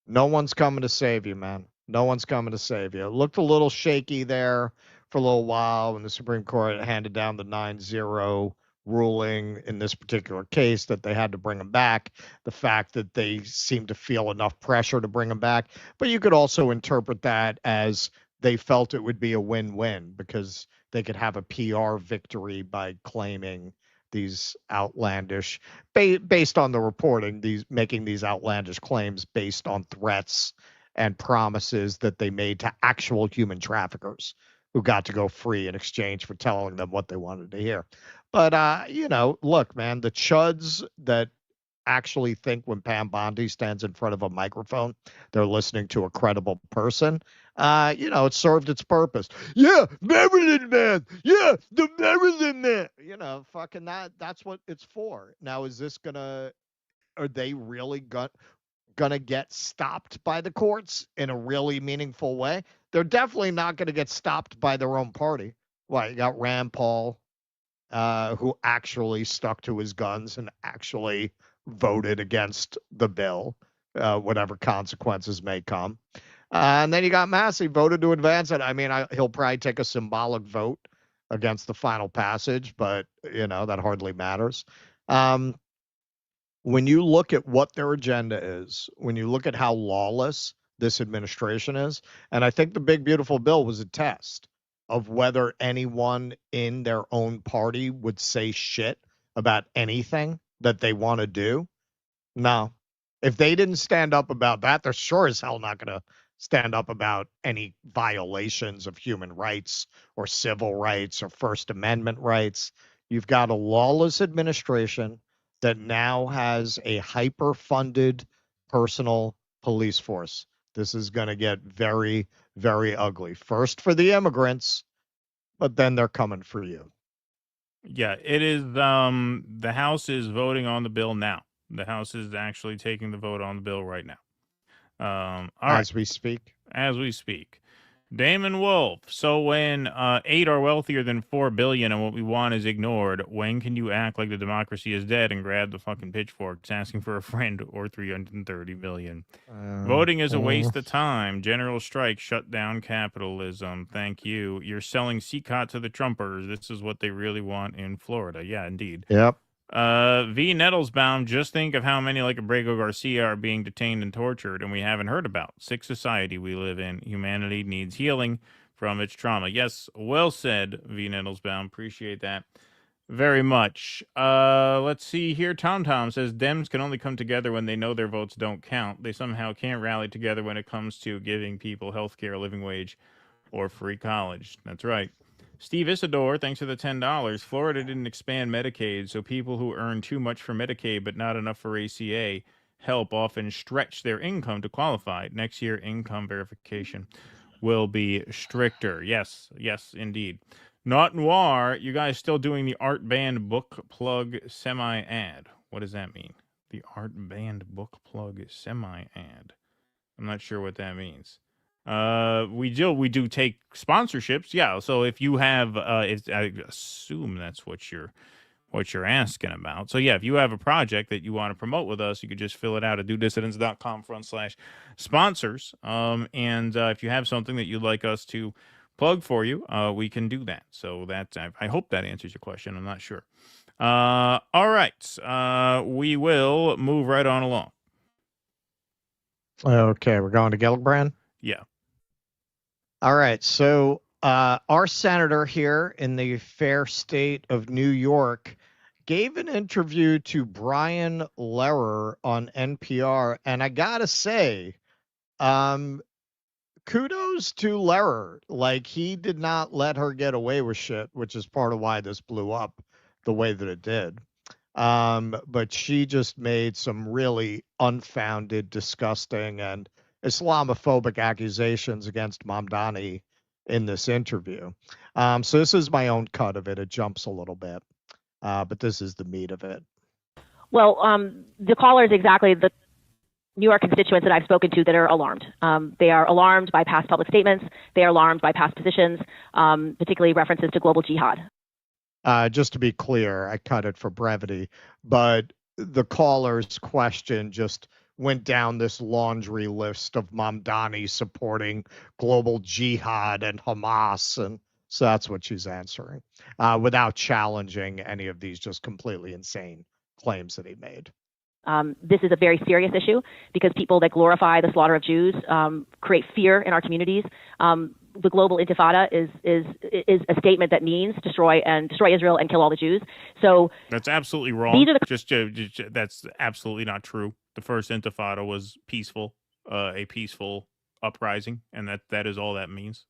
no one's coming to save you, man. No one's coming to save you. It looked a little shaky there for a little while when the Supreme Court handed down the 9-0 ruling in this particular case that they had to bring him back, the fact that they seemed to feel enough pressure to bring him back. But you could also interpret that as they felt it would be a win-win because they could have a PR victory by claiming these outlandish, based on the reporting, making these outlandish claims based on threats and promises that they made to actual human traffickers who got to go free in exchange for telling them what they wanted to hear. But look, man, the chuds that actually think when Pam Bondi stands in front of a microphone, they're listening to a credible person. It served its purpose. Yeah, Maryland man. Yeah, the Maryland man. Fucking that's what it's for. Now, are they really gonna get stopped by the courts in a really meaningful way? They're definitely not gonna get stopped by their own party. Well, you got Rand Paul, who actually stuck to his guns and actually voted against the bill, whatever consequences may come. And then you got Massey voted to advance it. I mean, he'll probably take a symbolic vote against the final passage, but, that hardly matters. When you look at what their agenda is, when you look at how lawless this administration is, and I think the big, beautiful bill was a test of whether anyone in their own party would say shit about anything that they want to do. No. If they didn't stand up about that, they're sure as hell not going to stand up about any violations of human rights or civil rights or First Amendment rights. You've got a lawless administration that now has a hyper-funded personal police force. This is going to get very, very ugly. First for the immigrants, but then they're coming for you.
Yeah, it is. The House is voting on the bill now. The House is actually taking the vote on the bill right now.
As we speak.
As we speak. Damon Wolf. So when 8 are wealthier than 4 billion and what we want is ignored, when can you act like the democracy is dead and grab the fucking pitchforks asking for a friend or 330 million? Voting is a waste of time. General strike shut down capitalism. Thank you. You're selling CCOT to the Trumpers. This is what they really want in Florida. Yeah, indeed.
Yep.
V. Nettlesbaum, just think of how many like Abrego Garcia are being detained and tortured and we haven't heard about. Sick society we live in. Humanity needs healing from its trauma. Yes, well said, V. Nettlesbaum. Appreciate that very much. Let's see here. Tom says Dems can only come together when they know their votes don't count. They somehow can't rally together when it comes to giving people health care, living wage, or free college. That's right. Steve Isidore, thanks for the $10. Florida didn't expand Medicaid, so people who earn too much for Medicaid but not enough for ACA help often stretch their income to qualify. Next year, income verification will be stricter. Yes, indeed. Not Noir, you guys still doing the art band book plug semi-ad. What does that mean? The art band book plug semi-ad. I'm not sure what that means. We do take sponsorships. Yeah. So if you have, I assume that's what you're asking about. So yeah, if you have a project that you want to promote with us, you could just fill it out at dudissidents.com/sponsors. And if you have something that you'd like us to plug for you, we can do that. So that, I hope that answers your question. I'm not sure. All right. We will move right on along.
Okay. We're going to Gillibrand.
Yeah.
All right. So our senator here in the fair state of New York gave an interview to Brian Lehrer on NPR. And I got to say, kudos to Lehrer. Like, he did not let her get away with shit, which is part of why this blew up the way that it did. But she just made some really unfounded, disgusting, and Islamophobic accusations against Mamdani in this interview. So this is my own cut of it. It jumps a little bit, but this is the meat of it.
Well, the caller is exactly the New York constituents that I've spoken to that are alarmed. They are alarmed by past public statements. They are alarmed by past positions, particularly references to global jihad.
Just to be clear, I cut it for brevity, but the caller's question just went down this laundry list of Mamdani supporting global jihad and Hamas. And So that's what she's answering, without challenging any of these just completely insane claims that he made.
This is a very serious issue because people that glorify the slaughter of Jews create fear in our communities. The global intifada is a statement that means destroy Israel and kill all the Jews. So
that's absolutely wrong.
These are
that's absolutely not true. The first intifada was peaceful, a peaceful uprising, and that is all that means.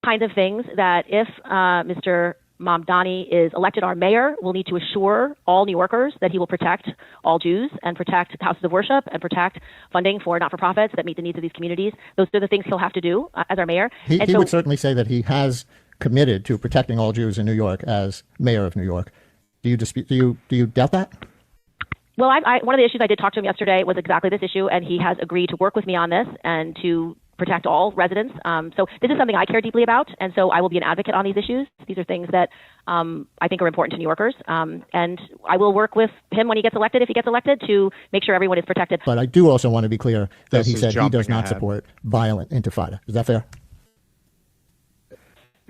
Kinds of things that if Mr. Mamdani is elected our mayor, we'll need to assure all New Yorkers that he will protect all Jews and protect houses of worship and protect funding for not-for-profits that meet the needs of these communities. Those are the things he'll have to do as our mayor.
He would certainly say that he has committed to protecting all Jews in New York as mayor of New York. Do you dispute? Do you doubt that?
Well, one of the issues I did talk to him yesterday was exactly this issue, and he has agreed to work with me on this and to protect all residents. So this is something I care deeply about, and so I will be an advocate on these issues. These are things that I think are important to New Yorkers, and I will work with him when he gets elected, if he gets elected, to make sure everyone is protected.
But I do also want to be clear that he said he does not support violent intifada. Is that fair?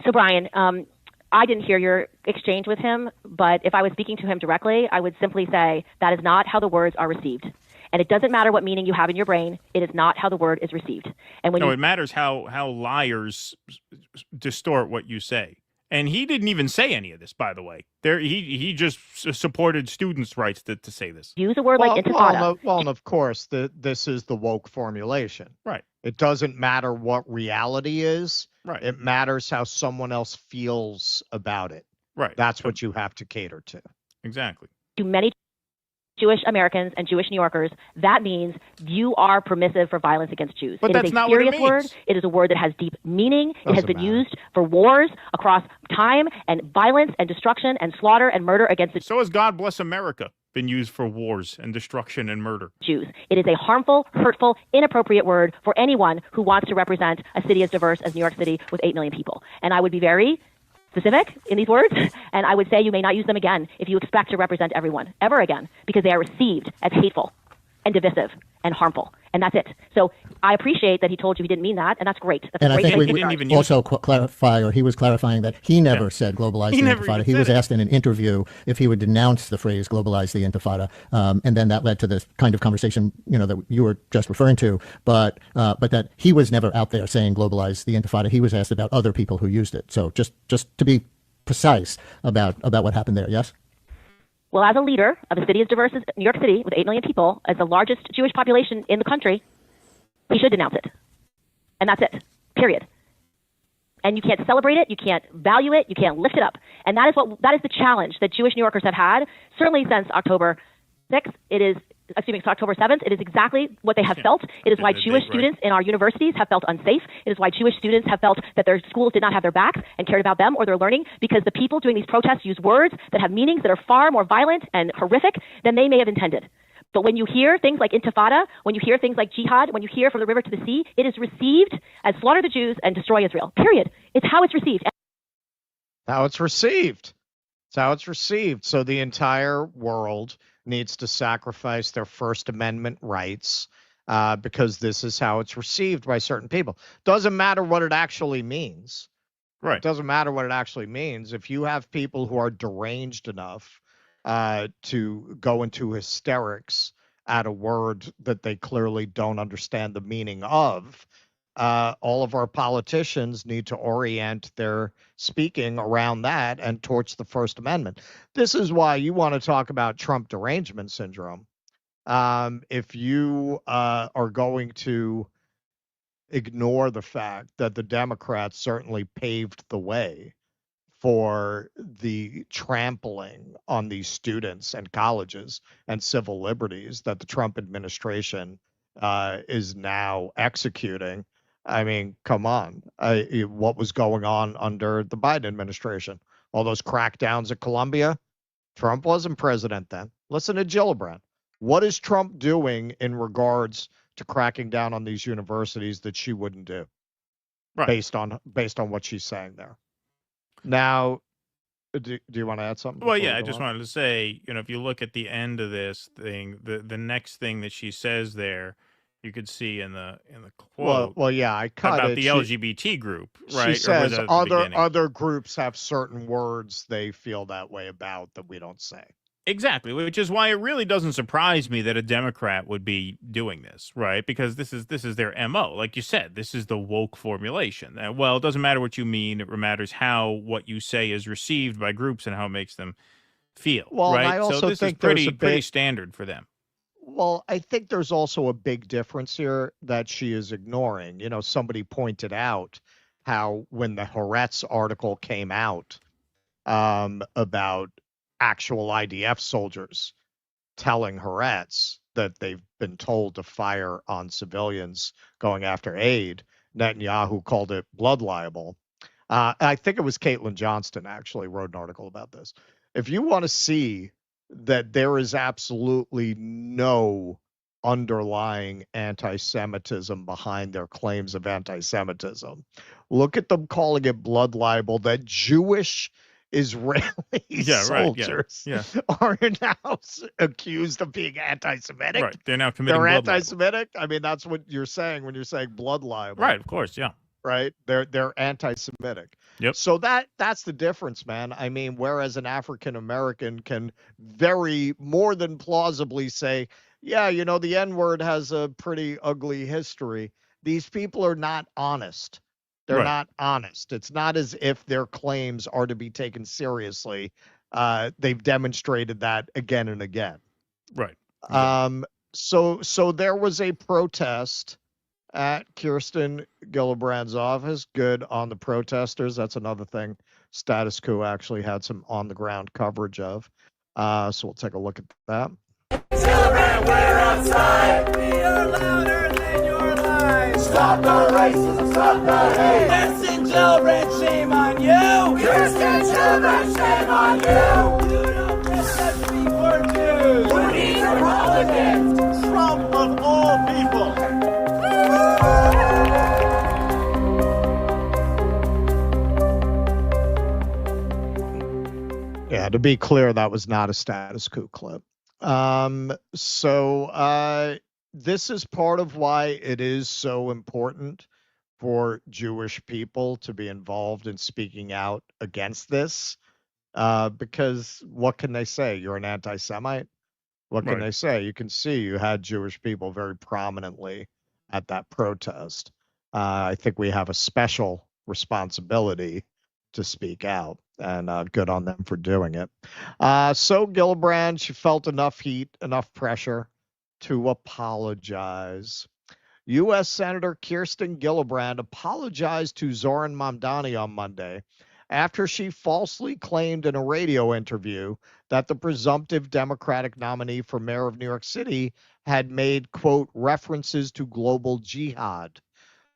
So, Brian, I didn't hear your exchange with him, but if I was speaking to him directly, I would simply say that is not how the words are received. And it doesn't matter what meaning you have in your brain. It is not how the word is received. And when
it matters how liars distort what you say. And he didn't even say any of this, by the way. He just supported students' rights to say this.
Use a word like intifada.
Well, and of course, this is the woke formulation.
Right.
It doesn't matter what reality is.
Right.
It matters how someone else feels about it.
Right.
That's what you have to cater to.
Exactly.
To many Jewish Americans and Jewish New Yorkers, that means you are permissive for violence against Jews.
But
it
that's
is a
not what it
serious
means.
word. It is a word that has deep meaning. It has been used for wars across time and violence and destruction and slaughter and murder against the
So has God Bless America been used for wars and destruction and murder.
Jews. It is a harmful, hurtful, inappropriate word for anyone who wants to represent a city as diverse as New York City with 8 million people. And I would be very specific in these words, and I would say you may not use them again if you expect to represent everyone, ever again, because they are received as hateful and divisive and harmful, and that's it. So I appreciate that he told you he didn't mean that, and that's great. That's
And
a
I
great
think we would also clarify, or he was clarifying that he never said globalize the intifada. He was asked in an interview if he would denounce the phrase globalize the intifada, and then that led to this kind of conversation, that you were just referring to. But that he was never out there saying globalize the intifada. He was asked about other people who used it. So just to be precise about what happened there. Yes.
Well, as a leader of a city as diverse as New York City with 8 million people, as the largest Jewish population in the country, he should denounce it. And that's it, period. And you can't celebrate it, you can't value it, you can't lift it up. And that is the challenge that Jewish New Yorkers have had, certainly since October 6th. October 7th. It is exactly what they have felt. It is why Jewish students in our universities have felt unsafe. It is why Jewish students have felt that their schools did not have their backs and cared about them or their learning, because the people doing these protests use words that have meanings that are far more violent and horrific than they may have intended. But when you hear things like intifada, when you hear things like jihad, when you hear from the river to the sea, it is received as slaughter the Jews and destroy Israel. Period. It's how it's received.
How it's received. It's how it's received. So the entire world needs to sacrifice their First Amendment rights because this is how it's received by certain people. Doesn't matter what it actually means.
Right.
It doesn't matter what it actually means. If you have people who are deranged enough to go into hysterics at a word that they clearly don't understand the meaning of, all of our politicians need to orient their speaking around that and torch the First Amendment. This is why you want to talk about Trump derangement syndrome. If you are going to ignore the fact that the Democrats certainly paved the way for the trampling on these students and colleges and civil liberties that the Trump administration is now executing. I mean, come on. What was going on under the Biden administration? All those crackdowns at Columbia? Trump wasn't president then. Listen to Gillibrand. What is Trump doing in regards to cracking down on these universities that she wouldn't do? Right. Based on what she's saying there. Now, do you want to add something?
Well, yeah, I just wanted to say, if you look at the end of this thing, the next thing that she says there, You could see in the quote.
Well, yeah, I cut
about
it.
the LGBT group, right?
She says
or was that at the
other groups have certain words they feel that way about that we don't say.
Exactly, which is why it really doesn't surprise me that a Democrat would be doing this, right? Because this is their MO. Like you said, this is the woke formulation. Well, it doesn't matter what you mean; it matters how what you say is received by groups and how it makes them feel.
Well,
right?
and I also
so this
think
is pretty
there's a
pretty
big,
standard for them.
Well, I think there's also a big difference here that she is ignoring. You know, somebody pointed out how when the Haaretz article came out about actual IDF soldiers telling Haaretz that they've been told to fire on civilians going after aid, Netanyahu called it blood libel. I think it was Caitlin Johnston actually wrote an article about this. If you want to see that there is absolutely no underlying anti-Semitism behind their claims of anti-Semitism, look at them calling it blood libel, that Jewish Israeli soldiers are now accused of being anti-Semitic.
Right, they're now committing
They're
blood libel.
anti-Semitic. I mean, that's what you're saying when you're saying blood libel.
Right, of course, yeah.
Right, they're anti-Semitic.
Yep.
So that's the difference, man. I mean, whereas an African American can very more than plausibly say, yeah, you know, the N-word has a pretty ugly history. These people are not honest. They're not honest. It's not as if their claims are to be taken seriously. They've demonstrated that again and again.
Right.
So there was a protest at Kirsten Gillibrand's office. Good on the protesters. That's another thing Status Quo actually had some on-the-ground coverage of. So we'll take a look at that.
Gillibrand, we're outside. We are louder than your lies. Stop the racism, stop the hate. Kirsten Gillibrand, shame on you. Kirsten Gillibrand, shame on you. You don't get that for Jews. Who needs Republicans? Trump of all people.
Yeah, to be clear, that was not a Status Quo clip. This is part of why it is so important for Jewish people to be involved in speaking out against this. Because what can they say? You're an anti-Semite? What can they say? You can see you had Jewish people very prominently at that protest. I think we have a special responsibility to speak out, and good on them for doing it. So Gillibrand, she felt enough heat, enough pressure to apologize. U.S. Senator Kirsten Gillibrand apologized to Zoran Mamdani on Monday after she falsely claimed in a radio interview that the presumptive Democratic nominee for mayor of New York City had made, quote, references to global jihad.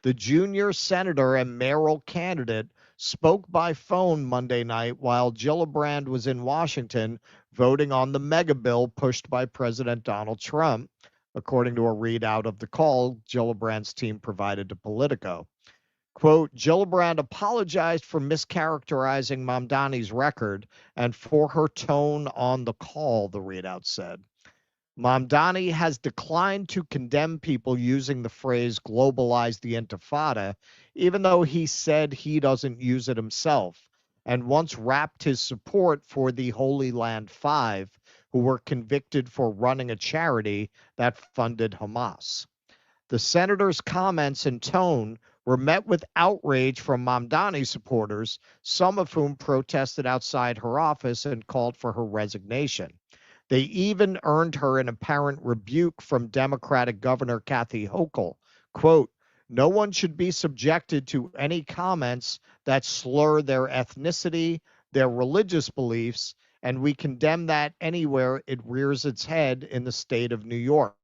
The junior senator and mayoral candidate spoke by phone Monday night while Gillibrand was in Washington voting on the mega bill pushed by President Donald Trump, according to a readout of the call Gillibrand's team provided to Politico. Quote, Gillibrand apologized for mischaracterizing Mamdani's record and for her tone on the call, the readout said. Mamdani has declined to condemn people using the phrase globalize the intifada, even though he said he doesn't use it himself, and once wrapped his support for the Holy Land Five, who were convicted for running a charity that funded Hamas. The senator's comments and tone were met with outrage from Mamdani supporters, some of whom protested outside her office and called for her resignation. They even earned her an apparent rebuke from Democratic Governor Kathy Hochul. Quote, no one should be subjected to any comments that slur their ethnicity, their religious beliefs, and we condemn that anywhere it rears its head in the state of New York.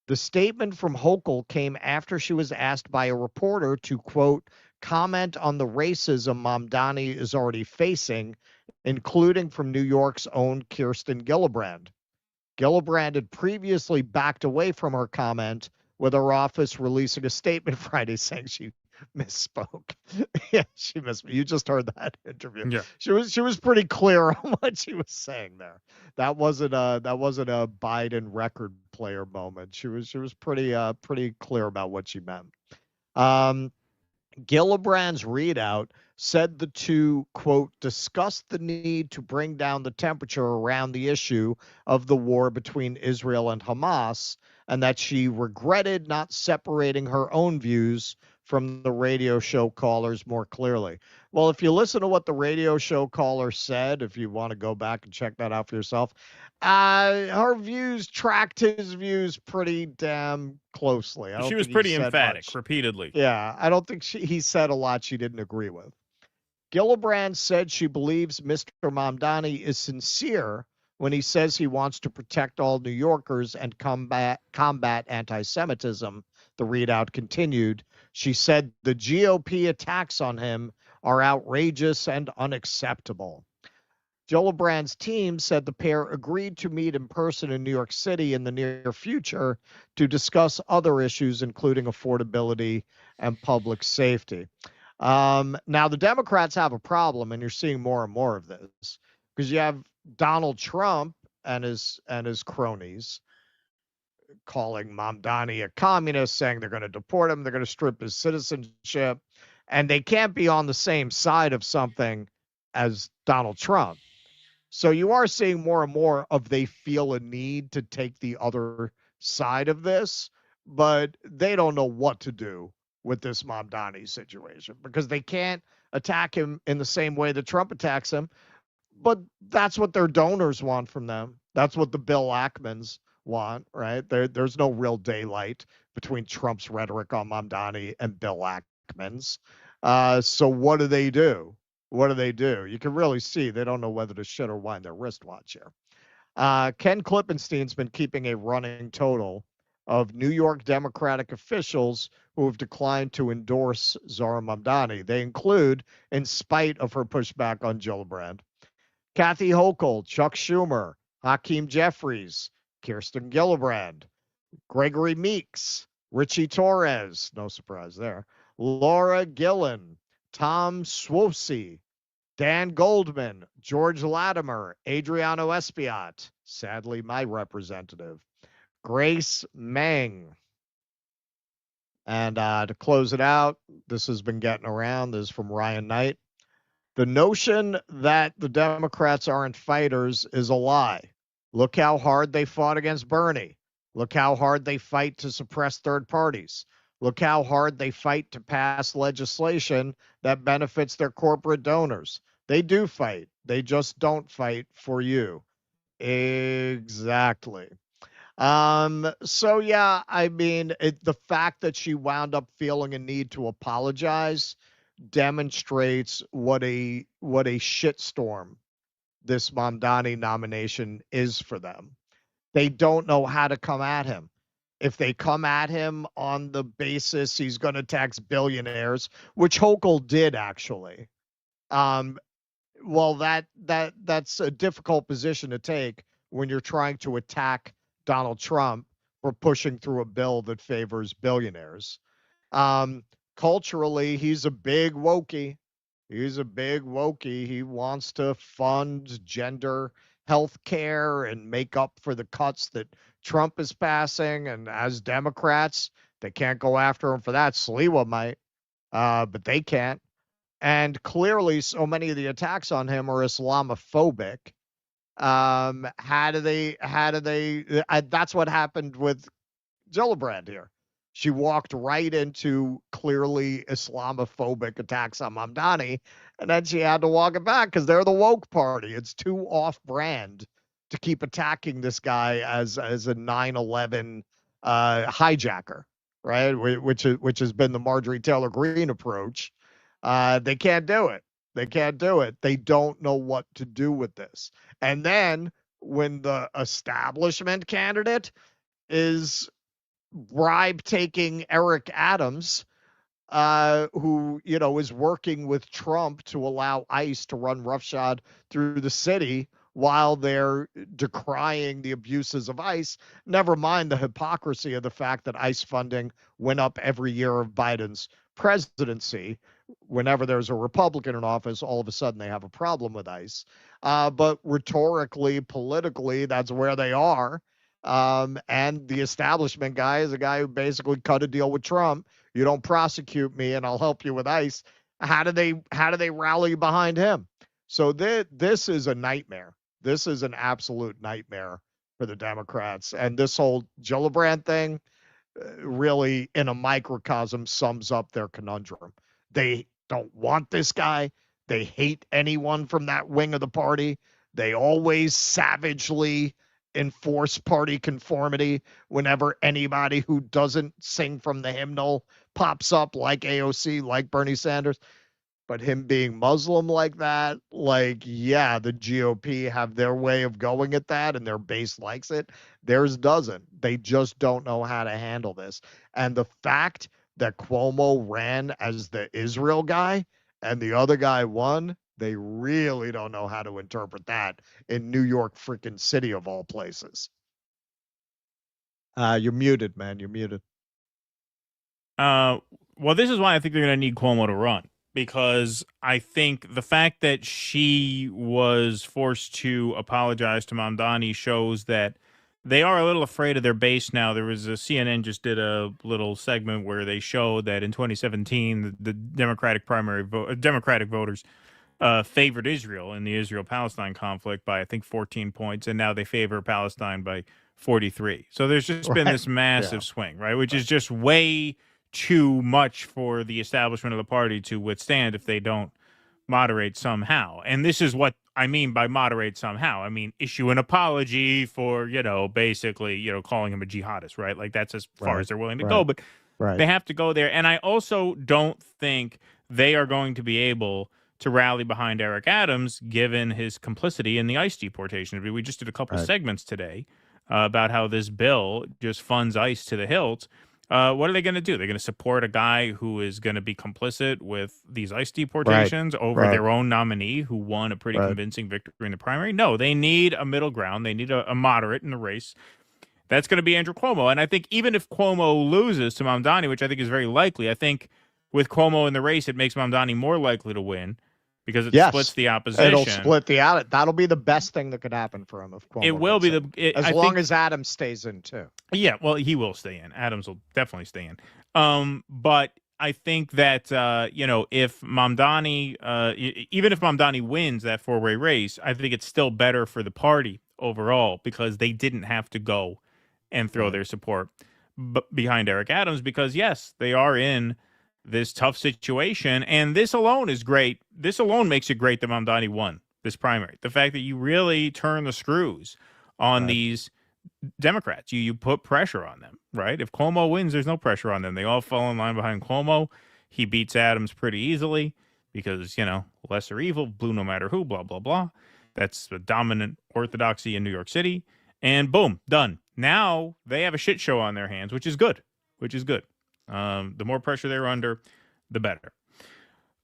The statement from Hochul came after she was asked by a reporter to, quote, comment on the racism Mamdani is already facing, including from New York's own Kirsten Gillibrand. Gillibrand had previously backed away from her comment, with her office releasing a statement Friday saying she misspoke. Yeah, she misspoke. You just heard that interview.
Yeah.
She was pretty clear on what she was saying there. That wasn't a Biden record player moment. She was pretty clear about what she meant. Gillibrand's readout said the two, quote, discussed the need to bring down the temperature around the issue of the war between Israel and Hamas, and that she regretted not separating her own views from the radio show callers more clearly. Well, if you listen to what the radio show caller said, if you want to go back and check that out for yourself, her views tracked his views pretty damn closely.
She was pretty emphatic repeatedly.
Yeah, I don't think he said a lot she didn't agree with. Gillibrand said she believes Mr. Mamdani is sincere when he says he wants to protect all New Yorkers and combat anti-Semitism. The readout continued. She said the GOP attacks on him are outrageous and unacceptable. Gillibrand's team said the pair agreed to meet in person in New York City in the near future to discuss other issues, including affordability and public safety. Now, the Democrats have a problem, and you're seeing more and more of this, because you have Donald Trump and his cronies calling Mamdani a communist, saying they're going to deport him, they're going to strip his citizenship, and they can't be on the same side of something as Donald Trump. So you are seeing more and more of they feel a need to take the other side of this, but they don't know what to do with this Mamdani situation because they can't attack him in the same way that Trump attacks him. But that's what their donors want from them. That's what the Bill Ackmans want, right? There's no real daylight between Trump's rhetoric on Mamdani and Bill Ackman's. So what do they do? What do they do? You can really see they don't know whether to shit or wind their wristwatch here. Ken Klippenstein's been keeping a running total of New York Democratic officials who have declined to endorse Zara Mamdani. They include, in spite of her pushback on Gillibrand, Kathy Hochul, Chuck Schumer, Hakeem Jeffries, Kirsten Gillibrand, Gregory Meeks, Richie Torres, no surprise there, Laura Gillen, Tom Swoopsy, Dan Goldman, George Latimer, Adriano Espiat, sadly my representative, Grace Meng. And to close it out, this has been getting around. This is from Ryan Knight. The notion that the Democrats aren't fighters is a lie. Look how hard they fought against Bernie. Look how hard they fight to suppress third parties. Look how hard they fight to pass legislation that benefits their corporate donors. They do fight. They just don't fight for you. Exactly. So yeah, I mean, the fact that she wound up feeling a need to apologize demonstrates what a shitstorm this Mamdani nomination is for them. They don't know how to come at him. If they come at him on the basis he's going to tax billionaires, which Hochul did actually, well, that's a difficult position to take when you're trying to attack Donald Trump for pushing through a bill that favors billionaires. Culturally, he's a big wokey. He's a big wokey. He wants to fund gender health care and make up for the cuts that Trump is passing. And as Democrats, they can't go after him for that. Sliwa might, but they can't. And clearly, so many of the attacks on him are Islamophobic. How do they? That's what happened with Gillibrand here. She walked right into clearly Islamophobic attacks on Mamdani, and then she had to walk it back because they're the woke party. It's too off-brand to keep attacking this guy as a 9/11 hijacker, right? Which has been the Marjorie Taylor Greene approach. They can't do it. They can't do it. They don't know what to do with this. And then when the establishment candidate is bribe-taking Eric Adams, who, is working with Trump to allow ICE to run roughshod through the city while they're decrying the abuses of ICE, never mind the hypocrisy of the fact that ICE funding went up every year of Biden's presidency, whenever there's a Republican in office, all of a sudden they have a problem with ICE. But rhetorically, politically, that's where they are. And the establishment guy is a guy who basically cut a deal with Trump. You don't prosecute me and I'll help you with ICE. How do they rally behind him? So this is a nightmare. This is an absolute nightmare for the Democrats. And this whole Gillibrand thing really, in a microcosm, sums up their conundrum. They don't want this guy. They hate anyone from that wing of the party. They always savagely enforce party conformity whenever anybody who doesn't sing from the hymnal pops up, like AOC, like Bernie Sanders. But him being Muslim like that, yeah, the GOP have their way of going at that, and their base likes it. Theirs doesn't. They just don't know how to handle this. And the fact that Cuomo ran as the Israel guy and the other guy won, they really don't know how to interpret that in New York freaking City of all places. You're muted, man. You're muted.
Well, this is why I think they're going to need Cuomo to run. Because I think the fact that she was forced to apologize to Mamdani shows that they are a little afraid of their base now. There was CNN just did a little segment where they showed that in 2017, the Democratic Democratic voters favored Israel in the Israel-Palestine conflict by, I think, 14 points, and now they favor Palestine by 43. So there's just been this massive swing, right? Which is just way too much for the establishment of the party to withstand if they don't moderate somehow. And this is what I mean by moderate somehow. I mean, issue an apology for, basically, calling him a jihadist, right? Like that's as far as they're willing to go, but they have to go there. And I also don't think they are going to be able to rally behind Eric Adams, given his complicity in the ICE deportation. We just did a couple of segments today about how this bill just funds ICE to the hilt. What are they going to do? They're going to support a guy who is going to be complicit with these ICE deportations over their own nominee who won a pretty convincing victory in the primary? No, they need a middle ground. They need a moderate in the race. That's going to be Andrew Cuomo. And I think even if Cuomo loses to Mamdani, which I think is very likely, I think with Cuomo in the race, it makes Mamdani more likely to win because it splits the opposition.
It'll split the out. That'll be the best thing that could happen for him if Cuomo.
It will be
as long as Adams stays in too.
Yeah, well, he will stay in. Adams will definitely stay in. But I think that if Mamdani, even if Mamdani wins that four-way race, I think it's still better for the party overall because they didn't have to go and throw their support behind Eric Adams because yes, they are in this tough situation, and this alone is great. This alone makes it great that Mamdani won this primary. The fact that you really turn the screws on these Democrats, you put pressure on them, right? If Cuomo wins, there's no pressure on them. They all fall in line behind Cuomo. He beats Adams pretty easily because, lesser evil, blue no matter who, blah, blah, blah. That's the dominant orthodoxy in New York City. And boom, done. Now they have a shit show on their hands, which is good. The more pressure they're under, the better.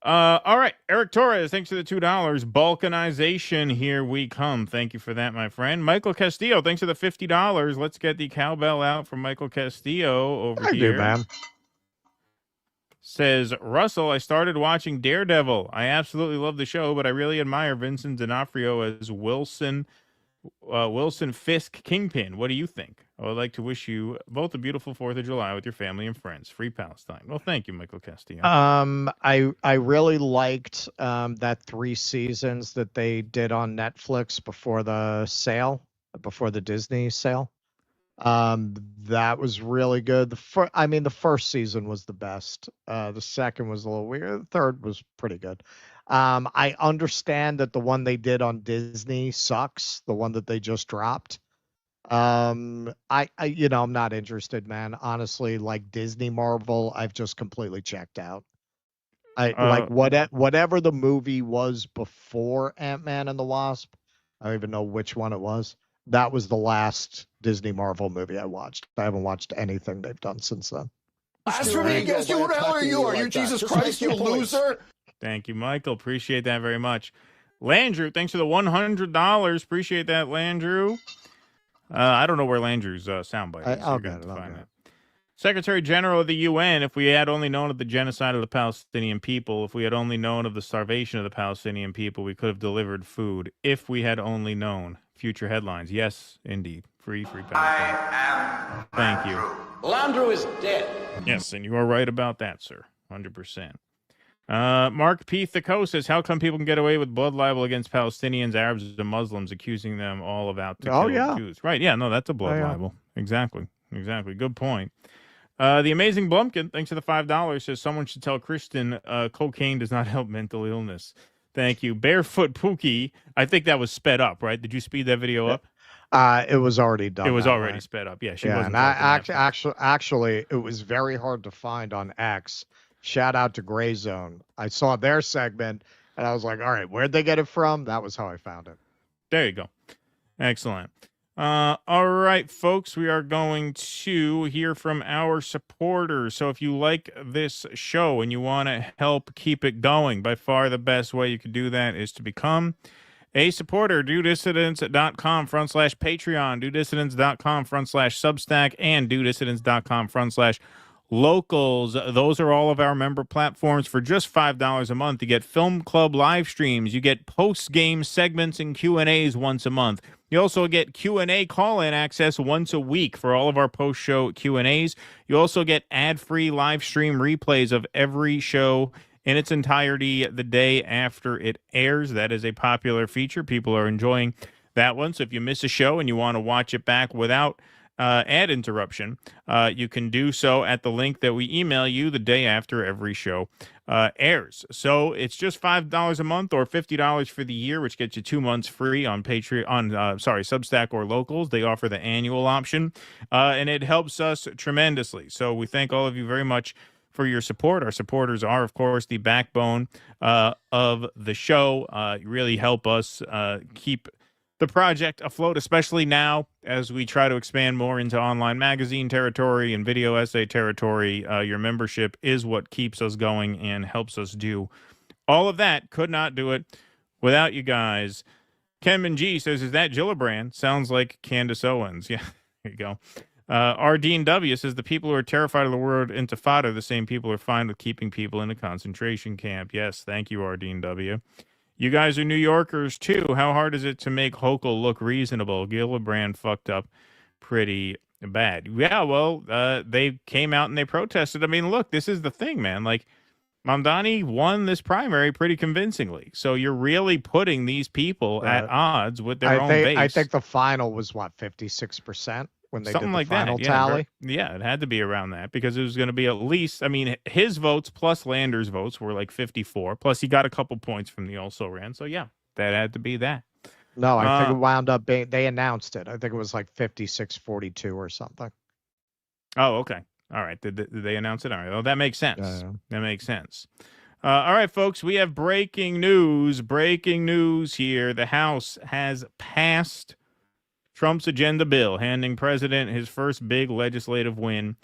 All right. Eric Torres, thanks for the $2. Balkanization, here we come. Thank you for that, my friend. Michael Castillo, thanks for the $50. Let's get the cowbell out from Michael Castillo over here.
Do, man.
Says, Russell, I started watching Daredevil. I absolutely love the show, but I really admire Vincent D'Onofrio as Wilson Fisk Kingpin. What do you think? I would like to wish you both a beautiful 4th of July with your family and friends. Free Palestine. Well, thank you, Michael Castillo.
I really liked that 3 seasons that they did on Netflix before the Disney sale. That was really good. The first season was the best. The second was a little weird. The third was pretty good. I understand that the one they did on Disney sucks. The one that they just dropped. I'm not interested, man. Honestly, like Disney Marvel, I've just completely checked out. Whatever the movie was before Ant-Man and the Wasp. I don't even know which one it was. That was the last Disney Marvel movie I watched. I haven't watched anything they've done since then.
Blasphemy against you? What the hell are you? Are you Jesus Christ, you loser?
Thank you, Michael. Appreciate that very much. Landrew, thanks for the $100. Appreciate that, Landrew. I don't know where Landrew's soundbite is.
I'll get it.
Secretary General of the UN, if we had only known of the genocide of the Palestinian people, if we had only known of the starvation of the Palestinian people, we could have delivered food. If we had only known. Future headlines. Yes, indeed. Free Palestine. Thank you.
Landrew is dead.
Yes, and you are right about that, sir. 100%. Mark P. Thicot says, how come people can get away with blood libel against Palestinians, Arabs, and Muslims, accusing them all of out to kill Jews? Right, yeah, no, that's a blood libel. Exactly. Good point. The Amazing Blumpkin, thanks for the $5, says someone should tell Kristen cocaine does not help mental illness. Thank you. Barefoot Pookie, I think that was sped up, right? Did you speed that video up?
It was already done.
It was already sped up. Yeah, she wasn't.
And actually, it was very hard to find on X. Shout out to Gray Zone. I saw their segment, and I was like, all right, where'd they get it from? That was how I found it.
There you go. Excellent. All right, folks, we are going to hear from our supporters. So if you like this show and you want to help keep it going, by far the best way you can do that is to become a supporter. DoDissidents.com/Patreon, DoDissidents.com/Substack, and DoDissidents.com/Locals. Those are all of our member platforms. For just $5 a month, you get Film Club live streams. You get post-game segments and Q&As once a month. You also get Q&A call-in access once a week for all of our post-show Q&As. You also get ad-free live stream replays of every show in its entirety the day after it airs. That is a popular feature. People are enjoying that one. So if you miss a show and you want to watch it back without ad interruption, you can do so at the link that we email you the day after every show airs. So it's just $5 a month or $50 for the year, which gets you 2 months free on Substack or Locals. They offer the annual option, and it helps us tremendously. So we thank all of you very much for your support. Our supporters are, of course, the backbone of the show. You really help us keep the project afloat, especially now as we try to expand more into online magazine territory and video essay territory. Your membership is what keeps us going and helps us do all of that. Could not do it without you guys. Kenman G says, is that Gillibrand? Sounds like Candace Owens. Yeah, there you go. Dean W says, the people who are terrified of the word intifada are the same people who are fine with keeping people in a concentration camp. Yes, thank you, Dean W. You guys are New Yorkers, too. How hard is it to make Hochul look reasonable? Gillibrand fucked up pretty bad. Yeah, well, they came out and they protested. I mean, look, this is the thing, man. Like, Mamdani won this primary pretty convincingly. So you're really putting these people at odds with their own base.
I think the final was, 56%? When they
Something
did the
like
final
that.
tally?
Yeah, it had to be around that because it was going to be at least, I mean, his votes plus Lander's votes were like 54. Plus he got a couple points from the also ran. So yeah, that had to be that.
No, I think it wound up being, they announced it. I think it was like 56-42 or something.
Oh, okay. All right. Did they announce it? All right. Well, that makes sense. That makes sense. All right, folks, we have breaking news. Breaking news here. The House has passed Trump's agenda bill, handing President his first big legislative win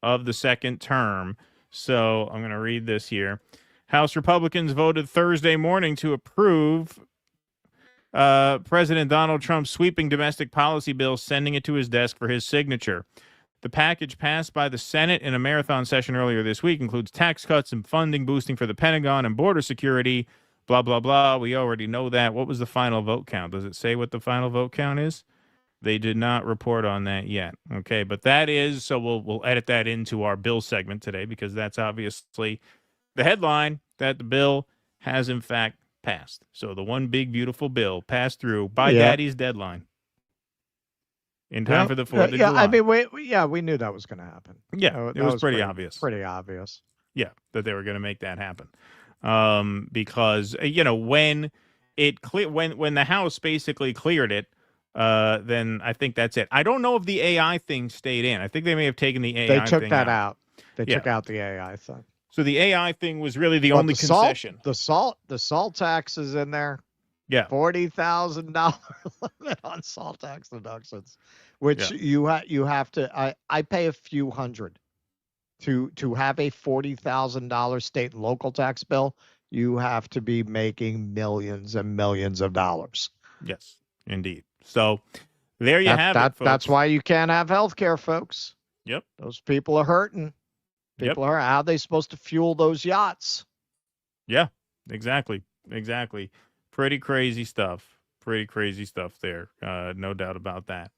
of the second term. So I'm going to read this here. House Republicans voted Thursday morning to approve President Donald Trump's sweeping domestic policy bill, sending it to his desk for his signature. The package passed by the Senate in a marathon session earlier this week includes tax cuts and funding boosting for the Pentagon and border security, blah, blah, blah. We already know that. What was the final vote count? Does it say what the final vote count is? They did not report on that yet. Okay, but that is, so we'll edit that into our bill segment today because that's obviously the headline that the bill has in fact passed. So the one big beautiful bill passed through by Daddy's deadline in time for the 4th of July.
I mean, we knew that was going to happen.
Yeah, it was pretty obvious.
Pretty obvious.
Yeah, that they were going to make that happen. Because, when the House basically cleared it, then I think that's it. I don't know if the AI thing stayed in. I think they may have taken the AI thing out.
They took that out. They took out the AI thing.
So the AI thing was really the only concession.
The salt tax is in there.
Yeah.
$40,000 limit on salt tax deductions, which you have to. I pay a few hundred to have a $40,000 state and local tax bill. You have to be making millions and millions of dollars.
Yes, indeed. So there you have it, folks.
That's why you can't have health care, folks.
Yep.
Those people are hurting. People are. How are they supposed to fuel those yachts?
Yeah, exactly. Pretty crazy stuff. Pretty crazy stuff there. No doubt about that.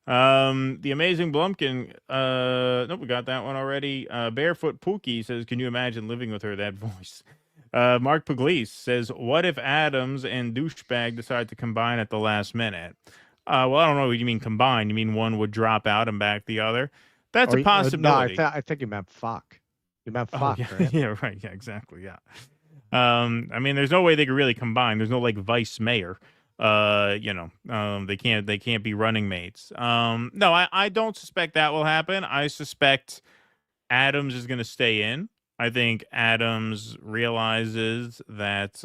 The Amazing Blumpkin. Nope, we got that one already. Barefoot Pookie says, can you imagine living with her, that voice? Mark Pugliese says, what if Adams and Douchebag decide to combine at the last minute? Well, I don't know what you mean combine. You mean one would drop out and back the other? That's a possibility.
No, I think you meant fuck. You meant fuck,
yeah.
right?
Yeah, right. Yeah, exactly. Yeah. I mean, there's no way they could really combine. There's no like vice mayor. They can't be running mates. No, I don't suspect that will happen. I suspect Adams is going to stay in. I think Adams realizes that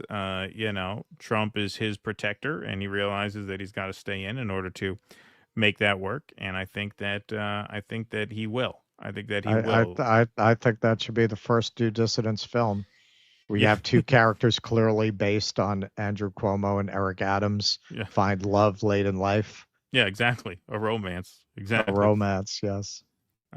Trump is his protector, and he realizes that he's got to stay in order to make that work. And I think that he will. I think that he will.
I think that should be the first Due Dissidence film. We have two characters clearly based on Andrew Cuomo and Eric Adams find love late in life.
Yeah, exactly. A romance. Exactly.
A romance, yes.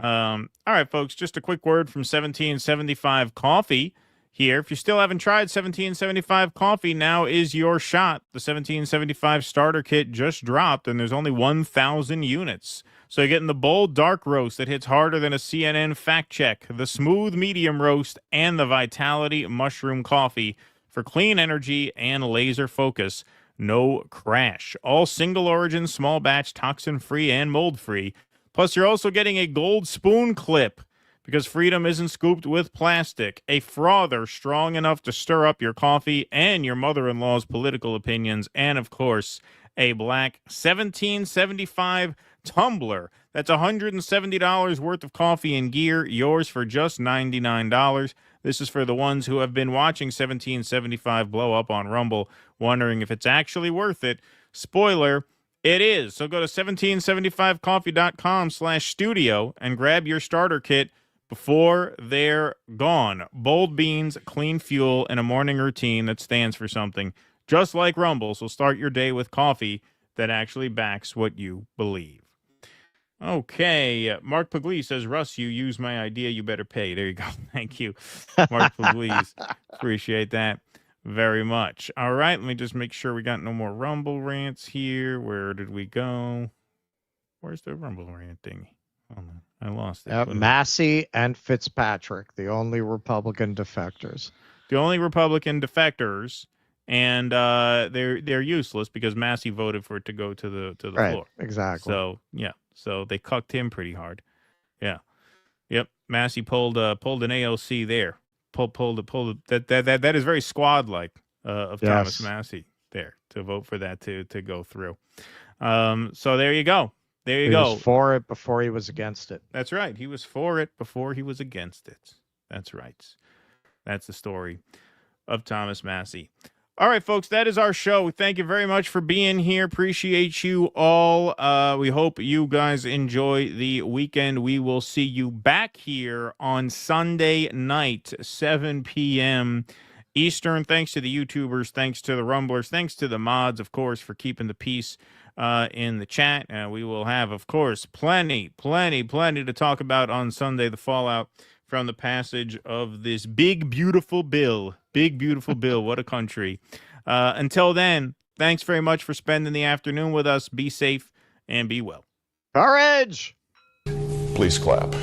All right, folks, just a quick word from 1775 Coffee here. If you still haven't tried 1775 Coffee, now is your shot. The 1775 starter kit just dropped, and there's only 1,000 units. So you're getting the bold dark roast that hits harder than a CNN fact check, the smooth medium roast, and the Vitality mushroom coffee for clean energy and laser focus. No crash. All single origin, small batch, toxin free, and mold free. Plus, you're also getting a gold spoon clip because freedom isn't scooped with plastic. A frother strong enough to stir up your coffee and your mother-in-law's political opinions. And, of course, a black 1775 tumbler. That's $170 worth of coffee and gear, yours for just $99. This is for the ones who have been watching 1775 blow up on Rumble, wondering if it's actually worth it. Spoiler, it is. So go to 1775coffee.com/studio and grab your starter kit before they're gone. Bold beans, clean fuel, and a morning routine that stands for something. Just like Rumble, so start your day with coffee that actually backs what you believe. Okay, Mark Pugliese says, Russ, you use my idea, you better pay. There you go. Thank you, Mark Pugliese. Appreciate that very much. All right, let me just make sure we got no more Rumble rants here. Where did we go? Where's the Rumble rant thingy? Oh, no, I lost it.
Massey and Fitzpatrick, the only Republican defectors.
The only Republican defectors, and they're useless because Massey voted for it to go to the floor.
Exactly.
So yeah, so they cucked him pretty hard. Yeah, yep. Massey pulled an AOC there. Pulled that is very squad like of Thomas Massey there to vote for that to go through. So there you go. There you go.
He was for it before he was against it.
That's right. He was for it before he was against it. That's right. That's the story of Thomas Massey. All right, folks, that is our show. Thank you very much for being here. Appreciate you all. We hope you guys enjoy the weekend. We will see you back here on Sunday night, 7 p.m. Eastern. Thanks to the YouTubers. Thanks to the Rumblers. Thanks to the mods, of course, for keeping the peace in the chat. We will have, of course, plenty to talk about on Sunday, the fallout from the passage of this big, beautiful bill. Big, beautiful bill. What a country. Until then, thanks very much for spending the afternoon with us. Be safe and be well.
Courage!
Please clap.